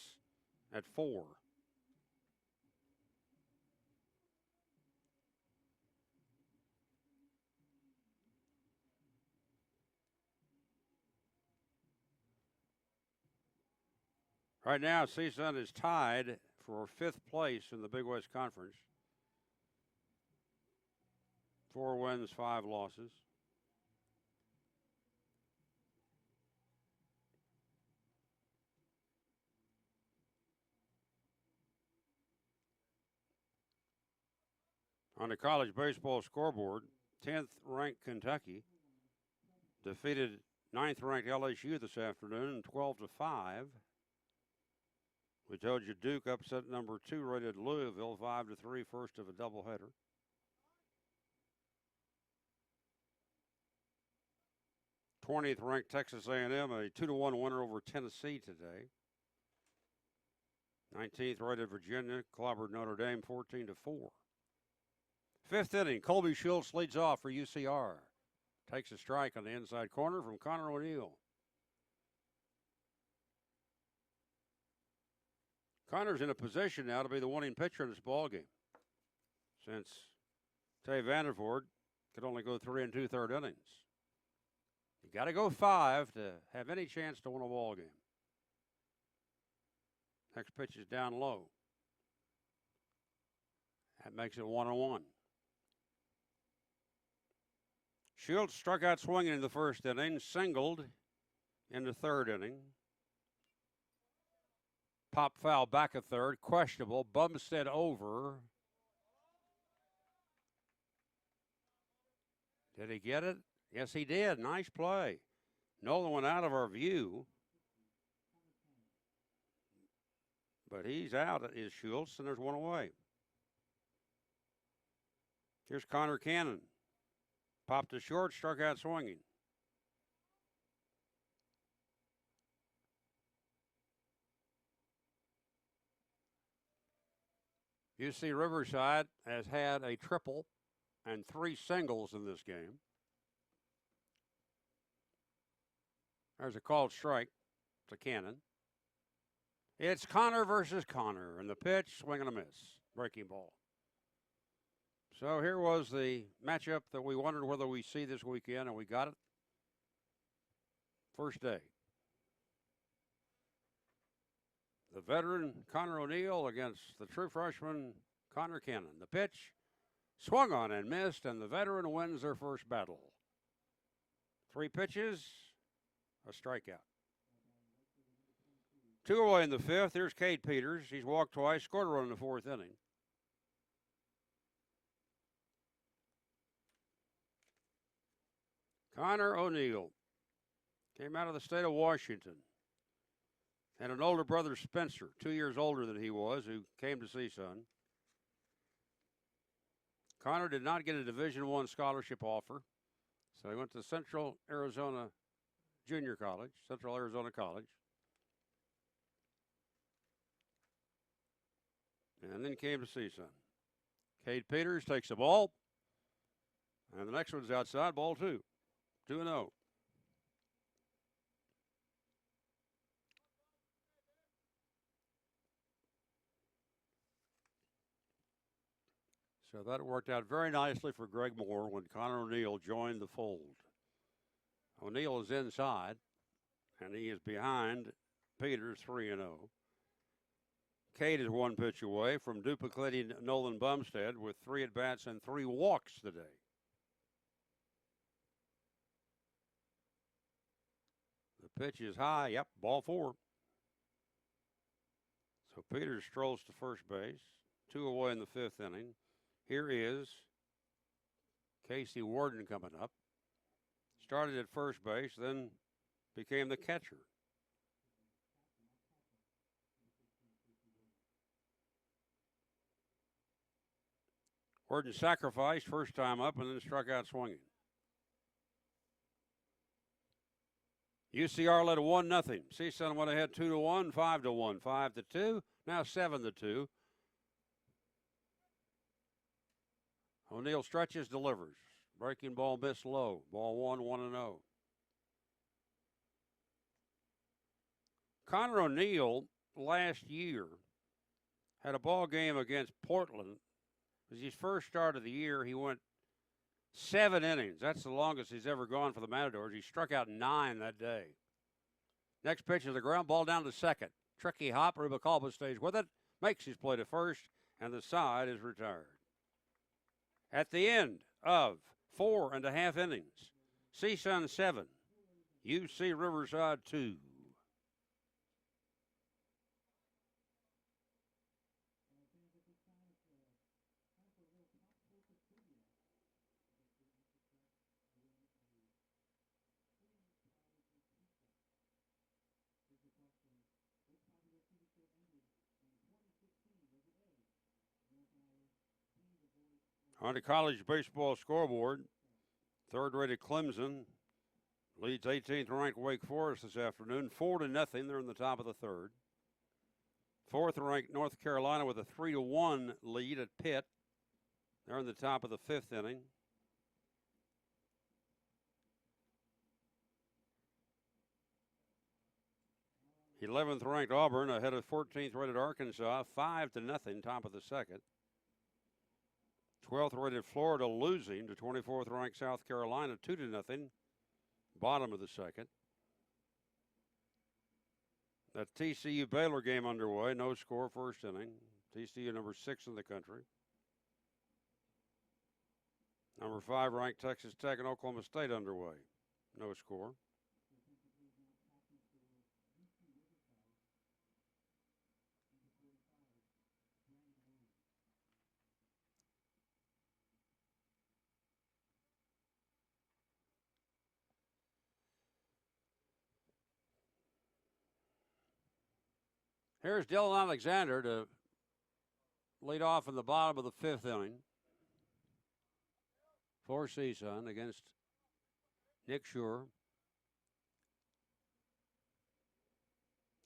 at 4. Right now, CSUN is tied for 5th place in the Big West Conference. 4 wins, 5 losses. On the college baseball scoreboard, 10th ranked Kentucky defeated 9th ranked LSU this afternoon 12-5. We told you Duke upset number 2 rated Louisville 5-3, first of a doubleheader. '20th ranked Texas A&M, a 2-1 winner over Tennessee today. 19th rated Virginia clobbered Notre Dame 14-4. 5th inning, Colby Schultz leads off for UCR. Takes a strike on the inside corner from Connor O'Neill. Connor's in a position now to be the winning pitcher in this ballgame, since Tay Vandervoort could only go 3 2/3 innings. You got to go 5 to have any chance to win a ball game. Next pitch is down low. That makes it 1-1. Schultz struck out swinging in the 1st inning, singled in the 3rd inning. Pop foul back at 3rd, questionable. Bumstead over. Did he get it? Yes, he did. Nice play. Nolan went out of our view. But he's out, is Schultz, and there's one away. Here's Connor Cannon. Popped to short, struck out swinging. UC Riverside has had a triple and 3 singles in this game. There's a called strike to Cannon. It's Connor versus Connor, and the pitch, swing and a miss, breaking ball. So here was the matchup that we wondered whether we see this weekend, and we got it. First day. The veteran Connor O'Neill against the true freshman Connor Cannon. The pitch swung on and missed, and the veteran wins their first battle. 3 pitches, a strikeout. 2 away in the 5th. Here's Cade Peters. He's walked twice, scored a run in the 4th inning. Connor O'Neill came out of the state of Washington. And an older brother, Spencer, 2 years older than he was, who came to CSUN. Connor did not get a Division I scholarship offer, so he went to Central Arizona Junior College, Central Arizona College. And then came to CSUN. Cade Peters takes the ball, and the next one's outside, ball 2. 2-0. So that worked out very nicely for Greg Moore when Connor O'Neill joined the fold. O'Neill is inside, and he is behind Peters 3-0. Cade is 1 pitch away from duplicating Nolan Bumstead with 3 at-bats and 3 walks today. The pitch is high. Yep, ball 4. So Peters strolls to first base. 2 away in the 5th inning. Here is Casey Warden coming up. Started at first base, then became the catcher. Warden sacrificed first time up and then struck out swinging. UCR led 1-0. CSUN went ahead 2-1, 5-1, 5-2, now 7-2. O'Neill stretches, delivers. Breaking ball missed low. Ball 1-0. Connor O'Neill last year had a ball game against Portland. It was his first start of the year. He went 7 innings. That's the longest he's ever gone for the Matadors. He struck out 9 that day. Next pitch is the ground ball down to second. Tricky hop. Rubalcaba stays with it. Makes his play to first, and the side is retired. At the end of 4.5 innings, CSUN 7, UC Riverside 2. On the college baseball scoreboard, 3rd-rated Clemson leads 18th ranked Wake Forest this afternoon, 4-0. They're in the top of the 3rd. 4th-ranked North Carolina with a 3-1 lead at Pitt. They're in the top of the 5th inning. Eleventh-ranked Auburn ahead of 14th-rated Arkansas, 5-0, top of the 2nd. 12th-rated Florida losing to 24th-ranked South Carolina, 2-0, bottom of the 2nd. That TCU Baylor game underway, no score, first inning. TCU number 6 in the country. Number 5 ranked Texas Tech and Oklahoma State underway, no score. Here's Dylan Alexander to lead off in the bottom of the 5th inning for CSUN against Nick Schur.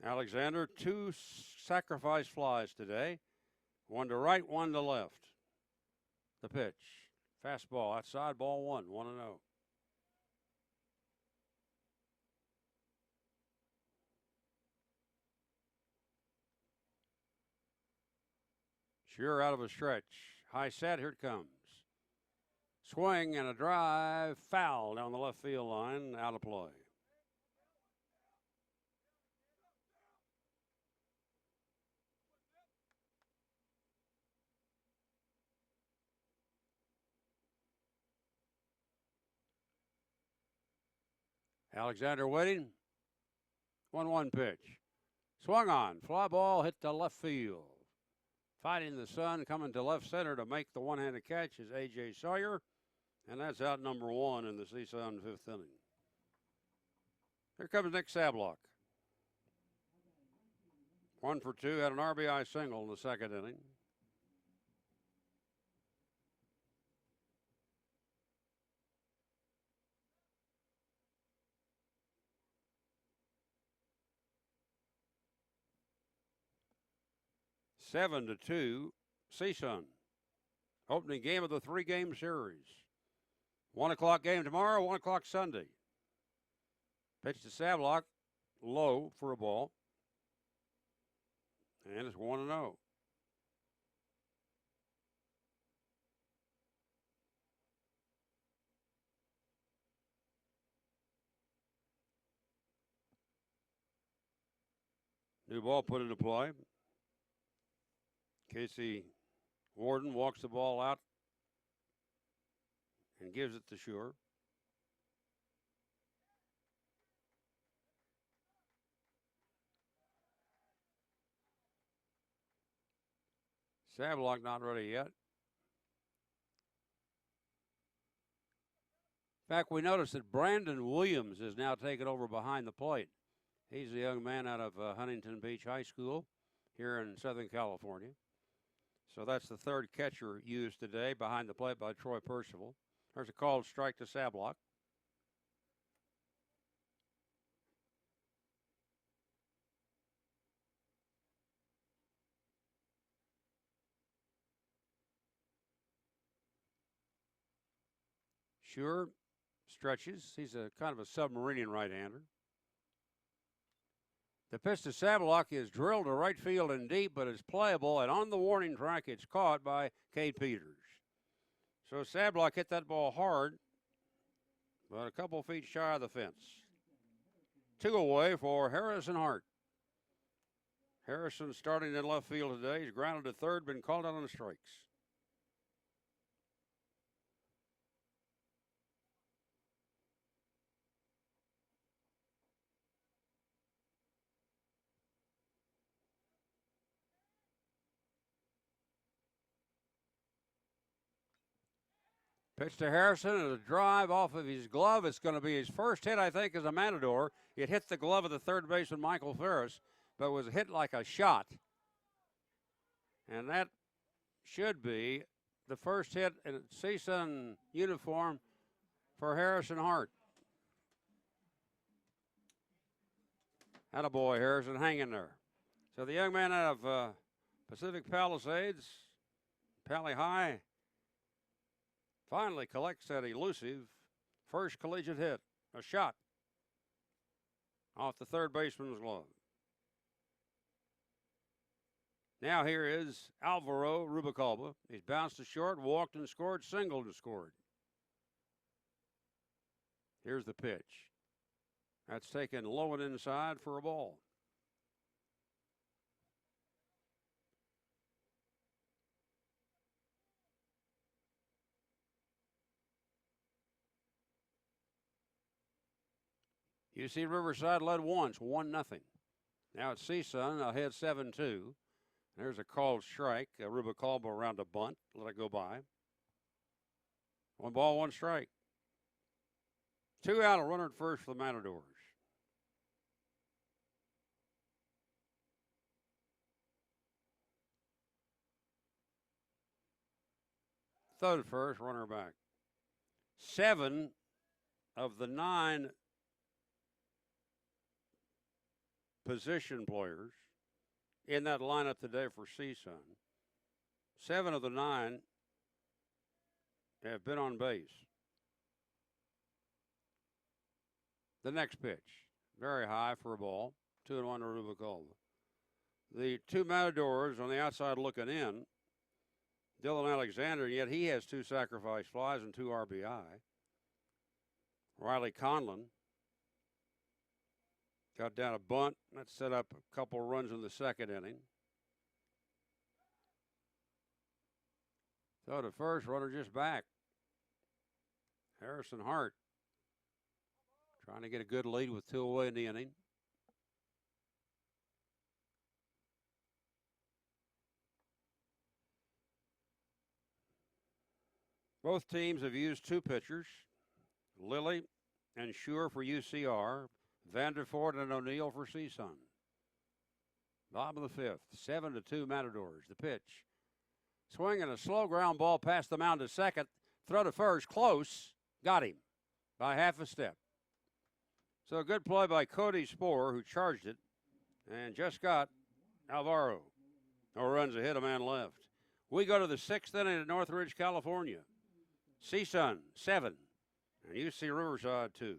Alexander, 2 sacrifice flies today. 1 to right, 1 to left. The pitch. Fastball outside, ball 1, 1-0. Sure out of a stretch. High set, here it comes. Swing and a drive, foul down the left field line, out of play. Alexander waiting. 1-1 pitch. Swung on, fly ball hit to left field. Fighting the sun, coming to left center to make the one-handed catch is A.J. Sawyer, and that's out number 1 in the CSUN 5th inning. Here comes Nick Sablock. 1 for 2, had an RBI single in the 2nd inning. Seven to 2, CSUN. Opening game of the 3-game series. 1 o'clock game tomorrow, 1 o'clock Sunday. Pitch to Sablock, low for a ball. And it's 1-0. New ball put into play. Casey Warden walks the ball out and gives it to Schur. Sablock not ready yet. In fact, we noticed that Brandon Williams is now taken over behind the plate. He's a young man out of Huntington Beach High School here in Southern California. So that's the third catcher used today behind the plate by Troy Percival. There's a called strike to Sablock. Sure stretches. He's a kind of a submarine right-hander. The pitch to Sablock is drilled to right field and deep, but it's playable, and on the warning track, it's caught by Cade Peters. So Sablock hit that ball hard, but a couple feet shy of the fence. 2 away for Harrison Hart. Harrison starting in left field today. He's grounded to third, been called out on the strikes. Pitch to Harrison and a drive off of his glove. It's going to be his first hit, I think, as a Matador. It hit the glove of the third baseman, Michael Ferris, but was hit like a shot. And that should be the first hit in CSUN uniform for Harrison Hart. Attaboy, Harrison, hanging there. So the young man out of Pacific Palisades, Pali High, finally collects that elusive first collegiate hit, a shot off the third baseman's glove. Now here is Alvaro Rubalcaba. He's bounced to short, walked and scored, singled and scored. Here's the pitch. That's taken low and inside for a ball. UC Riverside led once, 1-0. Now it's CSUN ahead 7-2. There's a called strike. Rubalcaba around a bunt. Let it go by. 1 ball, 1 strike. 2 out, a runner at first for the Matadors. Throw to first, runner back. 7 of the 9 position players in that lineup today for CSUN, 7 of the 9 have been on base. The next pitch, very high for a ball, 2-1 to Rubalcaba. The 2 Matadors on the outside looking in, Dylan Alexander, yet he has 2 sacrifice flies and 2 RBI. Riley Conlon got down a bunt. That set up a couple runs in the second inning. Throw to first, runner just back. Harrison Hart trying to get a good lead with 2 away in the inning. Both teams have used 2 pitchers, Lilly and Shure for UCR, Vanderford and O'Neill for CSUN. Bottom of the 5th, 7-2 Matadors. The pitch. Swinging a slow ground ball past the mound to second. Throw to first, close. Got him by half a step. So a good play by Cody Sporer, who charged it, and just got Alvaro. No runs ahead, a man left. We go to the 6th inning at Northridge, California. CSUN 7 and UC Riverside 2.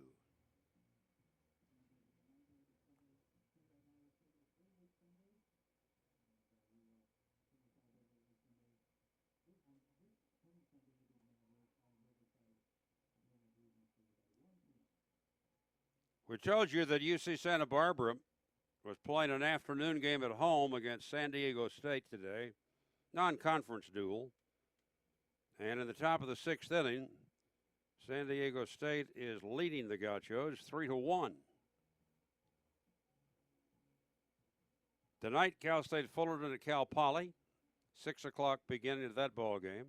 We told you that UC Santa Barbara was playing an afternoon game at home against San Diego State today, non-conference duel. And in the top of the 6th inning, San Diego State is leading the Gauchos 3-1. Tonight, Cal State Fullerton at Cal Poly, 6 o'clock beginning of that ball game.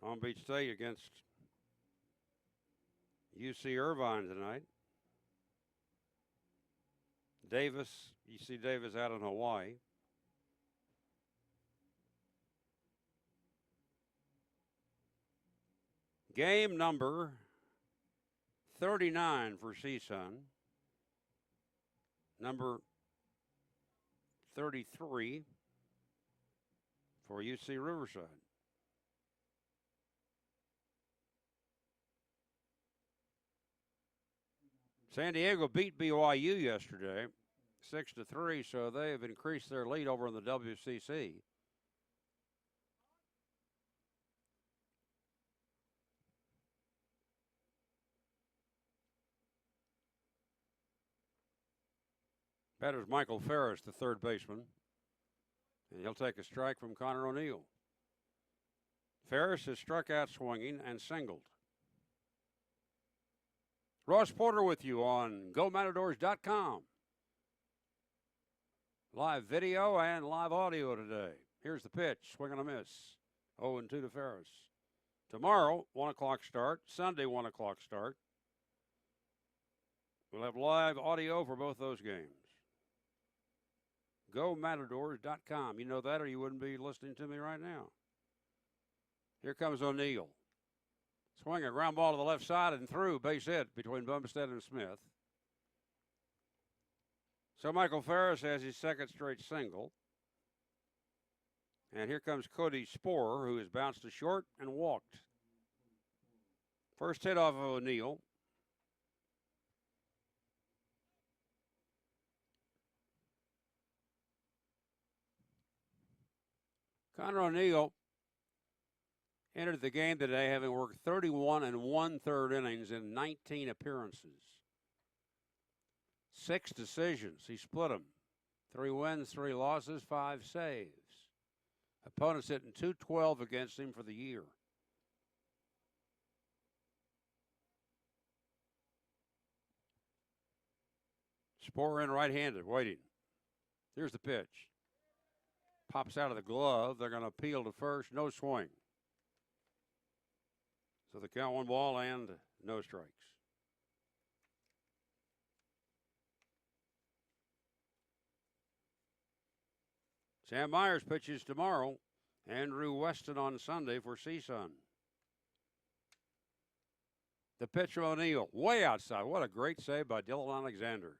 Long Beach State against UC Irvine tonight. Davis, UC Davis out in Hawaii. Game number 39 for CSUN. Number 33 for UC Riverside. San Diego beat BYU yesterday, 6-3, so they have increased their lead over in the WCC. Batter's Michael Ferris, the third baseman, and he'll take a strike from Connor O'Neill. Ferris has struck out swinging and singled. Ross Porter with you on GoMatadors.com. Live video and live audio today. Here's the pitch, swing and a miss. 0-2 to Ferris. Tomorrow, 1 o'clock start. Sunday, 1 o'clock start. We'll have live audio for both those games. GoMatadors.com. You know that or you wouldn't be listening to me right now. Here comes O'Neill. Swing a ground ball to the left side and through, base hit between Bumstead and Smith. So Michael Ferris has his second straight single. And here comes Cody Sporer, who has bounced to short and walked. First hit off of O'Neill. Connor O'Neill entered the game today having worked 31 1/3 innings in 19 appearances. 6 decisions. He split them. 3 wins, 3 losses, 5 saves. Opponents hitting .212 against him for the year. Sporer in right-handed, waiting. Here's the pitch. Pops out of the glove. They're going to appeal to first. No swing. So the count 1 ball and no strikes. Sam Myers pitches tomorrow. Andrew Weston on Sunday for CSUN. The pitch from O'Neill, way outside. What a great save by Dylan Alexander.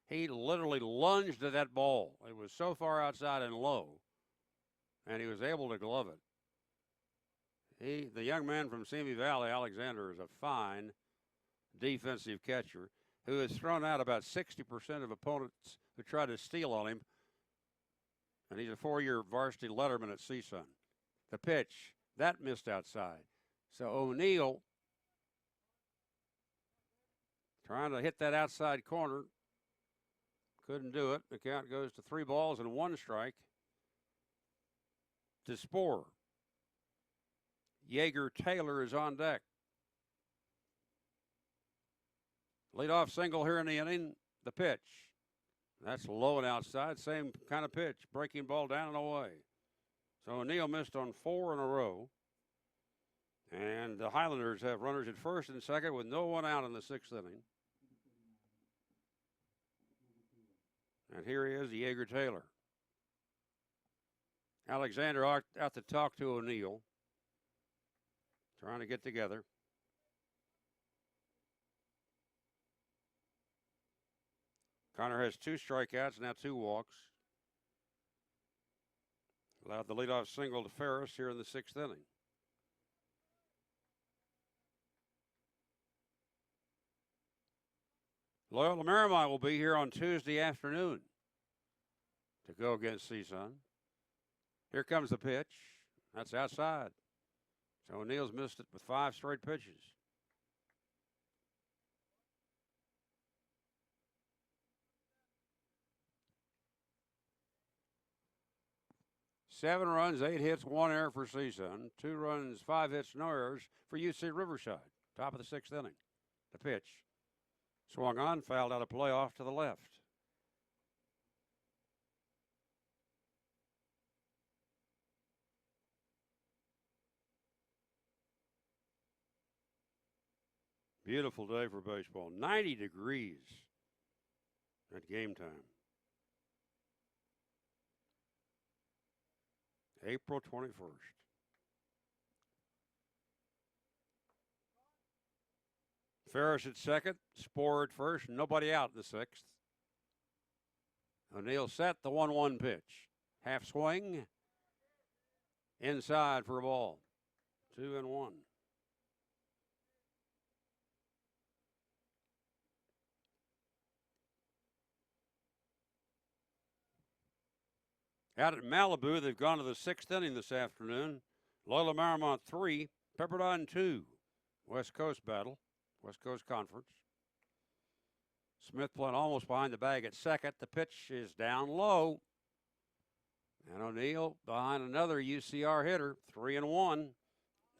He literally lunged at that ball. It was so far outside and low, and he was able to glove it. The young man from Simi Valley, Alexander, is a fine defensive catcher who has thrown out about 60% of opponents who try to steal on him. And he's a 4-year varsity letterman at CSUN. The pitch, that missed outside. So O'Neill trying to hit that outside corner. Couldn't do it. The count goes to 3 balls and 1 strike to Sporer. Yeager Taylor is on deck. Leadoff single here in the inning. The pitch. That's low and outside. Same kind of pitch. Breaking ball down and away. So O'Neill missed on 4 in a row. And the Highlanders have runners at first and second with no one out in the 6th inning. And here he is, Yeager Taylor. Alexander out to talk to O'Neill. Trying to get together. Connor has 2 strikeouts, now 2 walks. Allowed the leadoff single to Ferris here in the 6th inning. Loyola Marymount will be here on Tuesday afternoon to go against CSUN. Here comes the pitch. That's outside. So O'Neill's missed it with 5 straight pitches. Seven runs, 8 hits, 1 error for CSUN. 2 runs, 5 hits, no errors for UC Riverside. Top of the 6th inning. The pitch. Swung on, fouled out a play off to the left. Beautiful day for baseball. 90 degrees at game time. April 21st. Ferris at second, Sporer at first, nobody out in the sixth. O'Neill set the 1-1 pitch. Half swing. Inside for a ball. 2-1. Out at Malibu, they've gone to the sixth inning this afternoon. Loyola Marymount 3, Pepperdine 2. West Coast battle, West Coast Conference. Smith playing almost behind the bag at second. The pitch is down low. And O'Neill behind another UCR hitter, 3-1.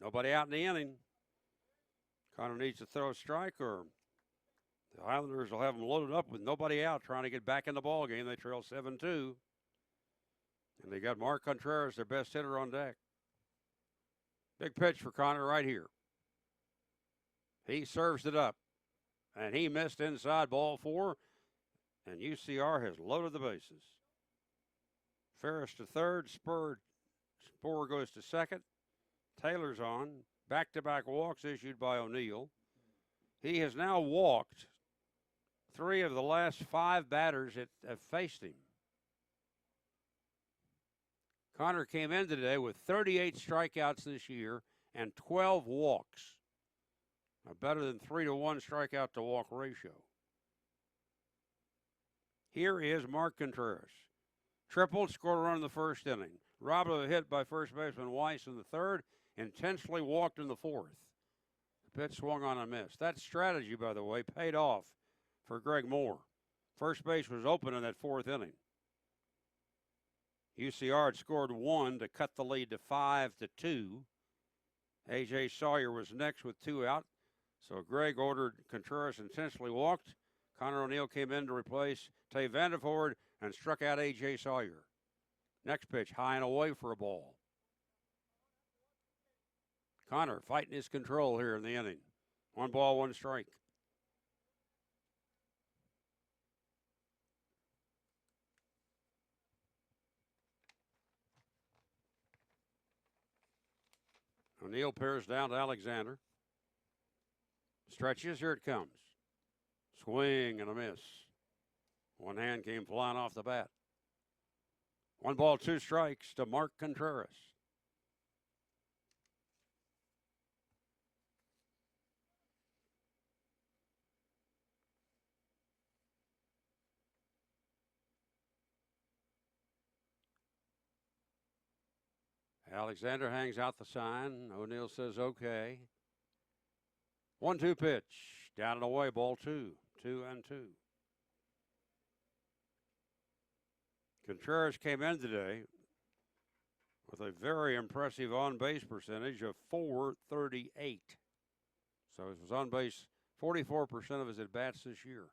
Nobody out in the inning. Connor needs to throw a strike, or the Highlanders will have them loaded up with nobody out, trying to get back in the ball game. They trail 7-2. And they got Mark Contreras, their best hitter, on deck. Big pitch for Connor right here. He serves it up. And he missed inside, ball 4. And UCR has loaded the bases. Ferris to third. Sporer goes to second. Taylor's on. Back-to-back walks issued by O'Neill. He has now walked 3 of the last 5 batters that have faced him. Connor came in today with 38 strikeouts this year and 12 walks. A better than 3-to-1 strikeout to walk ratio. Here is Mark Contreras. Tripled, scored a run in the first inning. Robbed of a hit by first baseman Weiss in the third. Intensely walked in the fourth. The pitch swung on and missed. That strategy, by the way, paid off for Greg Moore. First base was open in that fourth inning. UCR had scored 1 to cut the lead to 5-2. A.J. Sawyer was next with 2 out. So Greg ordered Contreras intentionally walked. Connor O'Neill came in to replace Tay Vandervoort and struck out A.J. Sawyer. Next pitch, high and away for a ball. Connor fighting his control here in the inning. 1 ball, 1 strike. O'Neill pairs down to Alexander. Stretches, here it comes. Swing and a miss. One hand came flying off the bat. 1 ball, 2 strikes to Mark Contreras. Alexander hangs out the sign. O'Neill says okay. 1-2 pitch. Down and away, ball 2. 2-2. Contreras came in today with a very impressive on-base percentage of .438. So he was on base 44% of his at-bats this year.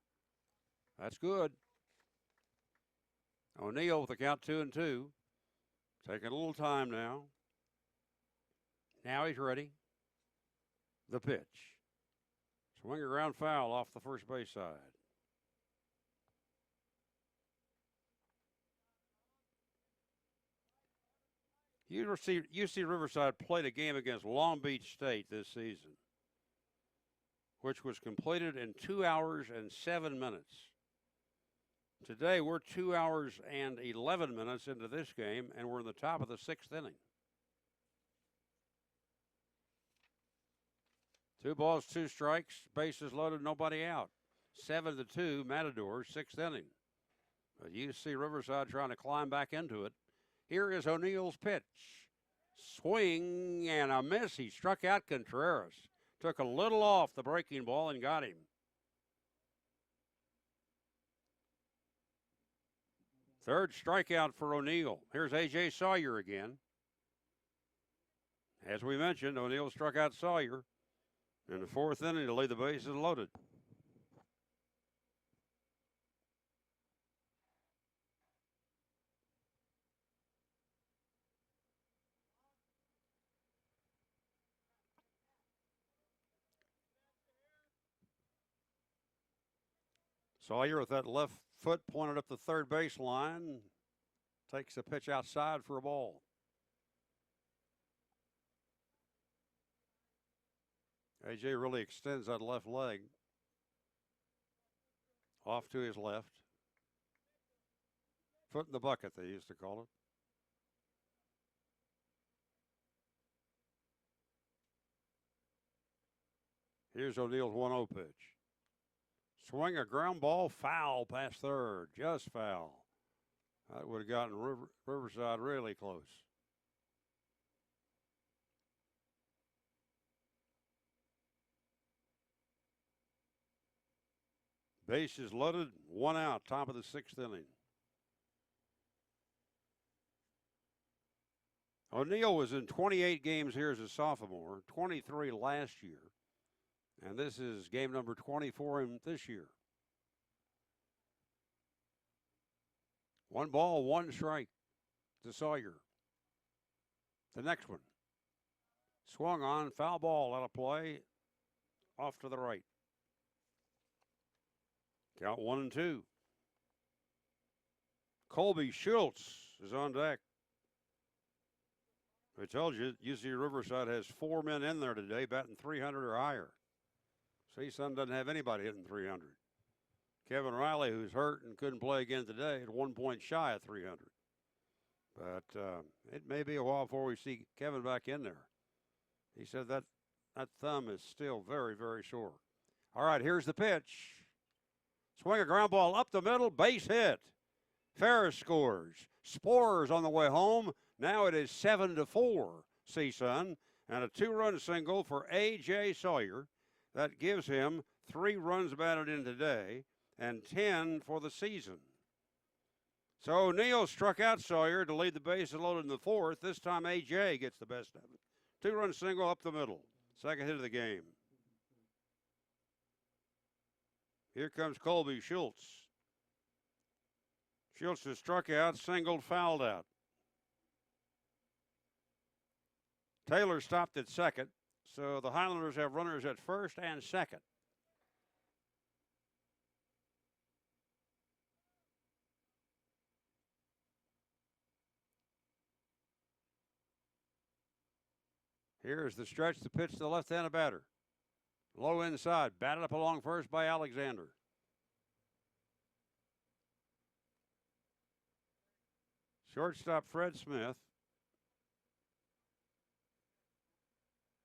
That's good. O'Neill with the count 2-2. Taking a little time now. Now he's ready. The pitch. Swing around foul off the first base side. UC Riverside played a game against Long Beach State this season, which was completed in 2 hours and 7 minutes. Today, we're 2 hours and 11 minutes into this game, and we're in the top of the 6th inning. 2 balls, 2 strikes, bases loaded, nobody out. 7-2, Matadors, 6th inning. But UC Riverside trying to climb back into it. Here is O'Neill's pitch. Swing and a miss. He struck out Contreras. Took a little off the breaking ball and got him. Third strikeout for O'Neill. Here's A.J. Sawyer again. As we mentioned, O'Neill struck out Sawyer in the 4th inning to leave the bases loaded. Sawyer with that left foot pointed up the third base line. Takes the pitch outside for a ball. AJ really extends that left leg. Off to his left. Foot in the bucket, they used to call it. Here's O'Neill's 1-0 pitch. Swing a ground ball, foul past third, just foul. That would have gotten Riverside really close. Bases loaded, 1 out, top of the 6th inning. O'Neill was in 28 games here as a sophomore, 23 last year. And this is game number 24 in this year. 1 ball, 1 strike to Sawyer. The next one. Swung on, foul ball out of play, off to the right. Count 1-2. Colby Schultz is on deck. I told you, UC Riverside has 4 men in there today batting 300 or higher. CSUN doesn't have anybody hitting 300. Kevin Riley, who's hurt and couldn't play again today, at 1 point shy of 300. But it may be a while before we see Kevin back in there. He said that thumb is still very, very sore. All right, here's the pitch. Swing a ground ball up the middle, base hit. Ferris scores. Spores on the way home. Now it is 7-4, CSUN, and a 2-run single for A.J. Sawyer. That gives him 3 runs batted in today and 10 for the season. So O'Neill struck out Sawyer to lead the bases loaded in the 4th. This time A.J. gets the best of it. 2-run single up the middle. Second hit of the game. Here comes Colby Schultz. Schultz has struck out, singled, fouled out. Taylor stopped at second, so the Highlanders have runners at first and second. Here's the stretch, the pitch to the left-handed batter. Low inside, batted up along first by Alexander. Shortstop Fred Smith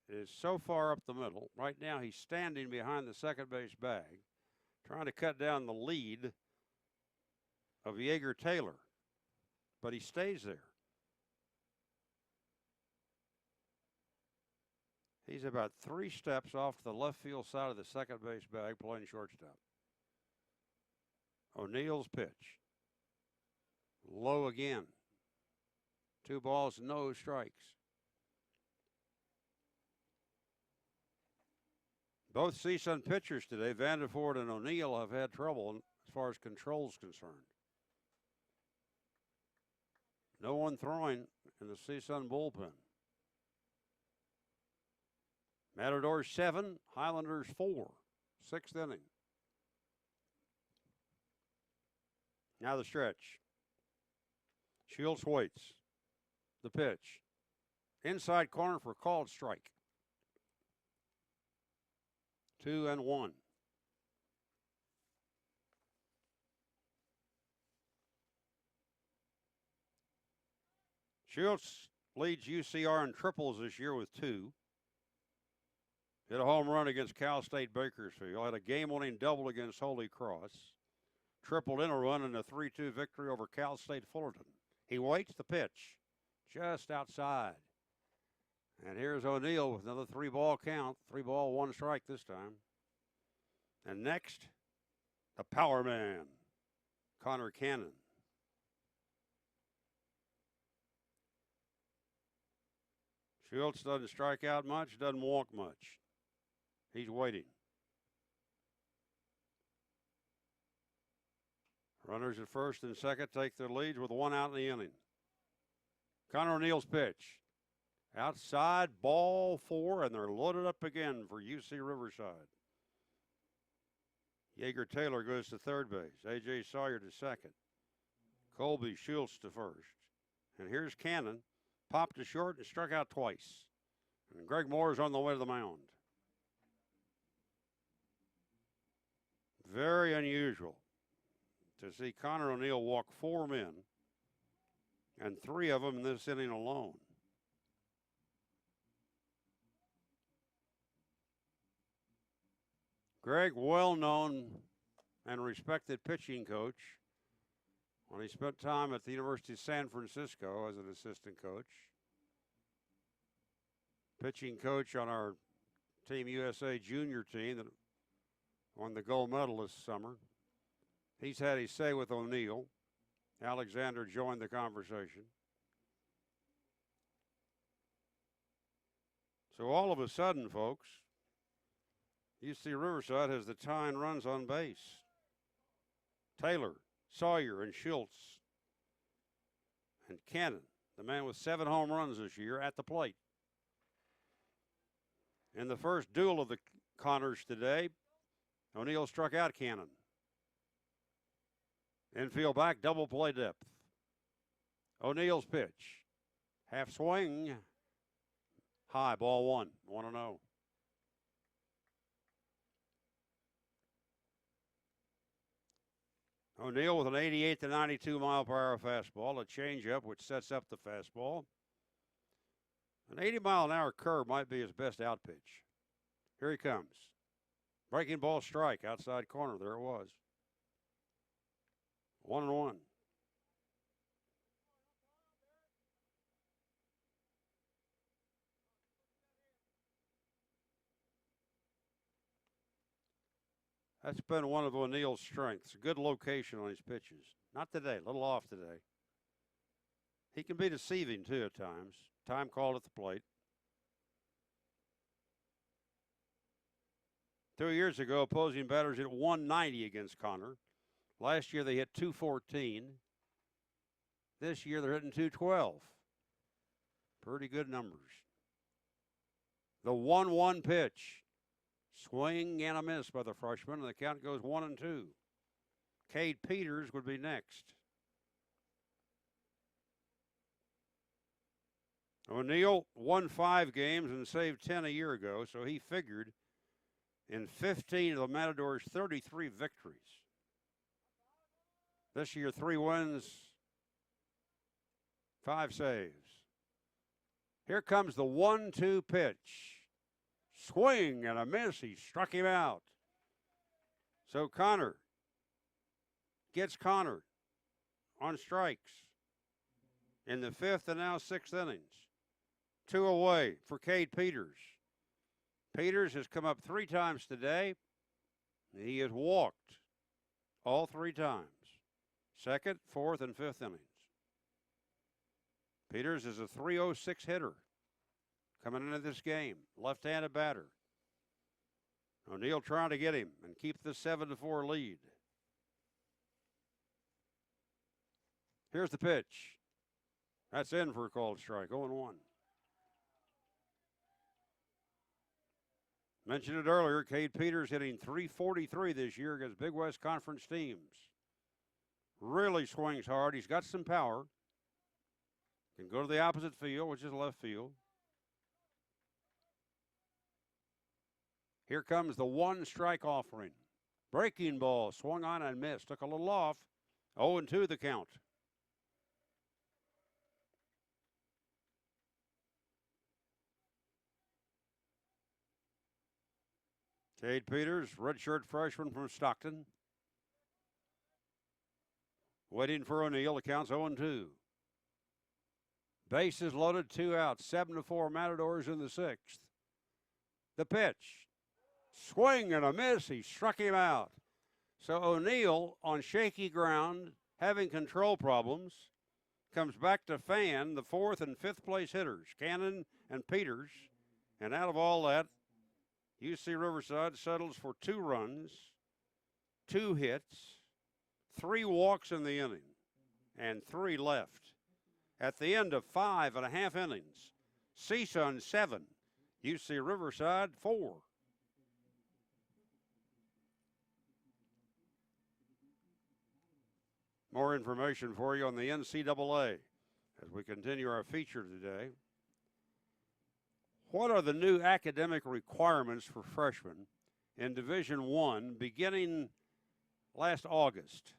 is so far up the middle. Right now he's standing behind the second base bag, trying to cut down the lead of Yeager Taylor, but he stays there. He's about 3 steps off the left field side of the second base bag playing shortstop. O'Neill's pitch. Low again. 2 balls, no strikes. Both CSUN pitchers today, Vanderford and O'Neill, have had trouble as far as control is concerned. No one throwing in the CSUN bullpen. Matadors 7, Highlanders 4, 6th inning. Now the stretch. Schultz waits. The pitch. Inside corner for called strike. 2-1. Schultz leads UCR in triples this year with 2. Hit a home run against Cal State Bakersfield. Had a game-winning double against Holy Cross. Tripled in a run in a 3-2 victory over Cal State Fullerton. He waits the pitch just outside. And here's O'Neill with another 3-ball count. 3 ball, 1 strike this time. And next, the power man, Connor Cannon. Schultz doesn't strike out much, doesn't walk much. He's waiting. Runners at first and second take their leads with 1 out in the inning. Connor O'Neill's pitch. Outside, ball 4, and they're loaded up again for UC Riverside. Yeager Taylor goes to third base. A.J. Sawyer to second. Colby Schultz to first. And here's Cannon. Popped to short and struck out twice. And Greg Moore's on the way to the mound. Very unusual to see Connor O'Neill walk 4 men, and 3 of them in this inning alone. Greg, well-known and respected pitching coach when he spent time at the University of San Francisco as an assistant coach. Pitching coach on our Team USA junior team that won the gold medal this summer. He's had his say with O'Neill. Alexander joined the conversation. So all of a sudden, folks, UC Riverside has the tying runs on base. Taylor, Sawyer, and Schultz. And Cannon, the man with 7 home runs this year, at the plate. In the first duel of the Connors today, O'Neill struck out Cannon. Infield back, double play depth. O'Neill's pitch. Half swing. High, ball 1, 1-0. O'Neill with an 88 to 92 mile per hour fastball, a changeup which sets up the fastball. An 80 mile an hour curve might be his best out pitch. Here he comes. Breaking ball strike, outside corner. There it was. 1-1. That's been one of O'Neill's strengths. A good location on his pitches. Not today, a little off today. He can be deceiving too at times. Time called at the plate. 2 years ago, opposing batters hit 190 against Connor. Last year they hit 214. This year they're hitting 212. Pretty good numbers. The 1-1 pitch. Swing and a miss by the freshman, and the count goes 1-2. Cade Peters would be next. O'Neill won 5 games and saved 10 a year ago, so he figured in 15 of the Matadors' 33 victories. This year, 3 wins, 5 saves. Here comes the 1-2 pitch. Swing and a miss. He struck him out. So Connor gets Connor on strikes in the 5th and now 6th innings. 2 away for Cade Peters. Peters has come up 3 times today. He has walked all 3 times. 2nd, 4th, and 5th innings. Peters is a .306 hitter coming into this game. Left-handed batter. O'Neill trying to get him and keep the 7-4 lead. Here's the pitch. That's in for a called strike. 0-1. Mentioned it earlier, Cade Peters hitting .343 this year against Big West Conference teams. Really swings hard. He's got some power. Can go to the opposite field, which is left field. Here comes the 1 strike offering. Breaking ball, swung on and missed. Took a little off. 0-2 the count. Cade Peters, redshirt freshman from Stockton. Waiting for O'Neill. The count's 0-2. Bases loaded, 2 outs. 7-4 Matadors in the 6th. The pitch. Swing and a miss. He struck him out. So O'Neill, on shaky ground, having control problems, comes back to fan the 4th and 5th place hitters, Cannon and Peters. And out of all that, UC Riverside settles for 2 runs, 2 hits, 3 walks in the inning, and 3 left. At the end of 5.5 innings, CSUN 7, UC Riverside 4. more information for you on the NCAA as we continue our feature today. What are the new academic requirements for freshmen in Division I beginning last August?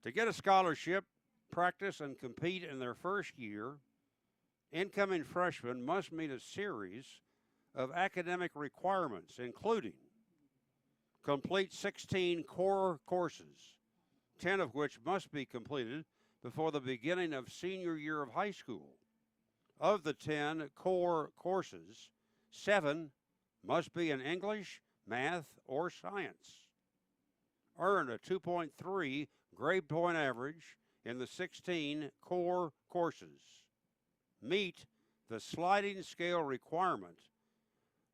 To get a scholarship, practice, and compete in their first year, incoming freshmen must meet a series of academic requirements, including complete 16 core courses, 10 of which must be completed before the beginning of senior year of high school. Of the 10 core courses, 7 must be in English, math, or science. Earn a 2.3 grade point average in the 16 core courses. Meet the sliding scale requirement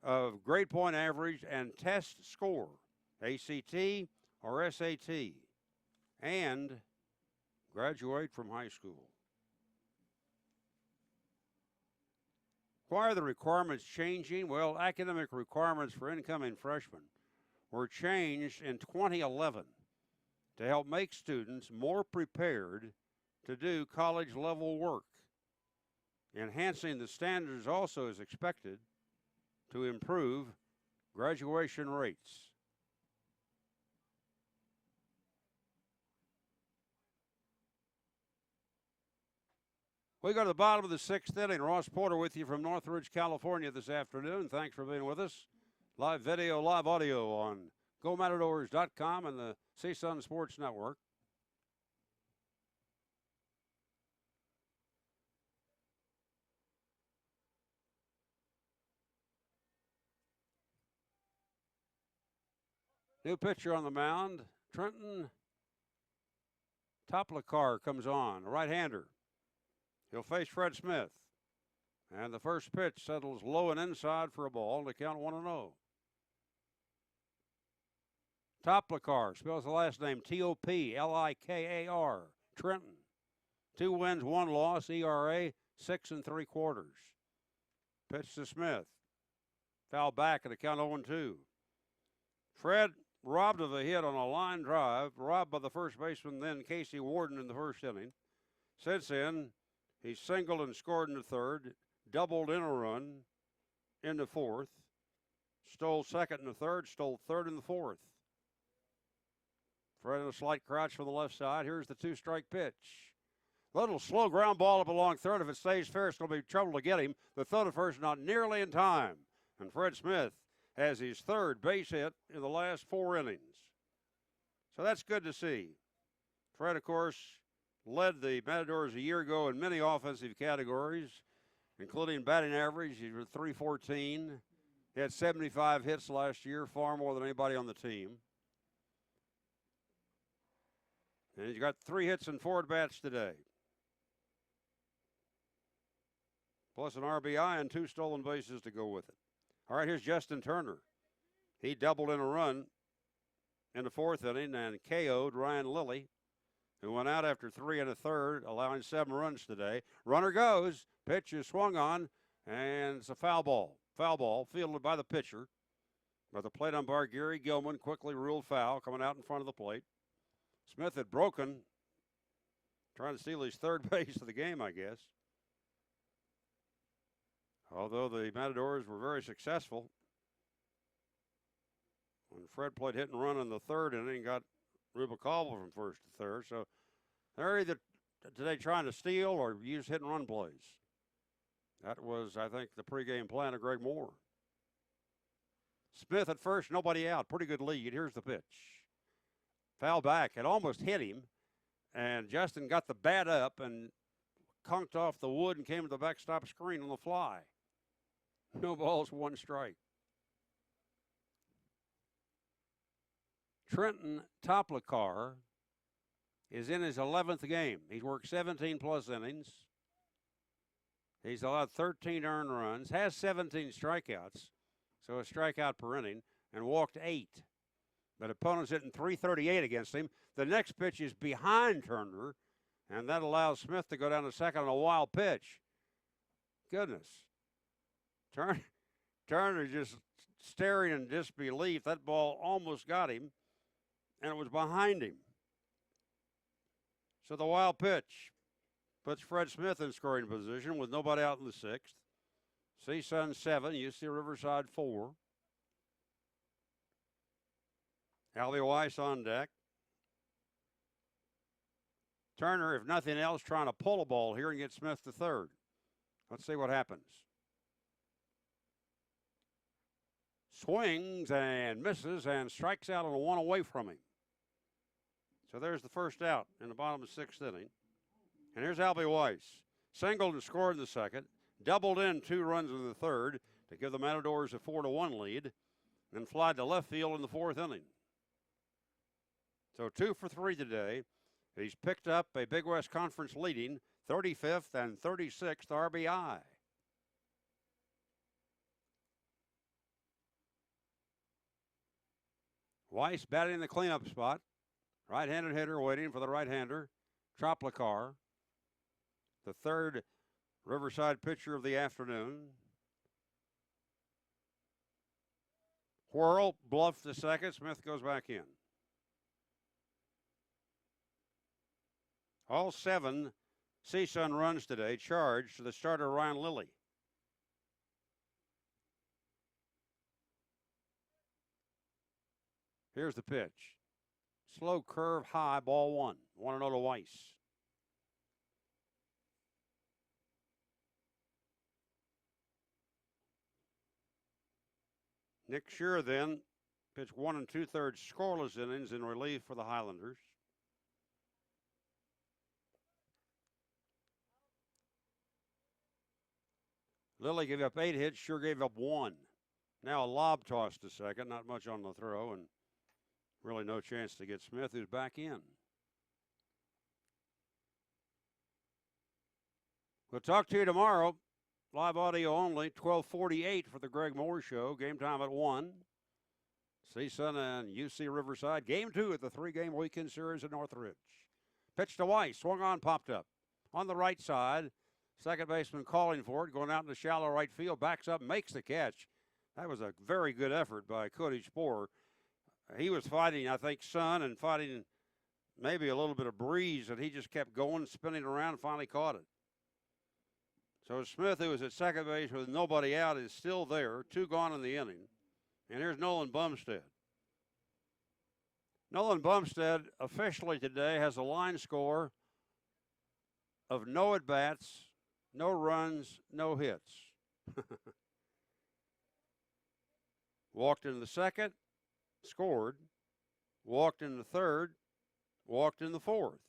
of grade point average and test score, ACT or SAT, and graduate from high school. Why are the requirements changing? Well, academic requirements for incoming freshmen were changed in 2011 to help make students more prepared to do college-level work. Enhancing the standards also is expected to improve graduation rates. We go to the bottom of the 6th inning. Ross Porter with you from Northridge, California this afternoon. Thanks for being with us. Live video, live audio on GoMatadors.com and the CSUN Sports Network. New pitcher on the mound. Trenton Toplakar comes on, a right-hander. He'll face Fred Smith. And the first pitch settles low and inside for a ball to count 1-0. Toplakar spells the last name Toplikar. Trenton. 2 wins, 1 loss, ERA 6 3/4. Pitch to Smith. Foul back at a count 0-2. Fred robbed of a hit on a line drive, robbed by the first baseman, then Casey Warden in the first inning. Since then, he singled and scored in the third, doubled in a run in the fourth, stole second in the third, stole third in the fourth. Fred in a slight crouch from the left side. Here's the 2-strike pitch. Little slow ground ball up along third. If it stays fair, it's going to be trouble to get him. The throw to first not nearly in time. And Fred Smith has his third base hit in the last 4 innings. So that's good to see. Fred, of course, led the Matadors a year ago in many offensive categories, including batting average. He was .314. He had 75 hits last year, far more than anybody on the team. And he's got 3 hits and 4 at-bats today. Plus an RBI and 2 stolen bases to go with it. All right, here's Justin Turner. He doubled in a run in the 4th inning and KO'd Ryan Lilly, who went out after 3 1/3, allowing 7 runs today. Runner goes, pitch is swung on, and it's a foul ball. Foul ball fielded by the pitcher. But the plate umpire, Gary Gilman, quickly ruled foul, coming out in front of the plate. Smith had broken, trying to steal his third base of the game, I guess. Although the Matadors were very successful. When Fred played hit and run in the 3rd inning, got Rubicalvo from 1st to 3rd. So they're either today trying to steal or use hit and run plays. That was, I think, the pregame plan of Greg Moore. Smith at first, nobody out. Pretty good lead. Here's the pitch. Foul back. It almost hit him. And Justin got the bat up and conked off the wood and came to the backstop screen on the fly. No balls, 1 strike. Trenton Toplakar is in his 11th game. He's worked 17+ innings. He's allowed 13 earned runs, has 17 strikeouts, so a strikeout per inning, and walked 8. But opponents hitting .338 against him. The next pitch is behind Turner, and that allows Smith to go down to second on a wild pitch. Goodness. Turner just staring in disbelief. That ball almost got him, and it was behind him. So the wild pitch puts Fred Smith in scoring position with nobody out in the sixth. CSUN 7, UC Riverside 4. Albie Weiss on deck. Turner, if nothing else, trying to pull a ball here and get Smith to third. Let's see what happens. Swings and misses and strikes out on a one away from him. So there's the first out in the bottom of the sixth inning. And here's Albie Weiss. Singled and scored in the second. Doubled in 2 runs in the third to give the Matadors a 4-1 lead. And flied to left field in the fourth inning. So 2 for 3 today. He's picked up a Big West Conference leading 35th and 36th RBI. Weiss batting in the cleanup spot. Right-handed hitter waiting for the right-hander, Troplicar, the third Riverside pitcher of the afternoon. Whirl, bluff to second. Smith goes back in. All 7 CSUN runs today charged to the starter Ryan Lilly. Here's the pitch. Slow curve high, ball 1. 1-0 to Weiss. Nick Shearer then pitched 1 2/3 scoreless innings in relief for the Highlanders. Lilly gave up 8 hits, Shearer gave up 1. Now a lob toss to second, not much on the throw, and really no chance to get Smith, who's back in. We'll talk to you tomorrow. Live audio only, 12:48 for the Greg Moore Show. Game time at 1. CSUN and UC Riverside. Game 2 at the 3-game weekend series at Northridge. Pitch to Weiss, swung on, popped up. On the right side, second baseman calling for it, going out in the shallow right field, backs up, makes the catch. That was a very good effort by Cody Sporer. He was fighting, I think, sun and fighting maybe a little bit of breeze, and he just kept going, spinning around, and finally caught it. So Smith, who was at second base with nobody out, is still there, 2 gone in the inning. And here's Nolan Bumstead. Nolan Bumstead officially today has a line score of no at-bats, no runs, no hits. Walked in the second, scored, walked in the third, walked in the fourth.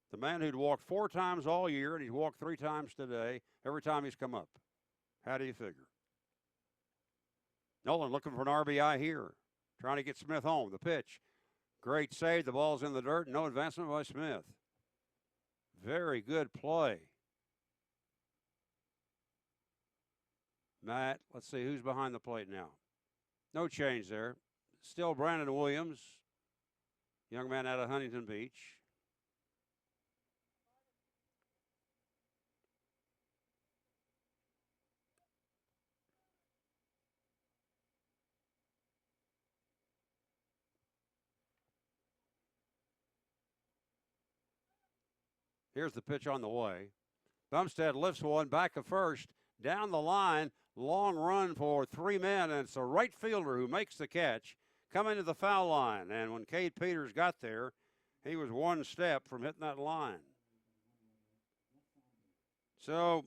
The man who'd walked 4 times all year, and he's walked 3 times today, every time he's come up. How do you figure? Nolan looking for an RBI here, trying to get Smith home. The pitch, great save. The ball's in the dirt. No advancement by Smith. Very good play. Matt, let's see who's behind the plate now. No change there. Still Brandon Williams, young man out of Huntington Beach. Here's the pitch on the way. Bumstead lifts one back to first, down the line, long run for 3 men, and it's a right fielder who makes the catch, coming to the foul line. And when Cade Peters got there, he was 1 step from hitting that line. So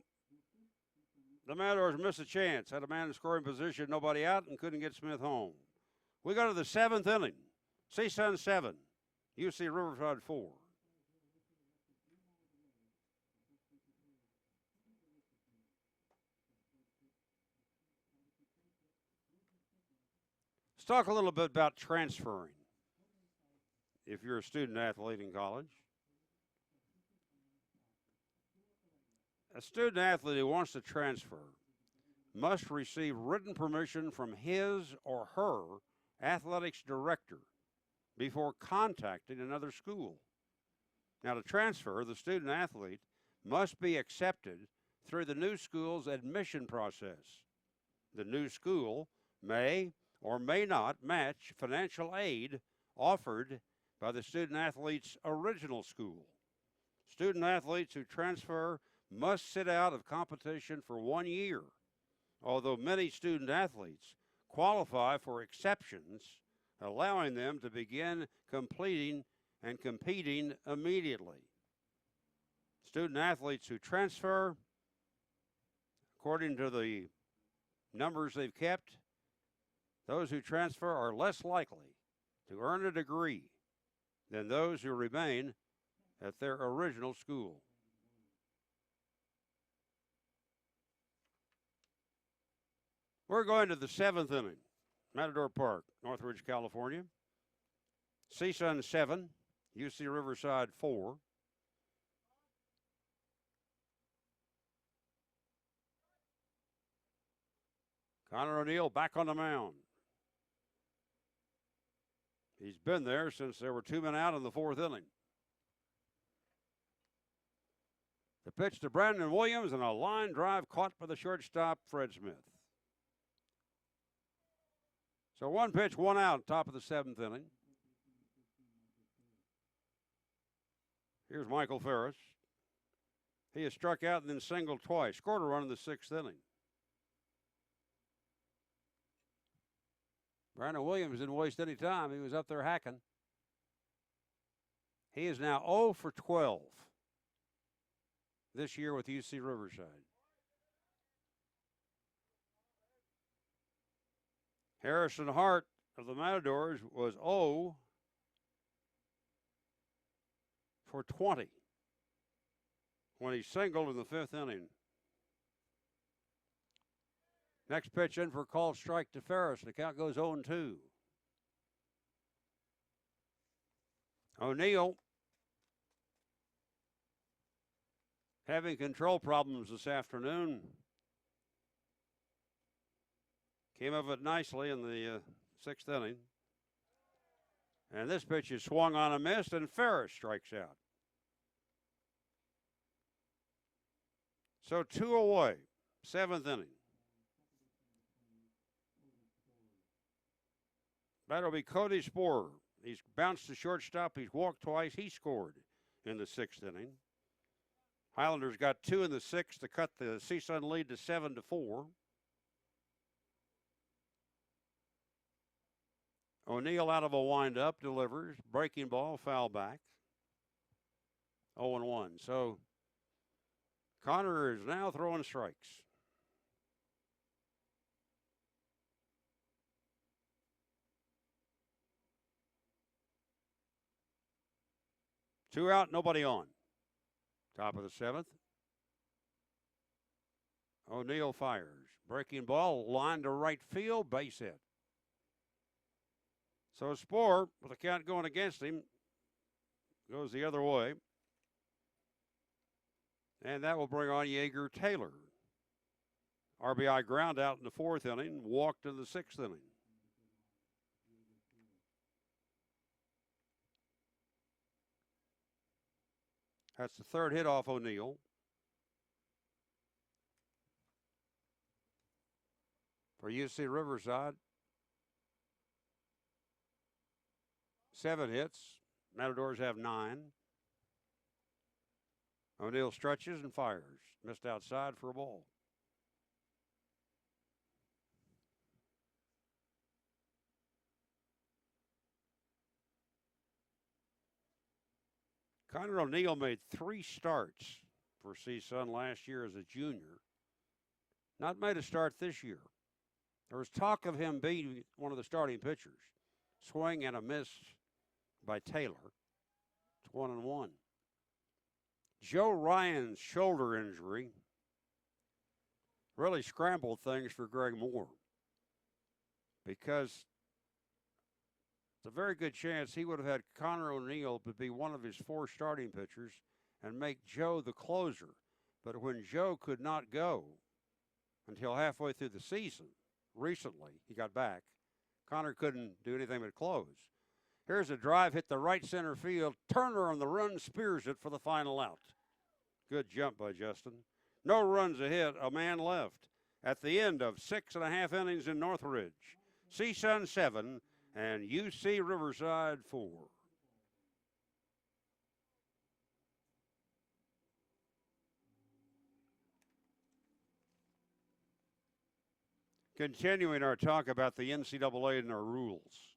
the Matadors missed a chance. Had a man in scoring position, nobody out, and couldn't get Smith home. We go to the 7th inning. CSUN 7, UC Riverside 4. Let's talk a little bit about transferring if you're a student athlete in college. A student athlete who wants to transfer must receive written permission from his or her athletics director before contacting another school. Now, to transfer, the student athlete must be accepted through the new school's admission process. The new school may or may not match financial aid offered by the student athlete's original school. Student athletes who transfer must sit out of competition for 1 year, although many student athletes qualify for exceptions, allowing them to begin completing and competing immediately. Student athletes who transfer, according to the numbers they've kept, those who transfer are less likely to earn a degree than those who remain at their original school. We're going to the 7th inning, Matador Park, Northridge, California. CSUN 7, UC Riverside 4. Connor O'Neill back on the mound. He's been there since there were 2 men out in the 4th inning. The pitch to Brandon Williams and a line drive caught by the shortstop, Fred Smith. So 1 pitch, 1 out, top of the 7th inning. Here's Michael Ferris. He has struck out and then singled twice, scored a run in the 6th inning. Brandon Williams didn't waste any time. He was up there hacking. He is now 0 for 12 this year with UC Riverside. Harrison Hart of the Matadors was 0 for 20 when he singled in the 5th inning. Next pitch in for a called strike to Ferris. The count goes 0-2. O'Neill having control problems this afternoon. Came of it nicely in the 6th inning. And this pitch is swung on and missed, and Ferris strikes out. So 2 away, 7th inning. That'll be Cody Sporer. He's bounced to shortstop. He's walked twice. He scored in the 6th inning. Highlanders got 2 in the 6th to cut the CSUN lead to 7-4. O'Neill out of a windup delivers. Breaking ball, foul back. 0-1. So Connor is now throwing strikes. Two out, nobody on. Top of the 7th. O'Neill fires. Breaking ball, line to right field, base hit. So Sporer, with the count going against him, goes the other way. And that will bring on Yeager Taylor. RBI ground out in the 4th inning, walked in the 6th inning. That's the 3rd hit off O'Neill. For UC Riverside, 7 hits. Matadors have 9. O'Neill stretches and fires. Missed outside for a ball. Connor O'Neill made 3 starts for CSUN last year as a junior. Not made a start this year. There was talk of him being one of the starting pitchers. Swing and a miss by Taylor. It's 1-1. Joe Ryan's shoulder injury really scrambled things for Greg Moore, because it's a very good chance he would have had Connor O'Neill to be one of his 4 starting pitchers and make Joe the closer. But when Joe could not go until halfway through the season, recently, he got back, Connor couldn't do anything but close. Here's a drive, hit the right center field. Turner on the run, spears it for the final out. Good jump by Justin. No runs ahead, a man left at the end of 6.5 innings in Northridge. CSUN 7 and UC Riverside 4. Continuing our talk about the NCAA and their rules.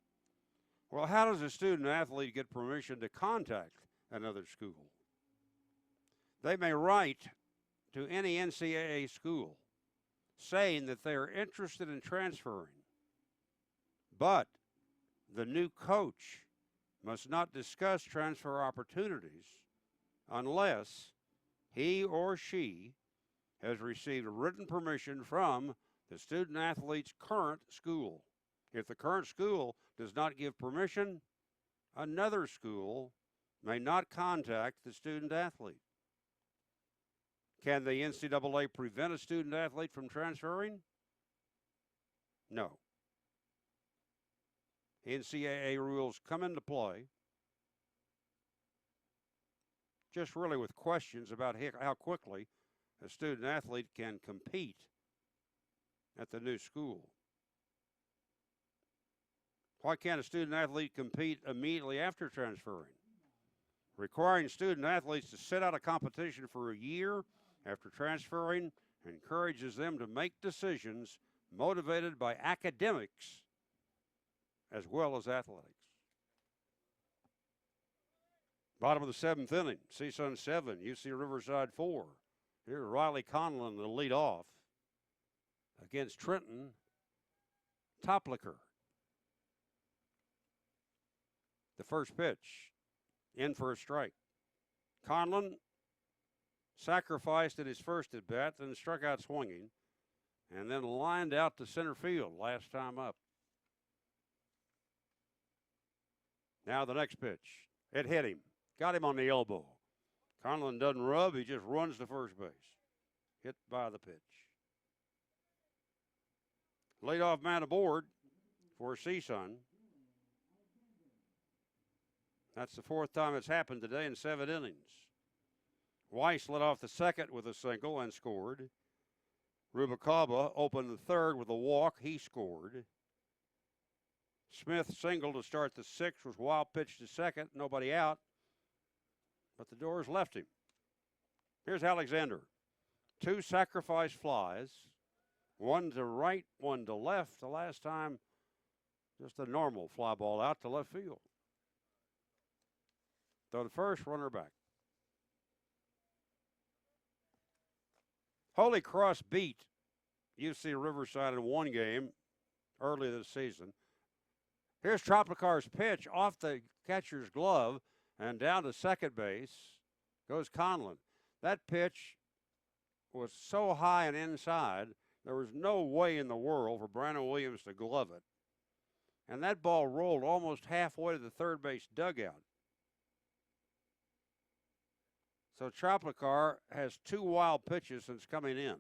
Well, how does a student athlete get permission to contact another school? They may write to any NCAA school saying that they are interested in transferring, but the new coach must not discuss transfer opportunities unless he or she has received written permission from the student athlete's current school. If the current school does not give permission, another school may not contact the student athlete. Can the NCAA prevent a student athlete from transferring? No. NCAA rules come into play just really with questions about how quickly a student athlete can compete at the new school. Why can't a student athlete compete immediately after transferring? Requiring student athletes to sit out a competition for a year after transferring encourages them to make decisions motivated by academics as well as athletics. Bottom of the seventh inning, CSUN 7, UC Riverside 4. Here's Riley Conlon to lead off against Trenton Toplicker. The first pitch, in for a strike. Conlon sacrificed at his first at bat, then struck out swinging, and then lined out to center field last time up. Now the next pitch. It hit him. Got him on the elbow. Conlon doesn't rub, he just runs to first base. Hit by the pitch. Leadoff man aboard for CSUN. That's the fourth time it's happened today in 7 innings. Weiss led off the second with a single and scored. Rubicaba opened the third with a walk. He scored. Smith singled to start the sixth, was wild pitch to second, nobody out. But the Doors left him. Here's Alexander. 2 sacrifice flies. One to right, one to left. The last time, just a normal fly ball out to left field. Throw the first, runner back. Holy Cross beat UC Riverside in one game early this season. Here's Tropicar's pitch off the catcher's glove and down to second base goes Conlon. That pitch was so high and inside, there was no way in the world for Brandon Williams to glove it. And that ball rolled almost halfway to the third base dugout. So Tropicar has 2 wild pitches since coming in.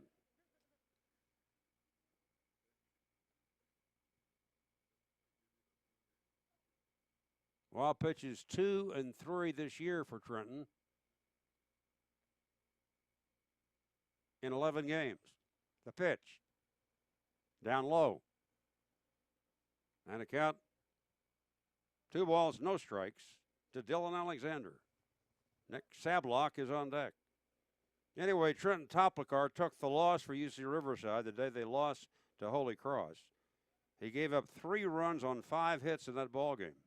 Wild pitches 2 and 3 this year for Trenton in 11 games. The pitch. Down low. And a count. 2 balls, no strikes to Dylan Alexander. Nick Sablock is on deck. Anyway, Trenton Toplicar took the loss for UC Riverside the day they lost to Holy Cross. He gave up 3 runs on 5 hits in that ball game.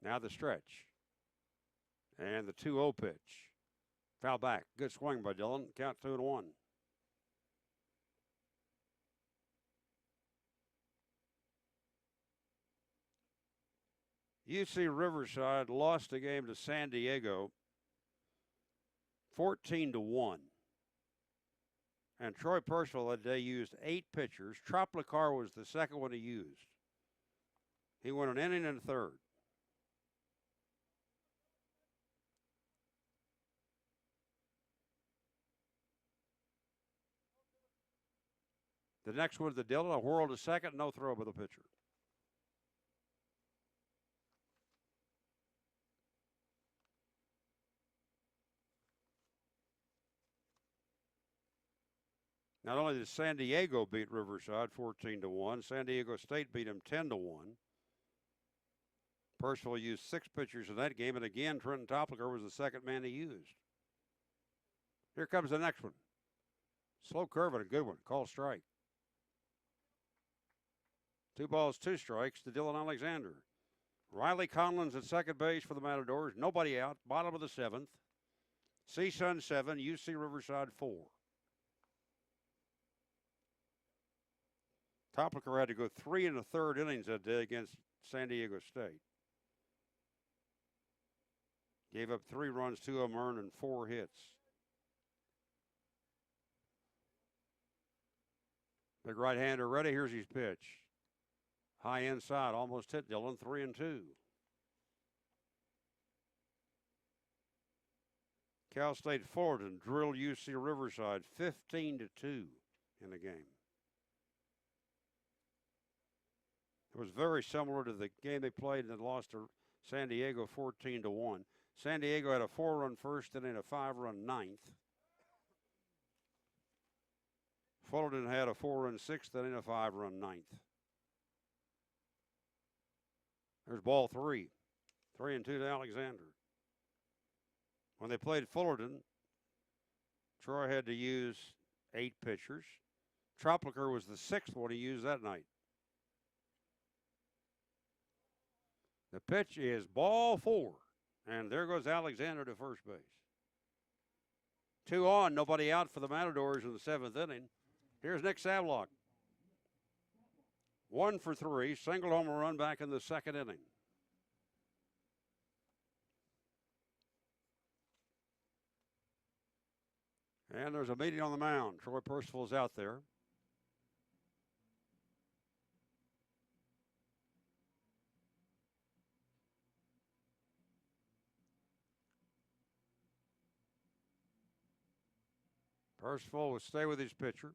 Now the stretch. And the 2-0 pitch. Foul back. Good swing by Dylan. Count 2-1. UC Riverside lost the game to San Diego 14-1. And Troy Percival that day used 8 pitchers. Troplicar was the second one he used. He went an inning and a third. The next one to Dylan, a whirl to second, no throw by the pitcher. Not only did San Diego beat Riverside 14-1, San Diego State beat him 10-1. Percival used 6 pitchers in that game, and again, Trenton Toplicar was the second man he used. Here comes the next one. Slow curve and a good one. Call strike. 2 balls, 2 strikes to Dylan Alexander. Riley Conlon's at second base for the Matadors. Nobody out. Bottom of the 7th. CSUN 7, UC Riverside 4. Topliker had to go 3 1/3 innings that day against San Diego State. Gave up 3 runs, 2 of them earned, and 4 hits. Big right-hander ready. Here's his pitch. High inside, almost hit Dylan. 3-2. Cal State Fullerton drilled UC Riverside 15-2 in the game. It was very similar to the game they played and lost to San Diego 14-1. San Diego had a 4-run first and then a 5-run ninth. Fullerton had a 4-run sixth and then a 5-run ninth. There's ball 3. 3-2 to Alexander. When they played Fullerton, Troy had to use 8 pitchers. Tropliker was the 6th one he used that night. The pitch is ball 4. And there goes Alexander to first base. 2 on, nobody out for the Matadors in the 7th inning. Here's Nick Savlock. 1 for 3, single home run back in the 2nd inning. And there's a meeting on the mound. Troy Percival's out there. Percival will stay with his pitcher.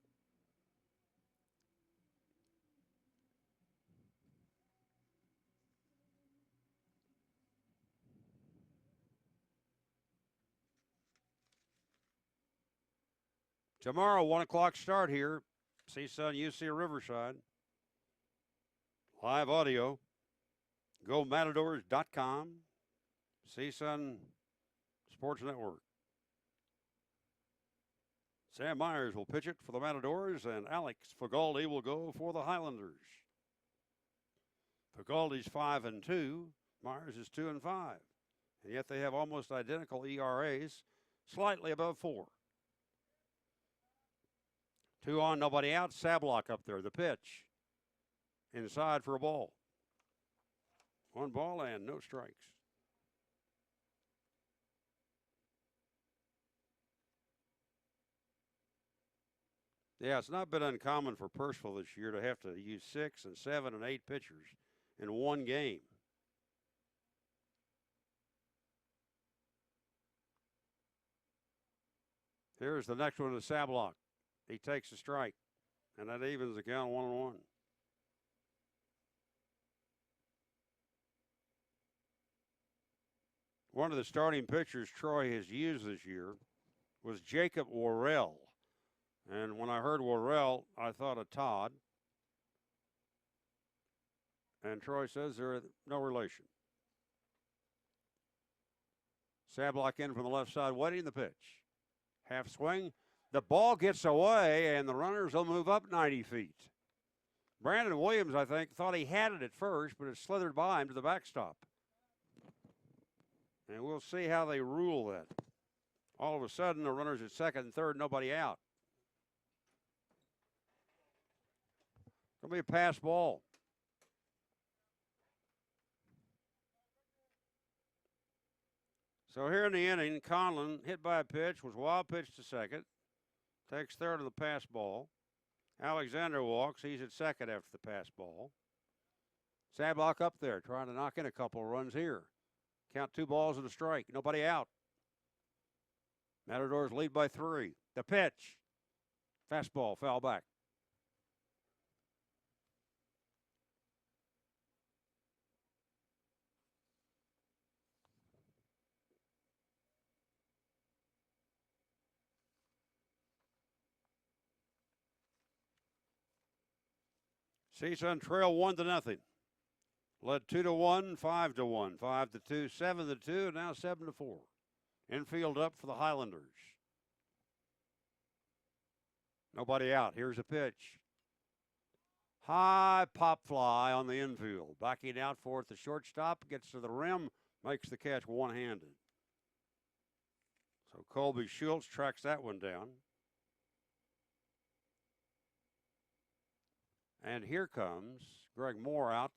Tomorrow, 1 o'clock start here. CSUN, UC Riverside. Live audio. GoMatadors.com. CSUN Sports Network. Sam Myers will pitch it for the Matadors, and Alex Fagaldi will go for the Highlanders. Fagaldi's 5-2. Myers is 2-5. And yet they have almost identical ERAs, slightly above 4. 2 on, nobody out. Sablock up there. The pitch. Inside for a ball. 1 ball and no strikes. Yeah, it's not been uncommon for Percival this year to have to use 6 and 7 and 8 pitchers in one game. Here's the next one to Sablock. He takes a strike, and that evens the count 1-1. One of the starting pitchers Troy has used this year was Jacob Worrell. And when I heard Worrell, I thought of Todd. And Troy says they're no relation. Sablock in from the left side, waiting the pitch. Half swing. The ball gets away, and the runners will move up 90 feet. Brandon Williams, I think, thought he had it at first, but it slithered by him to the backstop. And we'll see how they rule that. All of a sudden, the runners at second and third, nobody out. Going to be a pass ball. So here in the inning, Conlon, hit by a pitch, was wild pitch to second. Takes third of the pass ball. Alexander walks. He's at second after the pass ball. Sablock up there trying to knock in a couple of runs here. Count 2 balls and a strike. Nobody out. Matadors lead by 3. The pitch. Fastball, foul back. CSUN trail 1-0. Led 2-1, 5-1, 5-2, 7-2, and now 7-4. Infield up for the Highlanders. Nobody out. Here's a pitch. High pop fly on the infield. Backing out for it, the shortstop gets to the rim, makes the catch one-handed. So Colby Schultz tracks that one down. And here comes Greg Moore out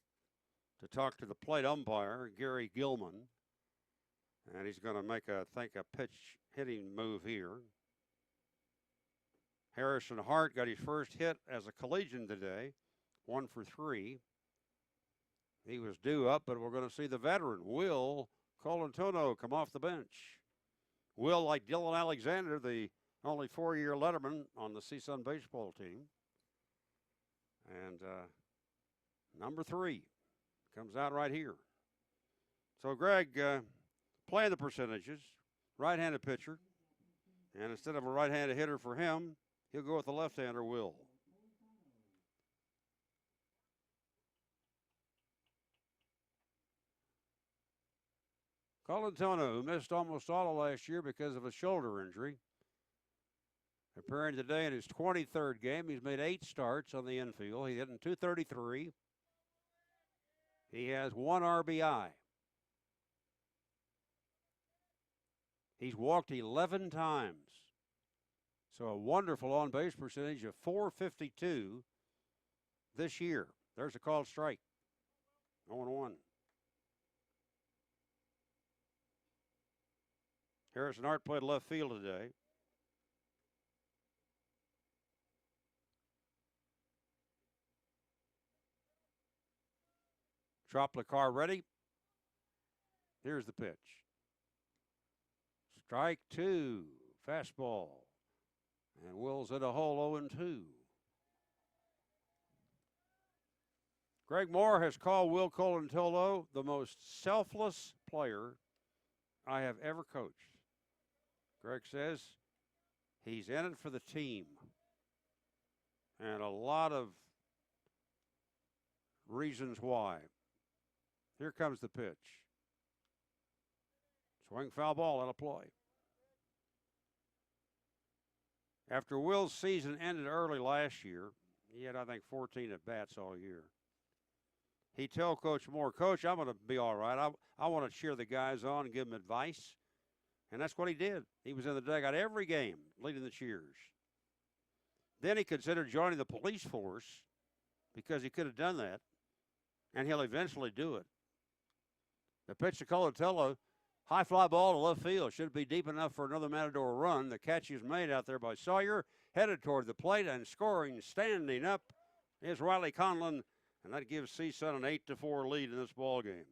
to talk to the plate umpire, Gary Gilman. And he's going to make, a pitch hitting move here. Harrison Hart got his first hit as a collegian today, 1 for 3. He was due up, but we're going to see the veteran, Will Colantuono, come off the bench. Will, like Dylan Alexander, the only 4-year letterman on the CSUN baseball team. And number 3 comes out right here. So Greg playing the percentages, right-handed pitcher. And instead of a right-handed hitter for him, he'll go with the left-hander, Will. Colantuono, who missed almost all of last year because of a shoulder injury, appearing today in his 23rd game. He's made 8 starts on the infield. He hit in .233. He has 1 RBI. He's walked 11 times. So a wonderful on-base percentage of .452 this year. There's a called strike. 0-1. Harrison Hart played left field today. Troplicar ready. Here's the pitch. Strike 2. Fastball. And Will's at a hole 0-2. Greg Moore has called Will Colantuono the most selfless player I have ever coached. Greg says he's in it for the team. And a lot of reasons why. Here comes the pitch. Swing foul ball out of play. After Will's season ended early last year, he had, I think, 14 at-bats all year. He told Coach Moore, Coach, I'm going to be all right. I want to cheer the guys on and give them advice. And that's what he did. He was in the dugout every game, leading the cheers. Then he considered joining the police force because he could have done that, and he'll eventually do it. The pitch to Colantuono, high fly ball to left field. Should be deep enough for another Matador run. The catch is made out there by Sawyer, headed toward the plate and scoring, standing up is Riley Conlon, and that gives CSUN an 8-4 lead in this ball game.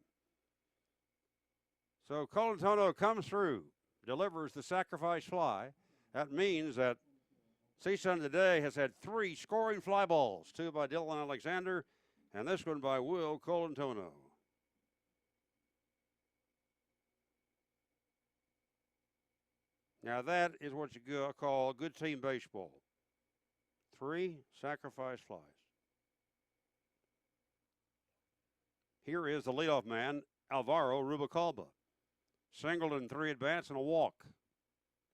So Colantuono comes through, delivers the sacrifice fly. That means that CSUN today has had 3 scoring fly balls, 2 by Dylan Alexander, and this one by Will Colantuono. Now that is what you call good team baseball. 3 sacrifice flies. Here is the leadoff man, Alvaro Rubalcaba. Singled in 3 at-bats and a walk.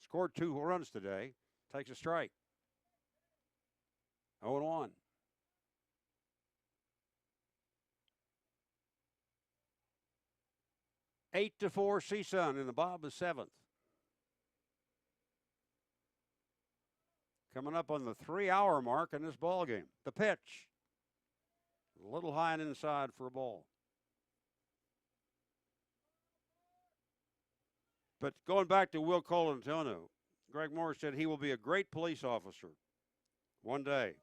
Scored 2 runs today. Takes a strike. 0-1. Eight to 4 CSUN in the bottom of the 7th. Coming up on the 3-hour mark in this ball game. The pitch. A little high and inside for a ball. But going back to Will Colantuono, Greg Moore said he will be a great police officer one day.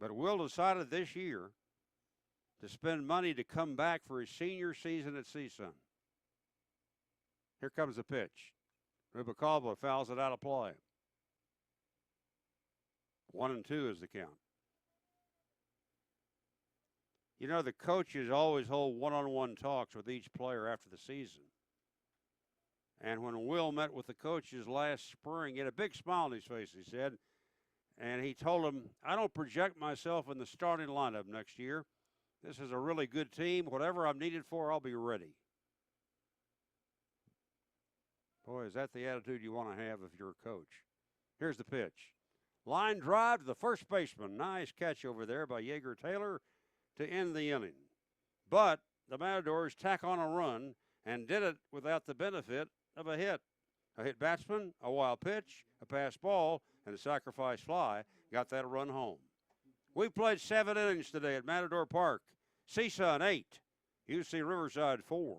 But Will decided this year to spend money to come back for his senior season at CSUN. Here comes the pitch. Rubalcaba fouls it out of play. 1-2 is the count. You know, the coaches always hold one-on-one talks with each player after the season. And when Will met with the coaches last spring, he had a big smile on his face, he said. And he told them, I don't project myself in the starting lineup next year. This is a really good team. Whatever I'm needed for, I'll be ready. Boy, is that the attitude you want to have if you're a coach. Here's the pitch. Line drive to the first baseman. Nice catch over there by Yeager Taylor to end the inning. But the Matadors tack on a run and did it without the benefit of a hit. A hit batsman, a wild pitch, a pass ball, and a sacrifice fly got that run home. We played 7 innings today at Matador Park. CSUN 8, UC Riverside 4.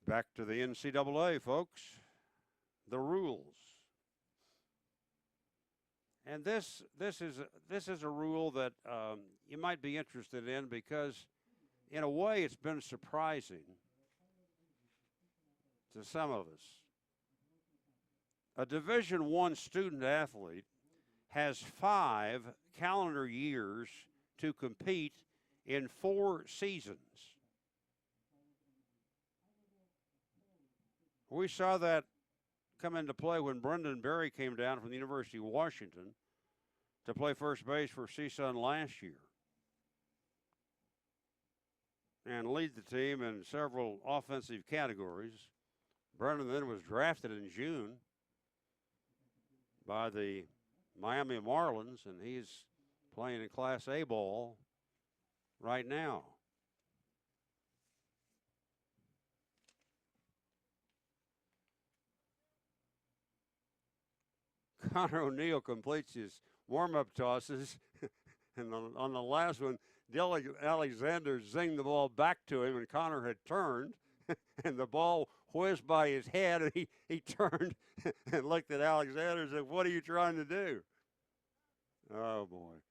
Back to the NCAA, folks. The rules. And this is a rule that you might be interested in because, in a way, it's been surprising to some of us. A Division I student athlete has 5 calendar years to compete in 4 seasons. We saw that come into play when Brendan Berry came down from the University of Washington to play first base for CSUN last year and lead the team in several offensive categories. Brendan then was drafted in June by the Miami Marlins, and he's playing in Class A ball right now. Connor O'Neill completes his warm-up tosses, and on the last one, Alexander zinged the ball back to him, and Connor had turned, and the ball whizzed by his head, and he turned and looked at Alexander and said, "What are you trying to do?" Oh, boy.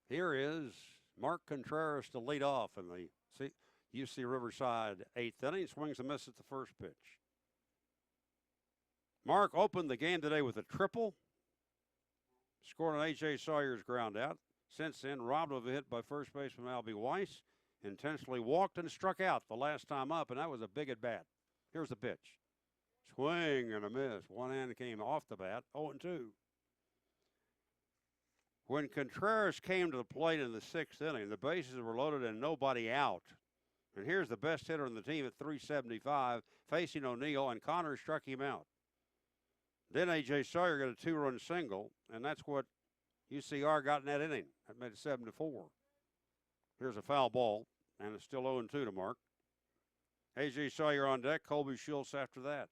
Here is Mark Contreras to lead off in the UC Riverside 8th inning. Swings a miss at the first pitch. Mark opened the game today with a triple. Scored on A.J. Sawyer's ground out. Since then, robbed of a hit by first baseman Albie Weiss. Intentionally walked and struck out the last time up, and that was a big at bat. Here's the pitch. Swing and a miss. One hand came off the bat, 0-2. When Contreras came to the plate in the 6th inning, the bases were loaded and nobody out. And here's the best hitter on the team at .375, facing O'Neill, and Connor struck him out. Then A.J. Sawyer got a 2-run single, and that's what UCR got in that inning. That made it 7-4. Here's a foul ball, and it's still 0-2 to Mark. A.J. Sawyer on deck, Colby Schultz after that.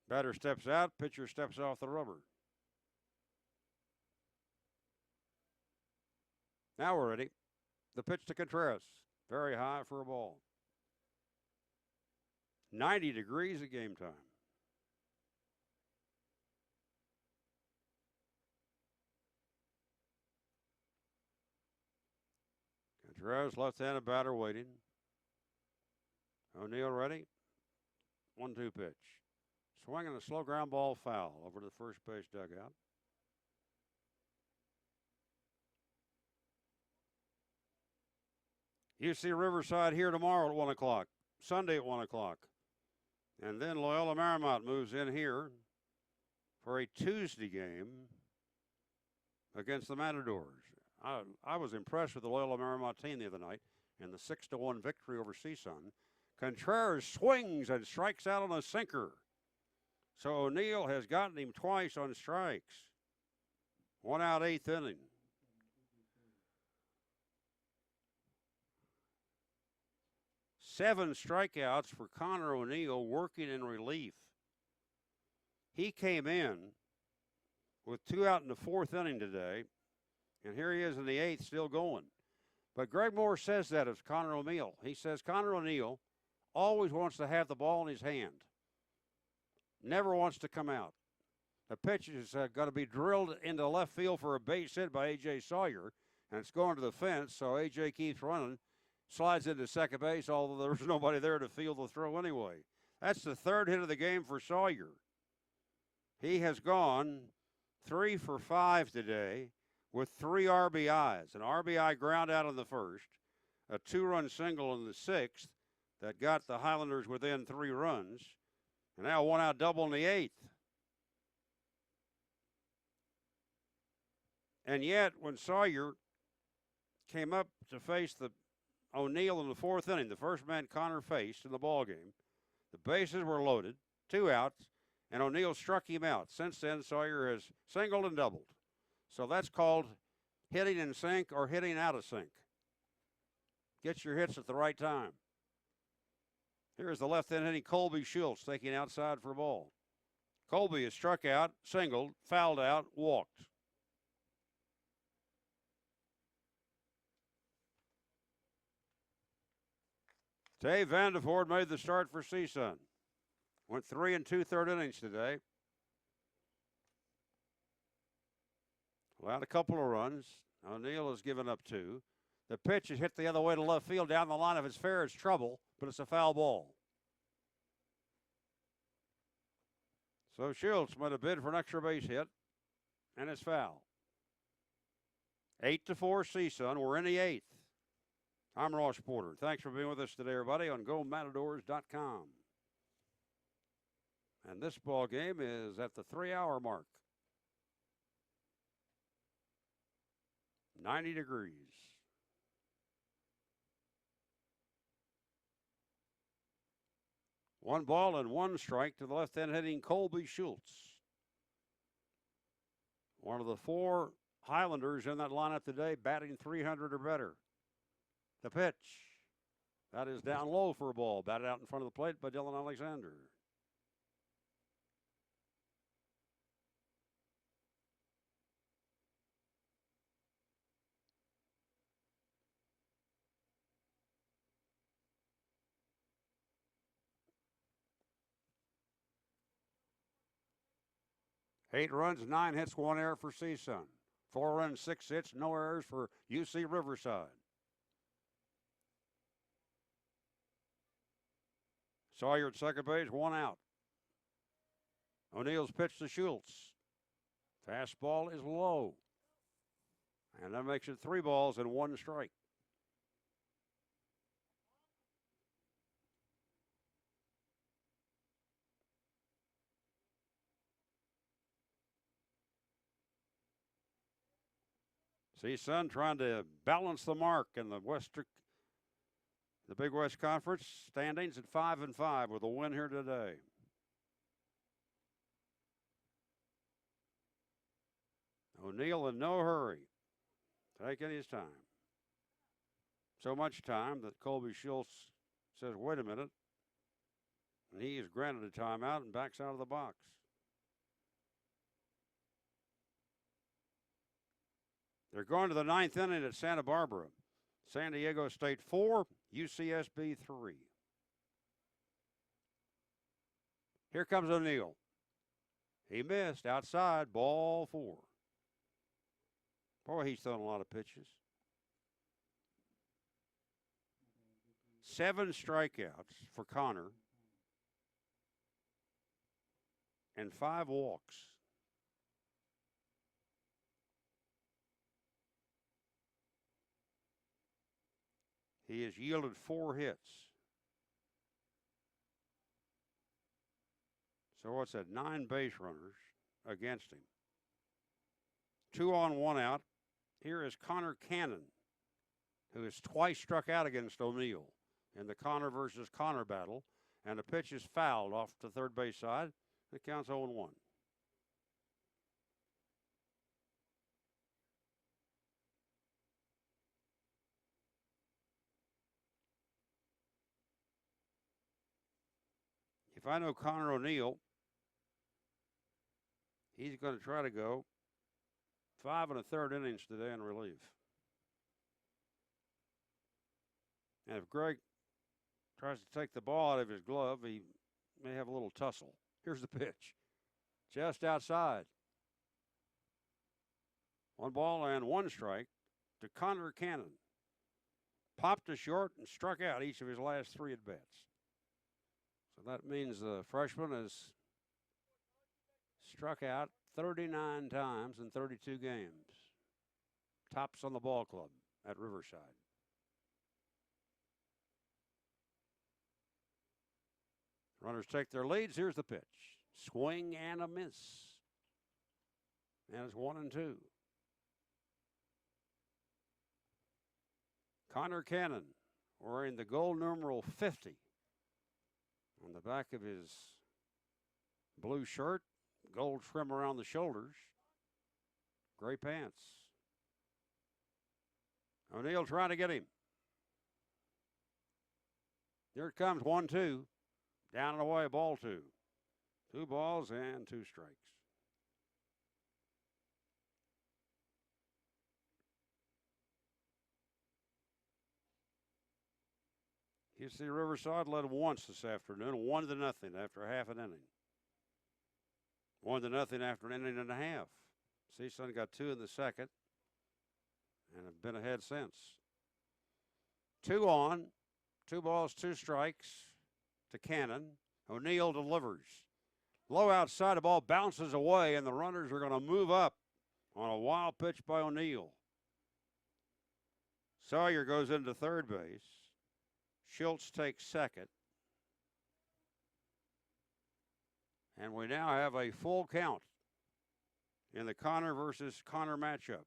Batter steps out, pitcher steps off the rubber. Now we're ready. The pitch to Contreras. Very high for a ball. 90 degrees at game time. Contreras, left-handed batter waiting. O'Neill ready. 1-2 pitch. Swinging a slow ground ball foul over to the first base dugout. UC Riverside here tomorrow at 1 o'clock. Sunday at 1 o'clock. And then Loyola Marymount moves in here for a Tuesday game against the Matadors. I was impressed with the Loyola Marymount team the other night in the 6-1 victory over CSUN. Contreras swings and strikes out on a sinker. So O'Neill has gotten him twice on strikes. 1 out, 8th inning. Seven strikeouts for Connor O'Neill working in relief. He came in with 2 out in the 4th inning today, and here he is in the 8th still going. But Greg Moore says that of Connor O'Neill. He says Connor O'Neill always wants to have the ball in his hand. Never wants to come out. The pitch is going to be drilled into left field for a base hit by A.J. Sawyer, and it's going to the fence, so A.J. keeps running, slides into second base, although there was nobody there to field the throw anyway. That's the 3rd hit of the game for Sawyer. He has gone 3 for 5 today with 3 RBIs. An RBI ground out in the 1st, a 2-run single in the 6th, that got the Highlanders within 3 runs, and now one out double in the 8th. And yet, when Sawyer came up to face the O'Neill in the 4th inning, the first man Connor faced in the ballgame, the bases were loaded, 2 outs, and O'Neill struck him out. Since then, Sawyer has singled and doubled. So that's called hitting in sync or hitting out of sync. Get your hits at the right time. Here's the left-hand hitting Colby Schultz taking outside for a ball. Colby is struck out, singled, fouled out, walked. Dave Vandeford made the start for CSUN. Went 3 2/3 innings today. Allowed a couple of runs. O'Neill has given up 2. The pitch is hit the other way to left field down the line. If it's fair, it's trouble, but it's a foul ball. So Schultz made a bid for an extra base hit, and it's foul. 8-4 CSUN. We're in the 8th. I'm Ross Porter. Thanks for being with us today, everybody, on GoMatadors.com. And this ball game is at the 3-hour mark. 90 degrees. One ball and 1 strike to the left-hand hitting Colby Schultz. One of the 4 Highlanders in that lineup today batting 300 or better. The pitch. That is down low for a ball. Batted out in front of the plate by Dylan Alexander. Eight runs, 9 hits, 1 error for CSUN. 4 runs, 6 hits, no errors for UC Riverside. Sawyer at second base, 1 out. O'Neill's pitch to Schultz. Fastball is low. And that makes it 3 balls and 1 strike. CSUN trying to balance the mark in the Big West Conference standings at 5-5 with a win here today. O'Neill in no hurry, taking his time. So much time that Colby Schultz says, wait a minute. And he is granted a timeout and backs out of the box. They're going to the 9th inning at Santa Barbara. San Diego State 4, UCSB 3. Here comes O'Neill. He missed outside, ball 4. Boy, he's thrown a lot of pitches. 7 strikeouts for Connor and 5 walks. He has yielded 4 hits. So what's that? 9 base runners against him. 2 on, 1 out. Here is Connor Cannon, who has twice struck out against O'Neill in the Connor versus Connor battle. And the pitch is fouled off the third base side. It counts 0-1. If I know Connor O'Neill, he's going to try to go 5 1/3 innings today in relief. And if Greg tries to take the ball out of his glove, he may have a little tussle. Here's the pitch. Just outside. 1 ball and 1 strike to Connor Cannon. Popped to short and struck out each of his last 3 at-bats. So that means the freshman has struck out 39 times in 32 games. Tops on the ball club at Riverside. Runners take their leads. Here's the pitch. Swing and a miss. And it's 1-2. Connor Cannon wearing the gold numeral 50 on the back of his blue shirt, gold trim around the shoulders, gray pants. O'Neill trying to get him. Here it comes, 1-2. Down and away, ball 2. 2 balls and 2 strikes. UC Riverside led once this afternoon, 1-0 after half an inning. 1-0 after an inning and a half. CSUN got 2 in the second and have been ahead since. 2 on, 2 balls, 2 strikes to Cannon. O'Neill delivers. Low outside, the ball bounces away, and the runners are going to move up on a wild pitch by O'Neill. Sawyer goes into third base. Schultz takes second. And we now have a full count in the Connor versus Connor matchup.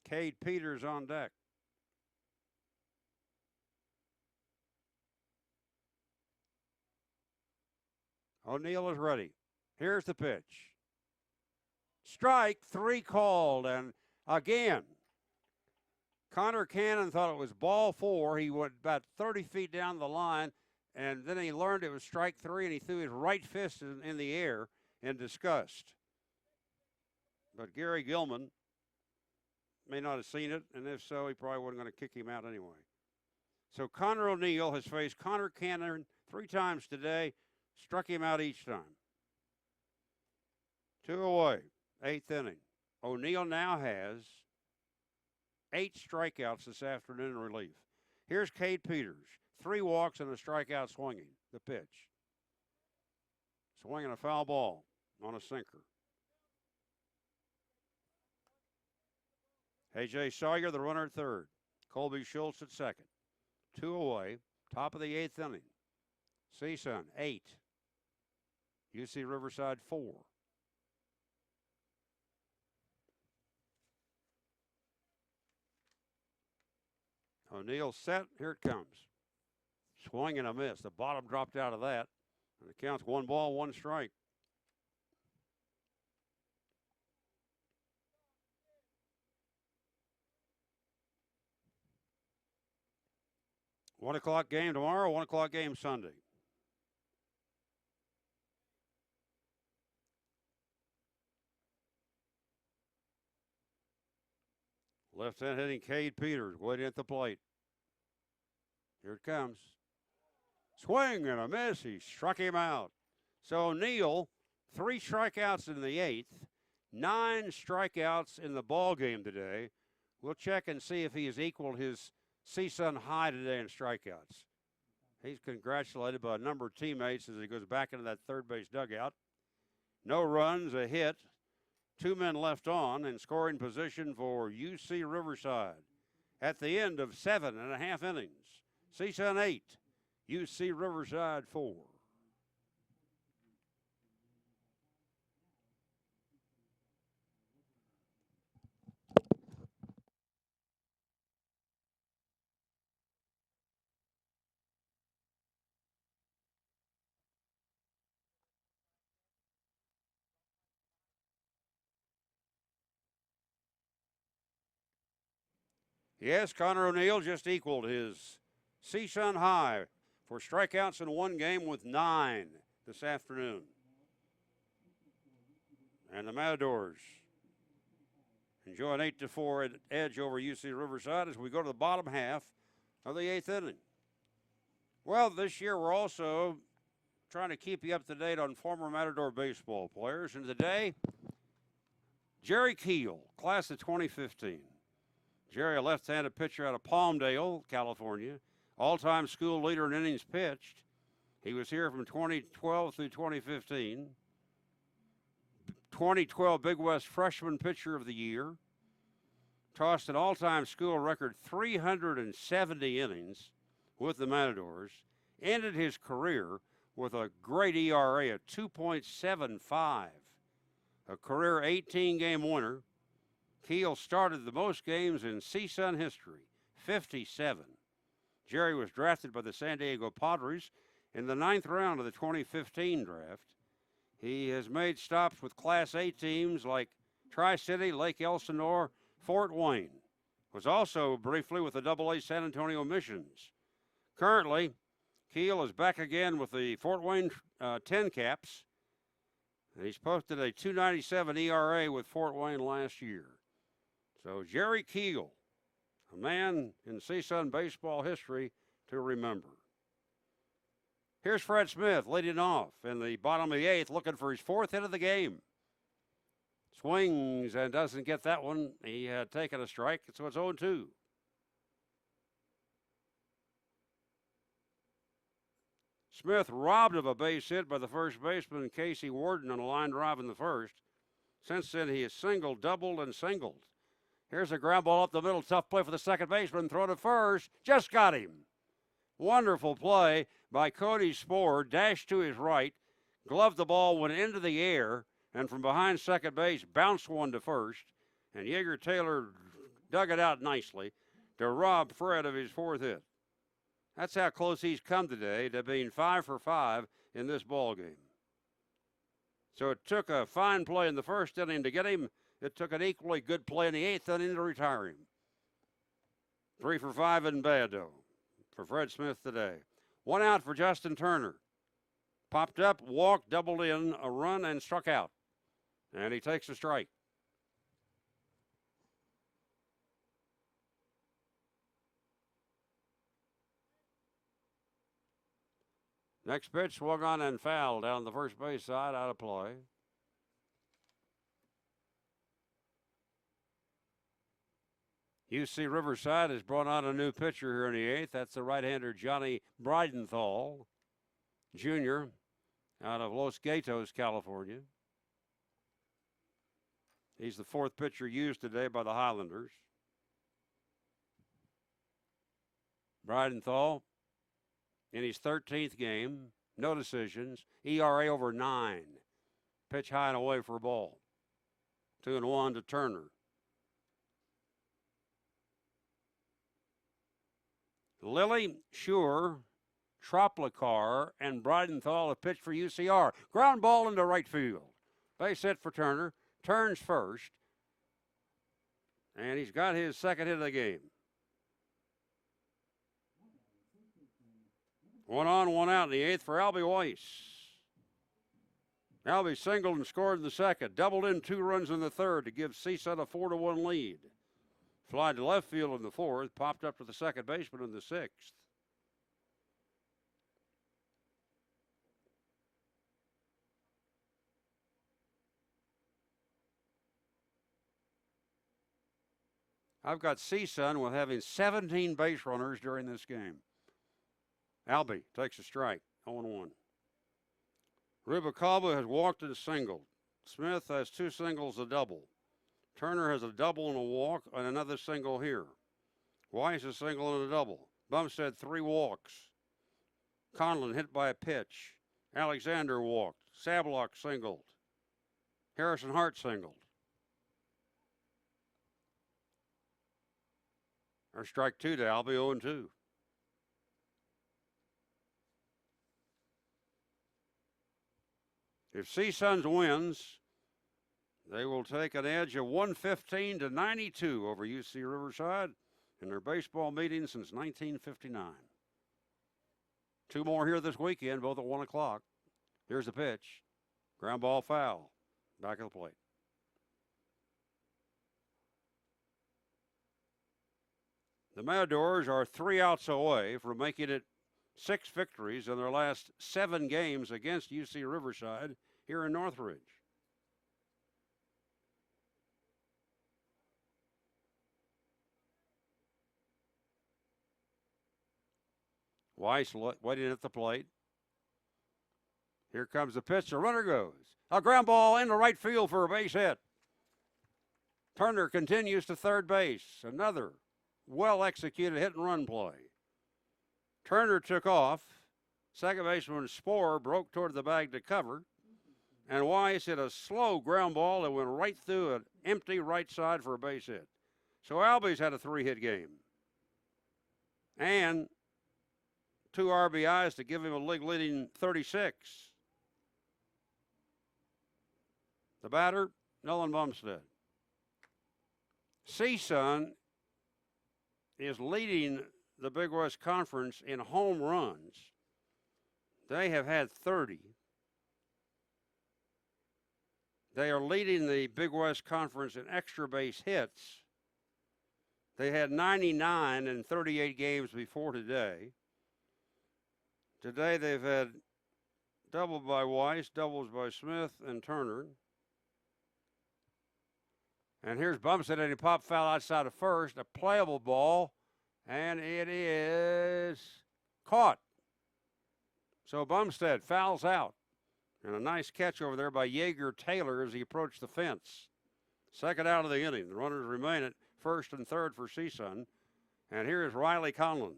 Cade Peters on deck. O'Neill is ready. Here's the pitch. Strike 3 called, and again, Connor Cannon thought it was ball 4. He went about 30 feet down the line, and then he learned it was strike 3, and he threw his right fist in the air in disgust. But Gary Gilman may not have seen it, and if so, he probably wasn't going to kick him out anyway. So Connor O'Neill has faced Connor Cannon 3 times today, struck him out each time. 2 away, 8th inning. O'Neill now has 8 strikeouts this afternoon in relief. Here's Cade Peters. 3 walks and a strikeout swinging. The pitch. Swinging a foul ball on a sinker. A.J. Sawyer, the runner at third. Colby Schultz at second. 2 away. Top of the 8th inning. CSUN 8. UC Riverside 4. O'Neill set. Here it comes. Swing and a miss. The bottom dropped out of that. And it counts 1 ball, 1 strike. $1:00 game tomorrow, 1:00 game Sunday. Left-hand hitting Cade Peters waiting at the plate. Here it comes. Swing and a miss. He struck him out. So O'Neill, 3 strikeouts in the 8th, 9 strikeouts in the ball game today. We'll check and see if he has equaled his CSUN high today in strikeouts. He's congratulated by a number of teammates as he goes back into that third base dugout. No runs, a hit. 2 men left on in scoring position for UC Riverside at the end of 7.5 innings. CSUN 8, UC Riverside 4. Yes, Connor O'Neill just equaled his CSUN high for strikeouts in 1 game with 9 this afternoon. And the Matadors enjoy an 8-4 edge over UC Riverside as we go to the bottom half of the 8th inning. Well, this year we're also trying to keep you up to date on former Matador baseball players. And today, Jerry Keel, class of 2015. Jerry, a left-handed pitcher out of Palmdale, California, all-time school leader in innings pitched. He was here from 2012 through 2015. 2012 Big West Freshman Pitcher of the Year. tossed an all-time school record 370 innings with the Matadors, ended his career with a great ERA of 2.75, a career 18-game winner. Keel started the most games in CSUN history, 57. Jerry was drafted by the San Diego Padres in the 9th round of the 2015 draft. He has made stops with Class A teams like Tri-City, Lake Elsinore, Fort Wayne. Was also briefly with the AA San Antonio Missions. Currently, Keel is back again with the Fort Wayne 10 Caps. And he's posted a 2.97 ERA with Fort Wayne last year. So Jerry Keel, a man in CSUN baseball history to remember. Here's Fred Smith leading off in the bottom of the 8th, looking for his 4th hit of the game. Swings and doesn't get that one. He had taken a strike, so it's 0-2. Smith robbed of a base hit by the first baseman, Casey Warden, on a line drive in the first. Since then, he has singled, doubled, and singled. Here's a ground ball up the middle. Tough play for the second baseman. Throw to first. Just got him. Wonderful play by Cody Spohr. Dashed to his right. Gloved the ball, went into the air, and from behind second base, bounced one to first. And Yeager Taylor dug it out nicely to rob Fred of his 4th hit. That's how close he's come today to being 5 for 5 in this ball game. So it took a fine play in the first inning to get him. It took an equally good play in the 8th inning to retire him. 3 for 5 in bad, though, for Fred Smith today. 1 out for Justin Turner. Popped up, walked, doubled in, a run, and struck out. And he takes a strike. Next pitch swung on and fouled down the first base side, out of play. UC Riverside has brought on a new pitcher here in the 8th. That's the right-hander Johnny Bridenthal, Jr., out of Los Gatos, California. He's the 4th pitcher used today by the Highlanders. Bridenthal in his 13th game, no decisions, ERA over 9. Pitch high and away for a ball. 2-1 to Turner. Lilly, Shure, Troplicar, and Bridenthal have pitched for UCR. Ground ball into right field. Base hit for Turner. Turns first. And he's got his 2nd hit of the game. 1 on, 1 out in the 8th for Albie Weiss. Albie singled and scored in the 2nd. Doubled in 2 runs in the 3rd to give CSUN a 4-1 lead. Fly to left field in the 4th. Popped up to the second baseman in the 6th. I've got CSUN with having 17 base runners during this game. Albie takes a strike, 0-1. Rubalcaba has walked and singled. Smith has 2 singles, a double. Turner has a double and a walk, and another single here. Weiss a single and a double. Bumstead 3 walks. Conlon hit by a pitch. Alexander walked. Sablock singled. Harrison Hart singled. Or strike 2 to Albie, 0-2. If CSUN wins, they will take an edge of 115-92 over UC Riverside in their baseball meeting since 1959. 2 more here this weekend, both at 1 o'clock. Here's the pitch. Ground ball foul. Back of the plate. The Matadors are 3 outs away from making it 6 victories in their last 7 games against UC Riverside here in Northridge. Weiss waiting at the plate. Here comes the pitch. The runner goes. A ground ball into right field for a base hit. Turner continues to third base. Another well-executed hit-and-run play. Turner took off. Second baseman Sporer broke toward the bag to cover. And Weiss hit a slow ground ball that went right through an empty right side for a base hit. So Albies had a 3-hit game. And 2 RBIs to give him a league-leading 36. The batter, Nolan Bumstead. CSUN is leading the Big West Conference in home runs. They have had 30. They are leading the Big West Conference in extra base hits. They had 99 in 38 games before today. Today they've had double by Weiss, doubles by Smith and Turner. And here's Bumstead, and he popped foul outside of first, a playable ball, and it is caught. So Bumstead fouls out. And a nice catch over there by Yeager Taylor as he approached the fence. Second out of the inning. The runners remain at first and third for CSUN. And here is Riley Conlon.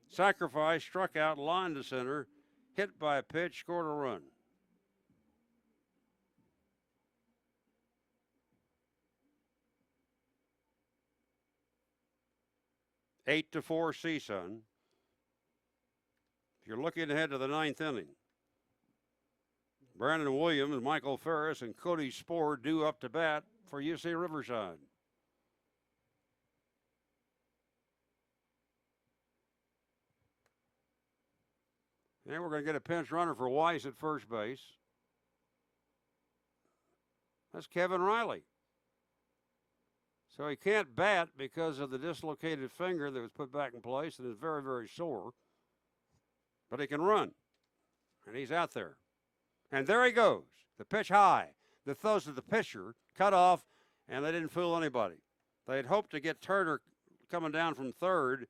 Sacrifice, struck out, line to center, hit by a pitch, scored a run. Eight to 4 CSUN. If you're looking ahead to the ninth inning, Brandon Williams, Michael Ferris, and Cody Sporer due up to bat for UC Riverside. And we're going to get a pinch runner for Weiss at first base. That's Kevin Riley. So he can't bat because of the dislocated finger that was put back in place and is very, very sore. But he can run. And he's out there. And there he goes. The pitch high. The throws to the pitcher, cut off, and they didn't fool anybody. They had hoped to get Turner coming down from third,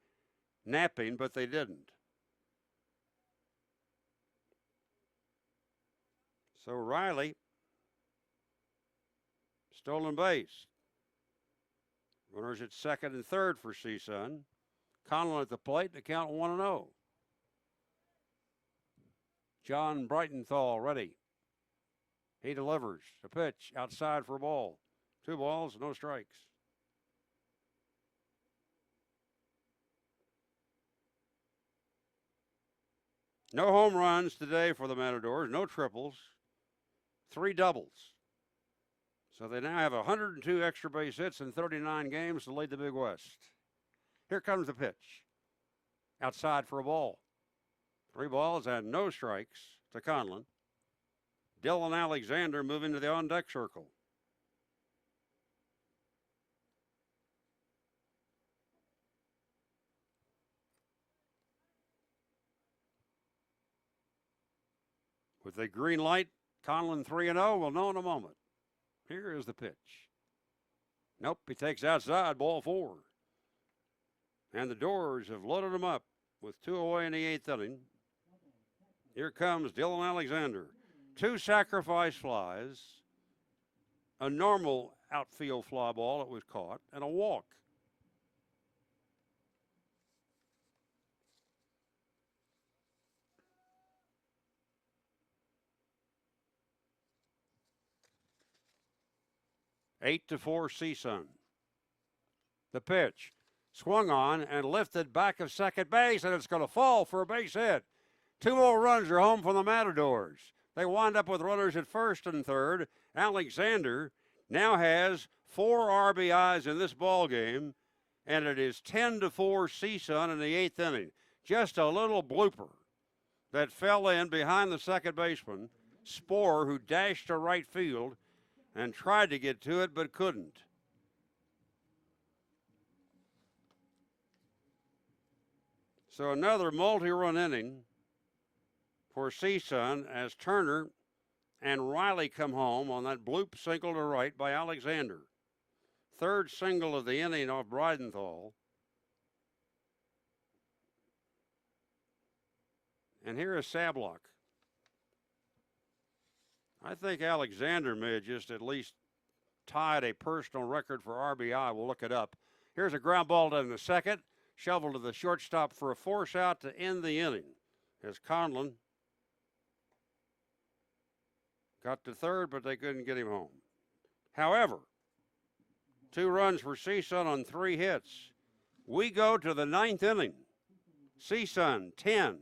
napping, but they didn't. So Riley, stolen base. Runners at second and third for CSUN. Conlon at the plate to count 1-0. John Breitenthal ready. He delivers a pitch outside for a ball. 2 balls, no strikes. No home runs today for the Matadors, no triples, 3 doubles. So they now have 102 extra base hits in 39 games to lead the Big West. Here comes the pitch. Outside for a ball. 3 balls and no strikes to Conlon. Dylan Alexander moving to the on-deck circle. With the green light, Conlon 3-0. We'll know in a moment. Here is the pitch. Nope, he takes outside, ball 4. And the Doors have loaded him up with 2 away in the 8th inning. Here comes Dylan Alexander. 2 sacrifice flies, a normal outfield fly ball that was caught, and a walk. Eight to 4 CSUN. The pitch swung on and lifted back of second base, and it's going to fall for a base hit. 2 more runs are home for the Matadors. They wind up with runners at first and third. Alexander now has 4 RBIs in this ball game, and it is 10 to 4 CSUN in the 8th inning. Just a little blooper that fell in behind the second baseman, Sporer, who dashed to right field and tried to get to it but couldn't. So another multi-run inning for CSUN as Turner and Riley come home on that bloop single to right by Alexander. 3rd single of the inning off Breitenthal. And here is Sablock. I think Alexander may have just at least tied a personal record for RBI. We'll look it up. Here's a ground ball in the second. Shoveled to the shortstop for a force out to end the inning as Conlon got to third, but they couldn't get him home. However, 2 runs for CSUN on 3 hits. We go to the 9th inning. CSUN 10,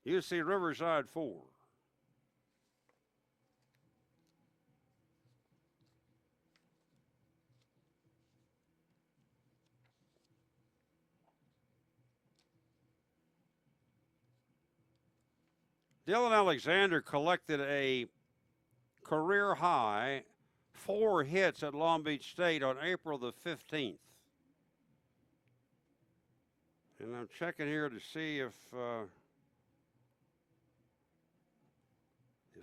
UC Riverside 4. Dylan Alexander collected a career high 4 hits at Long Beach State on April the 15th. And I'm checking here to see if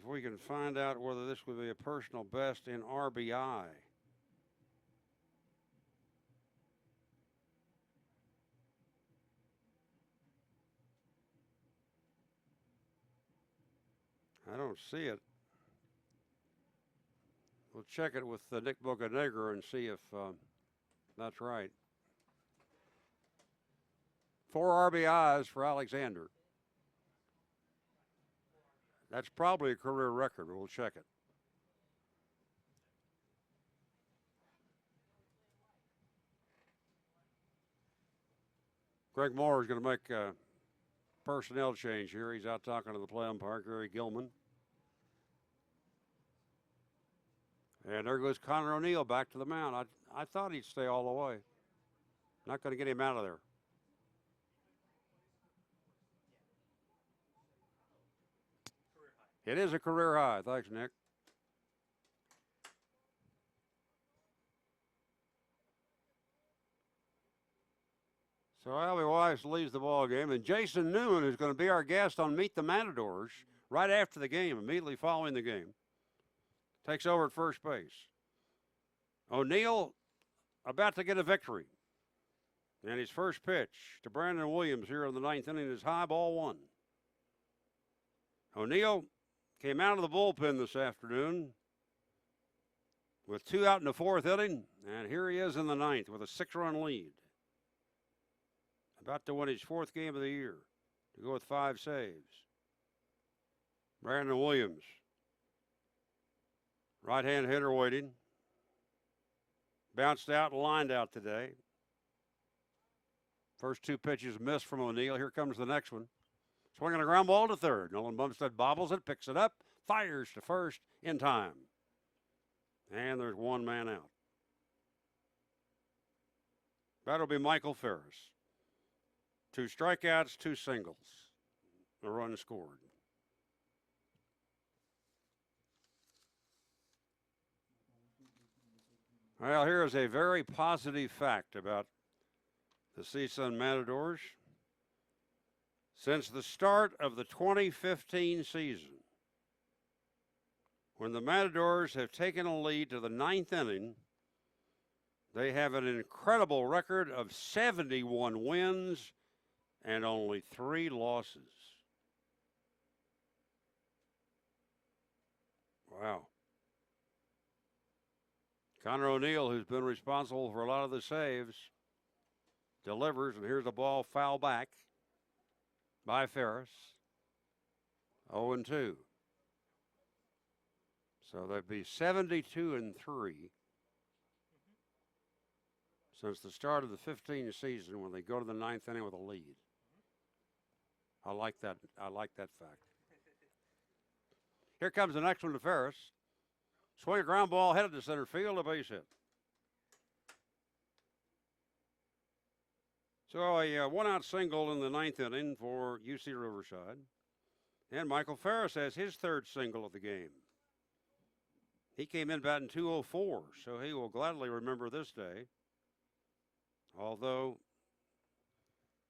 we can find out whether this would be a personal best in RBI. I don't see it. We'll check it with Nick Bocanegra and see if that's right. 4 RBIs for Alexander. That's probably a career record. We'll check it. Greg Moore is going to make a personnel change here. He's out talking to the play umpire, Gary Gilman. And there goes Connor O'Neill back to the mound. I thought he'd stay all the way. Not going to get him out of there. It is a career high. Thanks, Nick. So Albie Weiss leads the ball game, and Jason Newman is going to be our guest on Meet the Matadors right after the game, immediately following the game. Takes over at first base. O'Neill about to get a victory. And his first pitch to Brandon Williams here in the 9th inning is high, ball 1. O'Neill came out of the bullpen this afternoon with 2 out in the 4th inning, and here he is in the 9th with a 6-run lead. About to win his 4th game of the year to go with 5 saves. Brandon Williams, right-hand hitter waiting. Bounced out and lined out today. First 2 pitches missed from O'Neill. Here comes the next one. Swinging a ground ball to third. Nolan Bumstead bobbles it, picks it up, fires to first in time. And there's 1 man out. That'll be Michael Ferris. 2 strikeouts, 2 singles. A run scored. Well, here is a very positive fact about the CSUN Matadors. Since the start of the 2015 season, when the Matadors have taken a lead to the 9th inning, they have an incredible record of 71 wins and only 3 losses. Wow. Connor O'Neill, who's been responsible for a lot of the saves, delivers, and here's a ball foul back by Ferris. 0-2. So that'd be 72-3 since the start of the 15 season when they go to the 9th inning with a lead. I like that. I like that fact. Here comes the next one to Ferris. Swing a ground ball headed to center field, a base hit. So a 1-out single in the 9th inning for UC Riverside. And Michael Ferris has his 3rd single of the game. He came in batting .204, so he will gladly remember this day. Although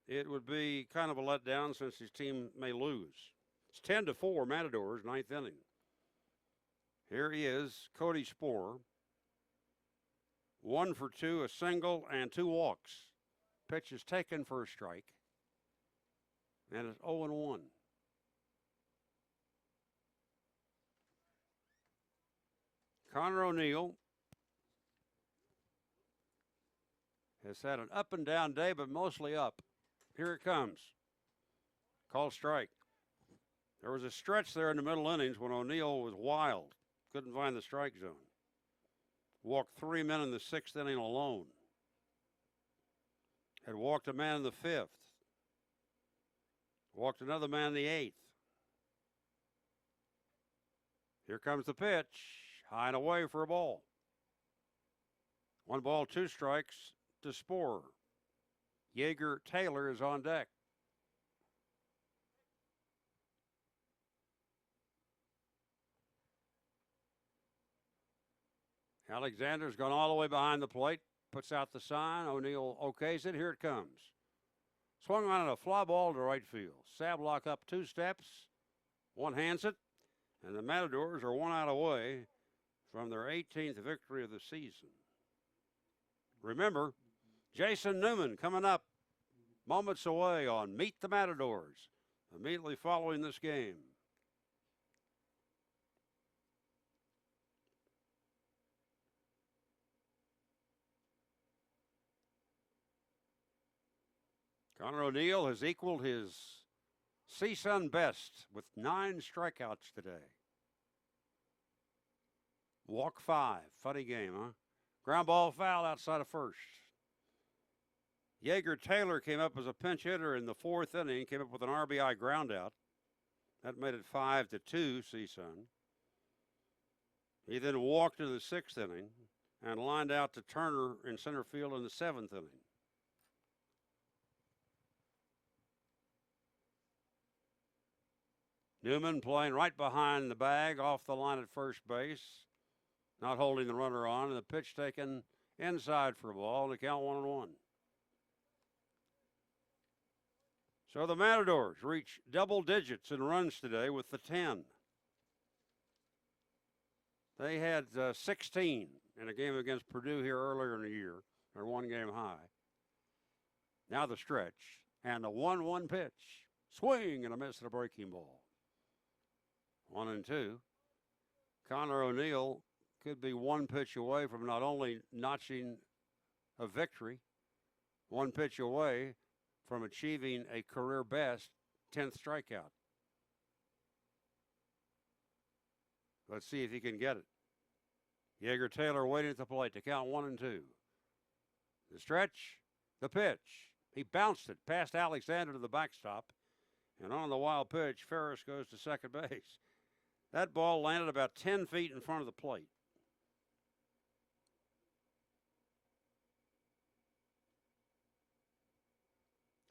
it would be kind of a letdown since his team may lose. It's 10-4 Matadors, 9th inning. Here he is, Cody Sporer. 1 for 2, a single, and 2 walks. Pitch is taken for a strike. And it's 0-1. Connor O'Neill has had an up and down day, but mostly up. Here it comes. Called strike. There was a stretch there in the middle innings when O'Neill was wild. Couldn't find the strike zone. Walked 3 men in the 6th inning alone. Had walked a man in the 5th. Walked another man in the 8th. Here comes the pitch. High and away for a ball. 1 ball, 2 strikes to Sporer. Yeager Taylor is on deck. Alexander's gone all the way behind the plate. Puts out the sign. O'Neill okays it. Here it comes. Swung on a fly ball to right field. Sablock up 2 steps. One hands it. And the Matadors are 1 out away from their 18th victory of the season. Remember, Jason Newman coming up moments away on Meet the Matadors immediately following this game. Connor O'Neill has equaled his CSUN best with 9 strikeouts today. Walk 5. Funny game, huh? Ground ball foul outside of first. Yeager Taylor came up as a pinch hitter in the 4th inning, came up with an RBI groundout. That made it 5-2 CSUN. He then walked to the 6th inning and lined out to Turner in center field in the 7th inning. Newman playing right behind the bag, off the line at first base, not holding the runner on, and the pitch taken inside for a ball to count 1-1. So the Matadors reach double digits in runs today with the 10. They had 16 in a game against Purdue here earlier in the year, their 1 game high. Now the stretch, and the 1-1 pitch. Swing and a miss at a breaking ball. 1-2. Connor O'Neill could be 1 pitch away from not only notching a victory, 1 pitch away from achieving a career best 10th strikeout. Let's see if he can get it. Yeager Taylor waiting at the plate to count 1-2. The stretch, the pitch. He bounced it past Alexander to the backstop, and on the wild pitch, Ferris goes to second base. That ball landed about 10 feet in front of the plate.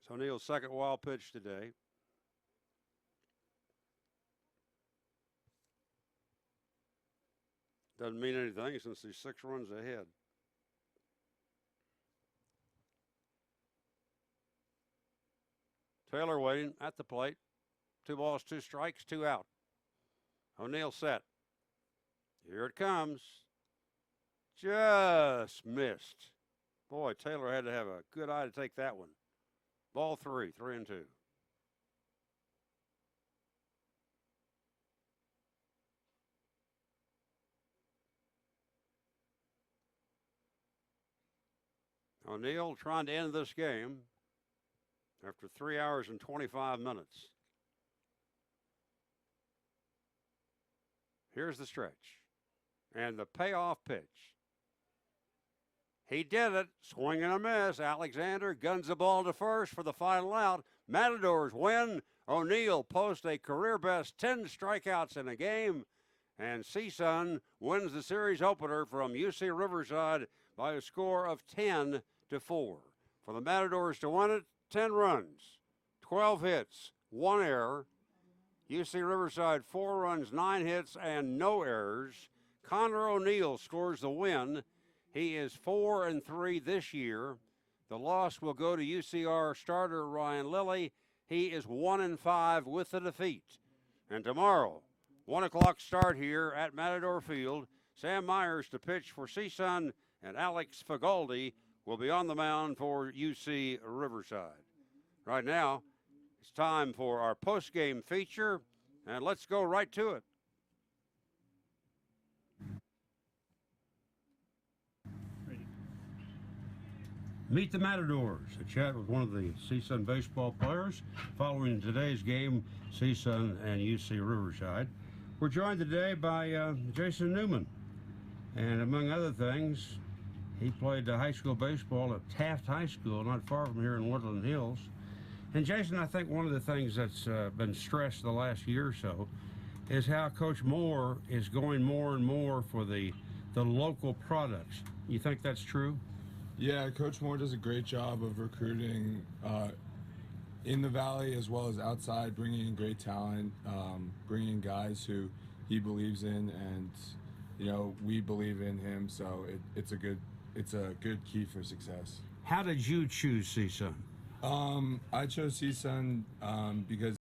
It's O'Neill's second wild pitch today. Doesn't mean anything since he's 6 runs ahead. Taylor waiting at the plate. 2 balls, 2 strikes, 2 out. O'Neill set. Here it comes. Just missed. Boy, Taylor had to have a good eye to take that one. Ball 3, 3-2. O'Neill trying to end this game after 3 hours and 25 minutes. Here's the stretch and the payoff pitch. He did it, swing and a miss. Alexander guns the ball to first for the final out. Matadors win. O'Neill posts a career best 10 strikeouts in a game, and CSUN wins the series opener from UC Riverside by a score of 10-4. For the Matadors to win it, 10 runs, 12 hits, 1 error. UC Riverside 4 runs, 9 hits, and no errors. Connor O'Neill scores the win. He is 4-3 this year. The loss will go to UCR starter Ryan Lilly. He is 1-5 with the defeat. And tomorrow, 1 o'clock start here at Matador Field. Sam Myers to pitch for CSUN, and Alex Fagaldi will be on the mound for UC Riverside. Right now, it's time for our post-game feature, and let's go right to it. Meet the Matadors, a chat with one of the CSUN baseball players following today's game, CSUN and UC Riverside. We're joined today by Jason Newman, and among other things, he played high school baseball at Taft High School, not far from here in Woodland Hills. And Jason, I think one of the things that's been stressed the last year or so is how Coach Moore is going more and more for the local products. You think that's true? Yeah, Coach Moore does a great job of recruiting in the Valley as well as outside, bringing in great talent, bringing in guys who he believes in, and you know, we believe in him. So it's a good key for success. How did you choose CSUN? I chose CSUN because